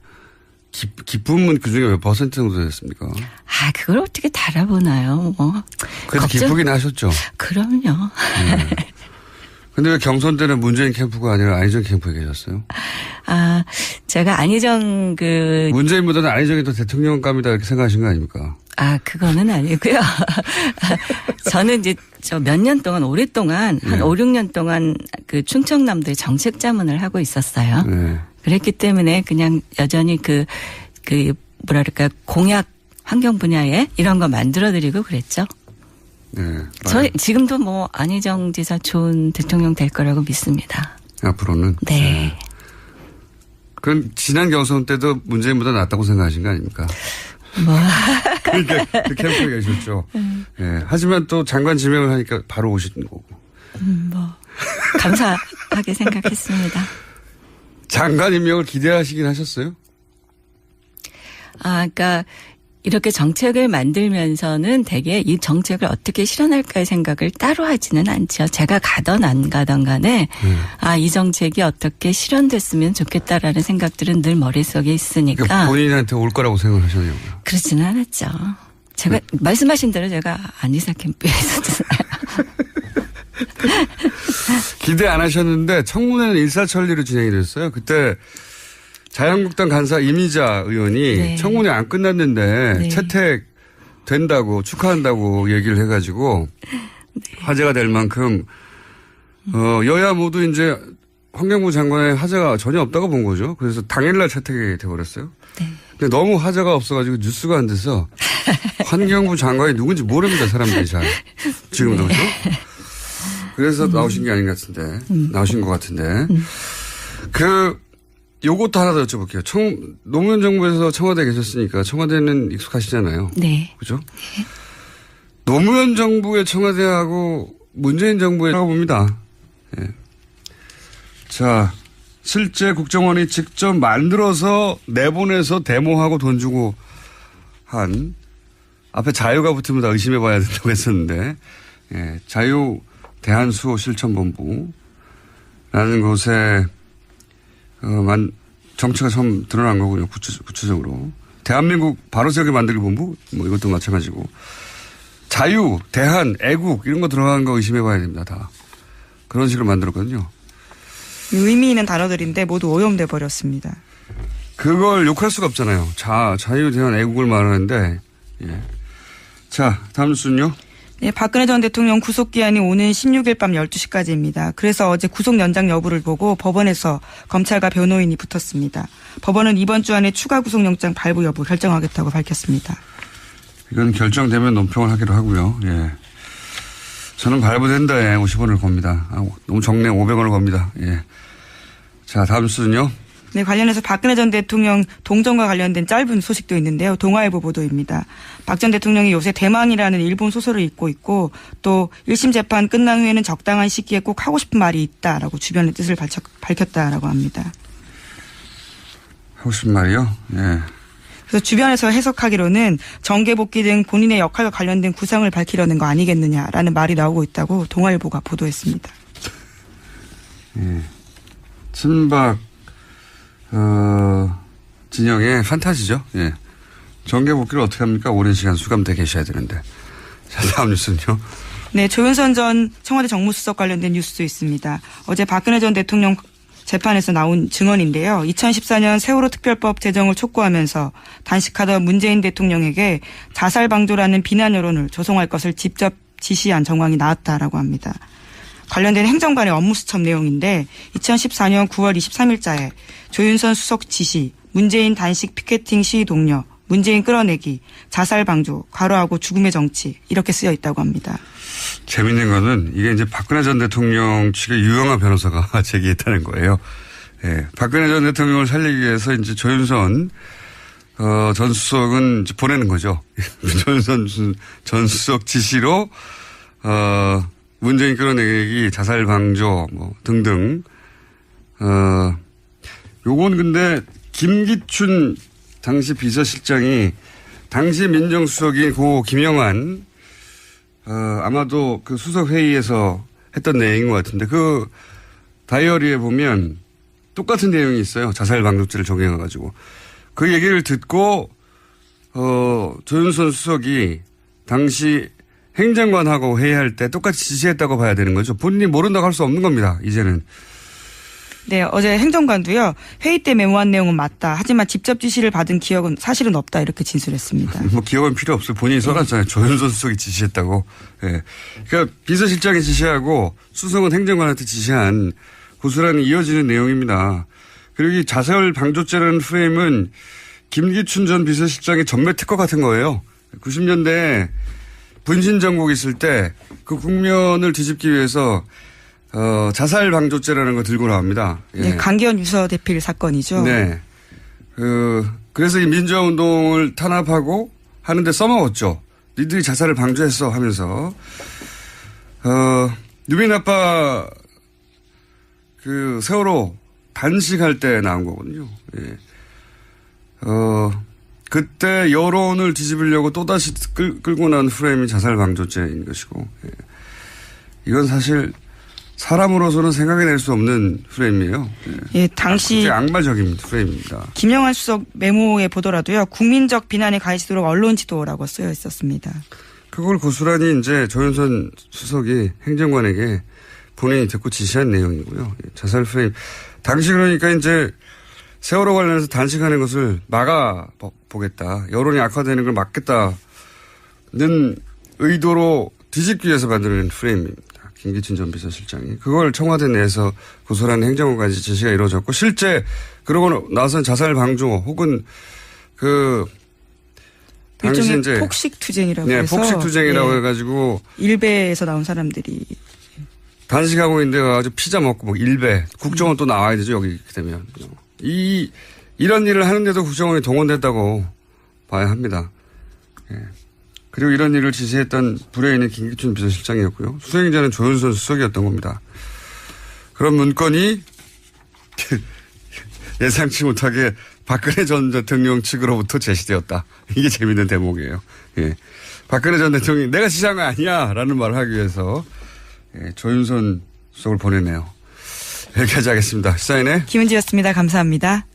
기쁨은 그중에 몇 퍼센트 정도 됐습니까? 그걸 어떻게 달아보나요? 뭐. 그래도 기쁘긴 하셨죠? 그럼요. 네. 근데 왜 경선 때는 문재인 캠프가 아니라 안희정 캠프에 계셨어요? 제가 안희정 문재인보다는 안희정이 더 대통령감이다 이렇게 생각하신 거 아닙니까? 그거는 아니고요. 저는 이제 몇 년 동안, 오랫동안, 한 5, 6년 동안 그 충청남도의 정책 자문을 하고 있었어요. 네. 그랬기 때문에 그냥 여전히 뭐랄까, 공약 환경 분야에 이런 거 만들어드리고 그랬죠. 네. 저희 지금도 뭐 안희정 지사 좋은 대통령 될 거라고 믿습니다. 앞으로는? 네. 그럼 지난 경선 때도 문재인보다 낫다고 생각하신 거 아닙니까? 그러니까 그 캠프에 계셨죠. 네. 하지만 또 장관 지명을 하니까 바로 오시는 거고. 감사하게 생각했습니다. 장관 임명을 기대하시긴 하셨어요? 그러니까 이렇게 정책을 만들면서는 되게 이 정책을 어떻게 실현할까의 생각을 따로 하지는 않죠. 제가 가던 안 가던 간에 이 정책이 어떻게 실현됐으면 좋겠다라는 생각들은 늘 머릿속에 있으니까. 그러니까 본인한테 올 거라고 생각하셨냐고요? 그렇지는 않았죠. 제가 말씀하신 대로 제가 안희사 캠프에 있었잖아요. 기대 안 하셨는데 청문회는 일사천리로 진행이 됐어요. 그때 자유한국당 간사 이미자 의원이 네. 청문회 안 끝났는데 네. 채택된다고 축하한다고 얘기를 해가지고 네. 화제가 될 만큼 여야 모두 이제 환경부 장관의 화제가 전혀 없다고 본 거죠. 그래서 당일날 채택이 돼버렸어요. 네. 근데 너무 화제가 없어가지고 뉴스가 안 돼서 환경부 장관이 누군지 모릅니다. 사람들이 잘. 지금도 그렇죠? 그래서 나오신 게 아닌 것 같은데. 나오신 것 같은데. 요것도 하나 더 여쭤볼게요. 노무현 정부에서 청와대에 계셨으니까 청와대는 익숙하시잖아요. 네. 그죠? 네. 노무현 정부의 청와대하고 문재인 정부의 라고 봅니다. 예. 자, 실제 국정원이 직접 만들어서 내보내서 데모하고 돈 주고 한 앞에 자유가 붙으면 다 의심해 봐야 된다고 했었는데 예, 자유 대한수호실천본부라는 곳에 정체가 처음 드러난 거군요. 구체적으로. 대한민국 바로세우기 만들기 본부 뭐 이것도 마찬가지고 자유, 대한, 애국 이런 거 들어가는 거 의심해 봐야 됩니다. 다. 그런 식으로 만들었거든요. 의미 있는 단어들인데 모두 오염돼 버렸습니다. 그걸 욕할 수가 없잖아요. 자유, 대한, 애국을 말하는데 예. 자, 다음 뉴스는요. 네, 박근혜 전 대통령 구속기한이 오는 16일 밤 12시까지입니다. 그래서 어제 구속 연장 여부를 보고 법원에서 검찰과 변호인이 붙었습니다. 법원은 이번 주 안에 추가 구속영장 발부 여부 결정하겠다고 밝혔습니다. 이건 결정되면 논평을 하기로 하고요. 예. 저는 발부된다에 50원을 겁니다. 너무 적네 500원을 겁니다. 예. 자, 다음 뉴스는요. 네, 관련해서 박근혜 전 대통령 동정과 관련된 짧은 소식도 있는데요. 동아일보 보도입니다. 박 전 대통령이 요새 대망이라는 일본 소설을 읽고 있고 또 1심 재판 끝난 후에는 적당한 시기에 꼭 하고 싶은 말이 있다라고 주변의 뜻을 밝혔다라고 합니다. 하고 싶은 말이요? 예. 그래서 주변에서 해석하기로는 정계 복귀 등 본인의 역할과 관련된 구상을 밝히려는 거 아니겠느냐라는 말이 나오고 있다고 동아일보가 보도했습니다. 예. 친박 진영의 판타지죠. 예. 정계 복귀를 어떻게 합니까? 오랜 시간 수감돼 계셔야 되는데. 자, 다음 뉴스는요. 네, 조윤선 전 청와대 정무수석 관련된 뉴스도 있습니다. 어제 박근혜 전 대통령 재판에서 나온 증언인데요. 2014년 세월호 특별법 제정을 촉구하면서 단식하던 문재인 대통령에게 자살 방조라는 비난 여론을 조성할 것을 직접 지시한 정황이 나왔다라고 합니다. 관련된 행정관의 업무 수첩 내용인데 2014년 9월 23일자에 조윤선 수석 지시, 문재인 단식 피켓팅 시위 독려, 문재인 끌어내기, 자살 방조, 괄호하고 죽음의 정치 이렇게 쓰여 있다고 합니다. 재밌는 거는 이게 이제 박근혜 전 대통령 측의 유영하 변호사가 제기했다는 거예요. 예. 박근혜 전 대통령을 살리기 위해서 이제 조윤선 전 수석은 이제 보내는 거죠. 조윤선 전 수석 지시로 문재인 끌어내기, 자살 방조 뭐 등등. 요건 근데 김기춘 당시 비서실장이 당시 민정수석인 고 김영환 아마도 그 수석회의에서 했던 내용인 것 같은데 그 다이어리에 보면 똑같은 내용이 있어요. 자살 방조죄를 적용해가지고. 그 얘기를 듣고 조윤선 수석이 당시 행정관하고 회의할 때 똑같이 지시했다고 봐야 되는 거죠. 본인이 모른다고 할 수 없는 겁니다. 이제는. 네, 어제 행정관도요. 회의 때 메모한 내용은 맞다. 하지만 직접 지시를 받은 기억은 사실은 없다. 이렇게 진술했습니다. 뭐 기억은 필요 없어요. 본인이 써놨잖아요. 조윤선 수석이 지시했다고. 예. 그러니까 비서실장이 지시하고 수석은 행정관한테 지시한 고스란히 이어지는 내용입니다. 그리고 이 자살 방조죄라는 프레임은 김기춘 전 비서실장의 전매 특허 같은 거예요. 90년대 분신정국 있을 때 그 국면을 뒤집기 위해서 자살 방조죄라는 거 들고 나옵니다. 예. 네, 강기현 유서 대필 사건이죠. 네. 그래서 이 민주화운동을 탄압하고 하는데 써먹었죠. 니들이 자살을 방조했어 하면서. 유민 아빠 그 세월호 단식할 때 나온 거거든요. 예. 그때 여론을 뒤집으려고 또다시 끌고 난 프레임이 자살 방조죄인 것이고. 예. 이건 사실 사람으로서는 생각해낼 수 없는 프레임이에요. 예, 당시 악마적인 프레임입니다. 김영환 수석 메모에 보더라도요. 국민적 비난에 가해지도록 언론 지도라고 쓰여 있었습니다. 그걸 고스란히 이제 조윤선 수석이 행정관에게 본인이 듣고 지시한 내용이고요. 자살 프레임. 당시 그러니까 이제 세월호 관련해서 단식하는 것을 막아보겠다. 여론이 악화되는 걸 막겠다는 의도로 뒤집기 위해서 만드는 프레임입니다. 김기춘 전 비서실장이. 그걸 청와대 내에서 고소라는 행정부까지 제시가 이루어졌고 실제 그러고 나선 자살 방조 혹은 당시 일종의 이제 폭식투쟁이라고 네, 해서 폭식투쟁이라고 해가지고 일베에서 나온 사람들이 단식하고 있는데 가지고 피자 먹고 뭐 일배 국정원 또 나와야 되죠 여기 이렇게 되면 이런 일을 하는데도 국정원이 동원됐다고 봐야 합니다. 예. 그리고 이런 일을 지시했던 불에 있는 김기춘 비서실장이었고요. 수행자는 조윤선 수석이었던 겁니다. 그런 문건이 예상치 못하게 박근혜 전 대통령 측으로부터 제시되었다. 이게 재밌는 대목이에요. 예. 박근혜 전 대통령이 내가 지시한 거 아니야 라는 말을 하기 위해서 조윤선 수석을 보내네요. 여기까지 하겠습니다. 시사인의 김은지였습니다. 감사합니다.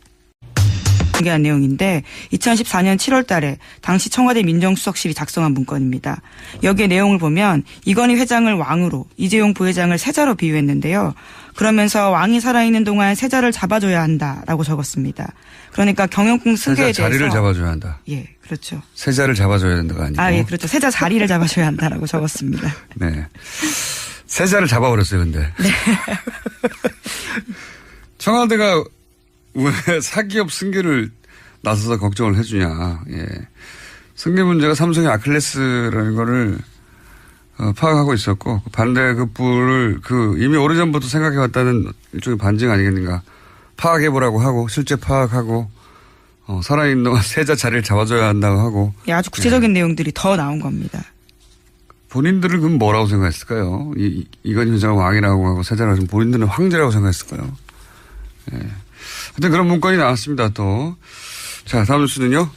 공개한 내용인데 2014년 7월 달에 당시 청와대 민정수석실이 작성한 문건입니다. 여기에 내용을 보면 이건희 회장을 왕으로 이재용 부회장을 세자로 비유했는데요. 그러면서 왕이 살아있는 동안 세자를 잡아줘야 한다라고 적었습니다. 그러니까 경영궁 승계에 세자 대해서. 자리를 잡아줘야 한다. 예, 그렇죠. 세자를 잡아줘야 된다가 아니고. 예, 그렇죠. 세자 자리를 잡아줘야 한다라고 적었습니다. 네. 세자를 잡아버렸어요, 근데. 네. 청와대가 왜 사기업 승계를 나서서 걱정을 해주냐. 예. 승계 문제가 삼성의 아킬레스라는 거를 파악하고 있었고 반대 급부를 이미 오래전부터 생각해왔다는 일종의 반증 아니겠는가. 파악해보라고 하고 실제 파악하고 살아있는 동안 세자 자리를 잡아줘야 한다고 하고. 예, 아주 구체적인 내용들이 더 나온 겁니다. 본인들은 그럼 뭐라고 생각했을까요? 이건희 회장을 왕이라고 하고 세자라고 하면 본인들은 황제라고 생각했을까요? 예. 하여튼 그런 문건이 나왔습니다, 또. 자, 다음 뉴스는요?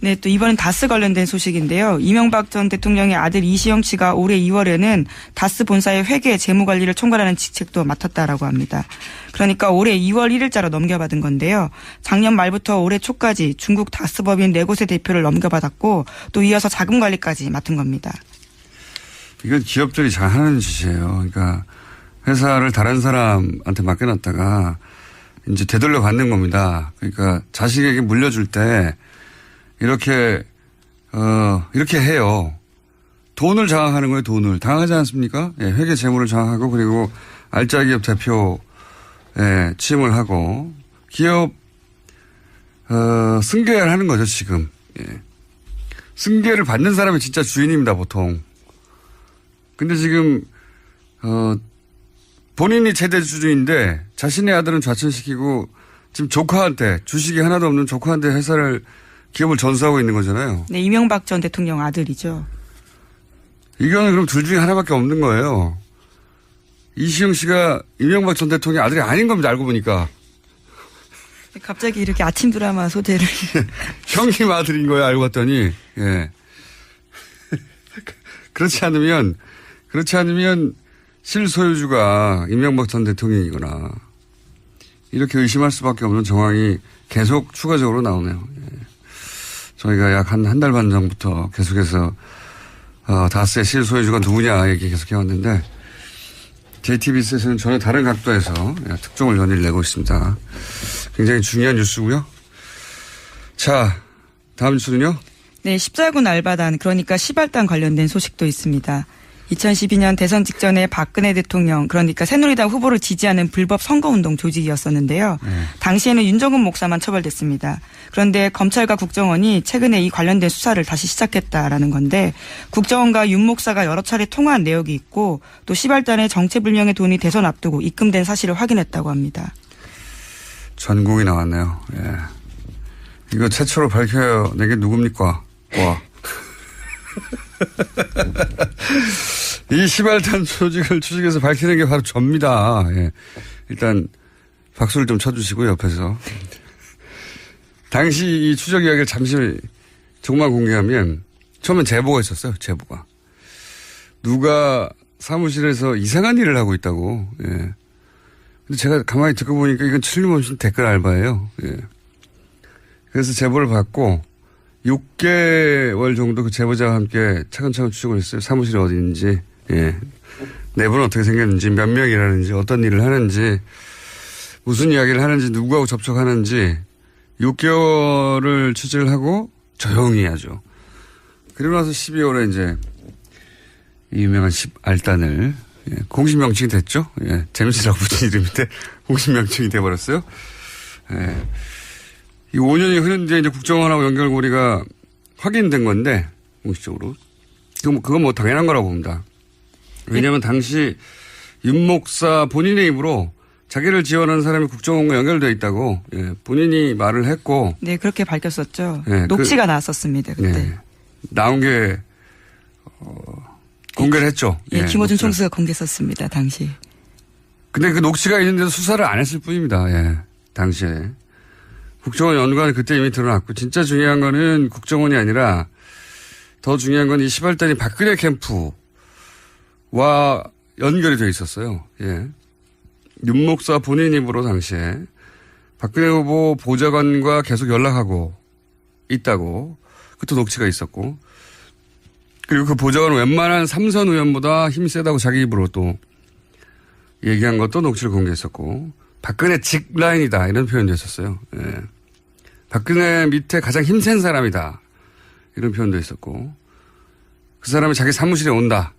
네, 또 이번엔 다스 관련된 소식인데요. 이명박 전 대통령의 아들 이시영 씨가 올해 2월에는 다스 본사의 회계 재무관리를 총괄하는 직책도 맡았다라고 합니다. 그러니까 올해 2월 1일자로 넘겨받은 건데요. 작년 말부터 올해 초까지 중국 다스 법인 4곳의 대표를 넘겨받았고 또 이어서 자금관리까지 맡은 겁니다. 이건 기업들이 잘 하는 짓이에요. 그러니까 회사를 다른 사람한테 맡겨놨다가 이제 되돌려 받는 겁니다. 그러니까 자식에게 물려줄 때 이렇게 해요. 돈을 장악하는 거예요, 돈을. 당하지 않습니까? 예, 회계 재무를 장악하고 그리고 알짜 기업 대표에 취임을 하고 기업, 승계를 하는 거죠, 지금. 예. 승계를 받는 사람이 진짜 주인입니다, 보통. 근데 지금, 본인이 최대 주주인데 자신의 아들은 좌천시키고 지금 조카한테 주식이 하나도 없는 조카한테 기업을 전수하고 있는 거잖아요. 네, 이명박 전 대통령 아들이죠. 이거는 그럼 둘 중에 하나밖에 없는 거예요. 이시영 씨가 이명박 전 대통령 아들이 아닌 겁니다. 알고 보니까. 갑자기 이렇게 아침 드라마 소재를. 형님 아들인 거예요. 알고 봤더니. 예. 그렇지 않으면 실소유주가 이명박 전 대통령이거나 이렇게 의심할 수밖에 없는 정황이 계속 추가적으로 나오네요. 예. 저희가 약 한 달 반 전부터 계속해서 다스의 실소유주가 누구냐 얘기 계속 해왔는데 JTBC에서는 전혀 다른 각도에서 특종을 연일 내고 있습니다. 굉장히 중요한 뉴스고요. 자, 다음 뉴스는요. 네, 14군 알바단 그러니까 시발단 관련된 소식도 있습니다. 2012년 대선 직전에 박근혜 대통령 그러니까 새누리당 후보를 지지하는 불법 선거운동 조직이었었는데요. 당시에는 윤정근 목사만 처벌됐습니다. 그런데 검찰과 국정원이 최근에 이 관련된 수사를 다시 시작했다라는 건데 국정원과 윤 목사가 여러 차례 통화한 내역이 있고 또 시발단의 정체불명의 돈이 대선 앞두고 입금된 사실을 확인했다고 합니다. 전국이 나왔네요. 예. 이거 최초로 밝혀낸 게 누굽니까? 와. 이 시발단 조직을 추적해서 밝히는 게 바로 접니다. 예. 일단 박수를 좀 쳐주시고 옆에서. 당시 이 추적 이야기를 잠시 조금만 공개하면 처음엔 제보가 있었어요. 제보가. 누가 사무실에서 이상한 일을 하고 있다고. 예. 근데 제가 가만히 듣고 보니까 이건 틀림없이 댓글 알바예요. 예. 그래서 제보를 받고 6개월 정도 그 제보자와 함께 차근차근 추적을 했어요. 사무실이 어디 있는지, 예. 내부는 어떻게 생겼는지, 몇 명이라는지, 어떤 일을 하는지, 무슨 이야기를 하는지, 누구하고 접촉하는지, 6개월을 취재를 하고 조용히 하죠. 그리고 나서 12월에 이제 이 유명한 10알단을 공식 명칭이 됐죠. 예, 재밌으라고 붙인 이름인데 공식 명칭이 돼버렸어요. 예. 이 5년이 흐른 뒤에 이제 국정원하고 연결고리가 확인된 건데 공식적으로 그건 뭐 당연한 거라고 봅니다. 왜냐하면 당시 윤 목사 본인의 입으로 자기를 지원하는 사람이 국정원과 연결되어 있다고 본인이 말을 했고. 네, 그렇게 밝혔었죠. 네, 녹취가 나왔었습니다. 그때. 네, 나온 게 공개를 했죠. 예, 김어준 녹취를. 총수가 공개했었습니다. 당시. 근데 그 녹취가 있는데도 수사를 안 했을 뿐입니다. 예, 당시에. 국정원 연구관이 그때 이미 드러났고 진짜 중요한 거는 국정원이 아니라 더 중요한 건 이 10알단이 박근혜 캠프와 연결이 돼 있었어요. 예. 윤 목사 본인 입으로 당시에 박근혜 후보 보좌관과 계속 연락하고 있다고 그것도 녹취가 있었고 그리고 그 보좌관은 웬만한 삼선 의원보다 힘이 세다고 자기 입으로 또 얘기한 것도 녹취를 공개했었고 박근혜 직라인이다 이런 표현도 했었어요. 예. 박근혜 밑에 가장 힘센 사람이다 이런 표현도 있었고 그 사람이 자기 사무실에 온다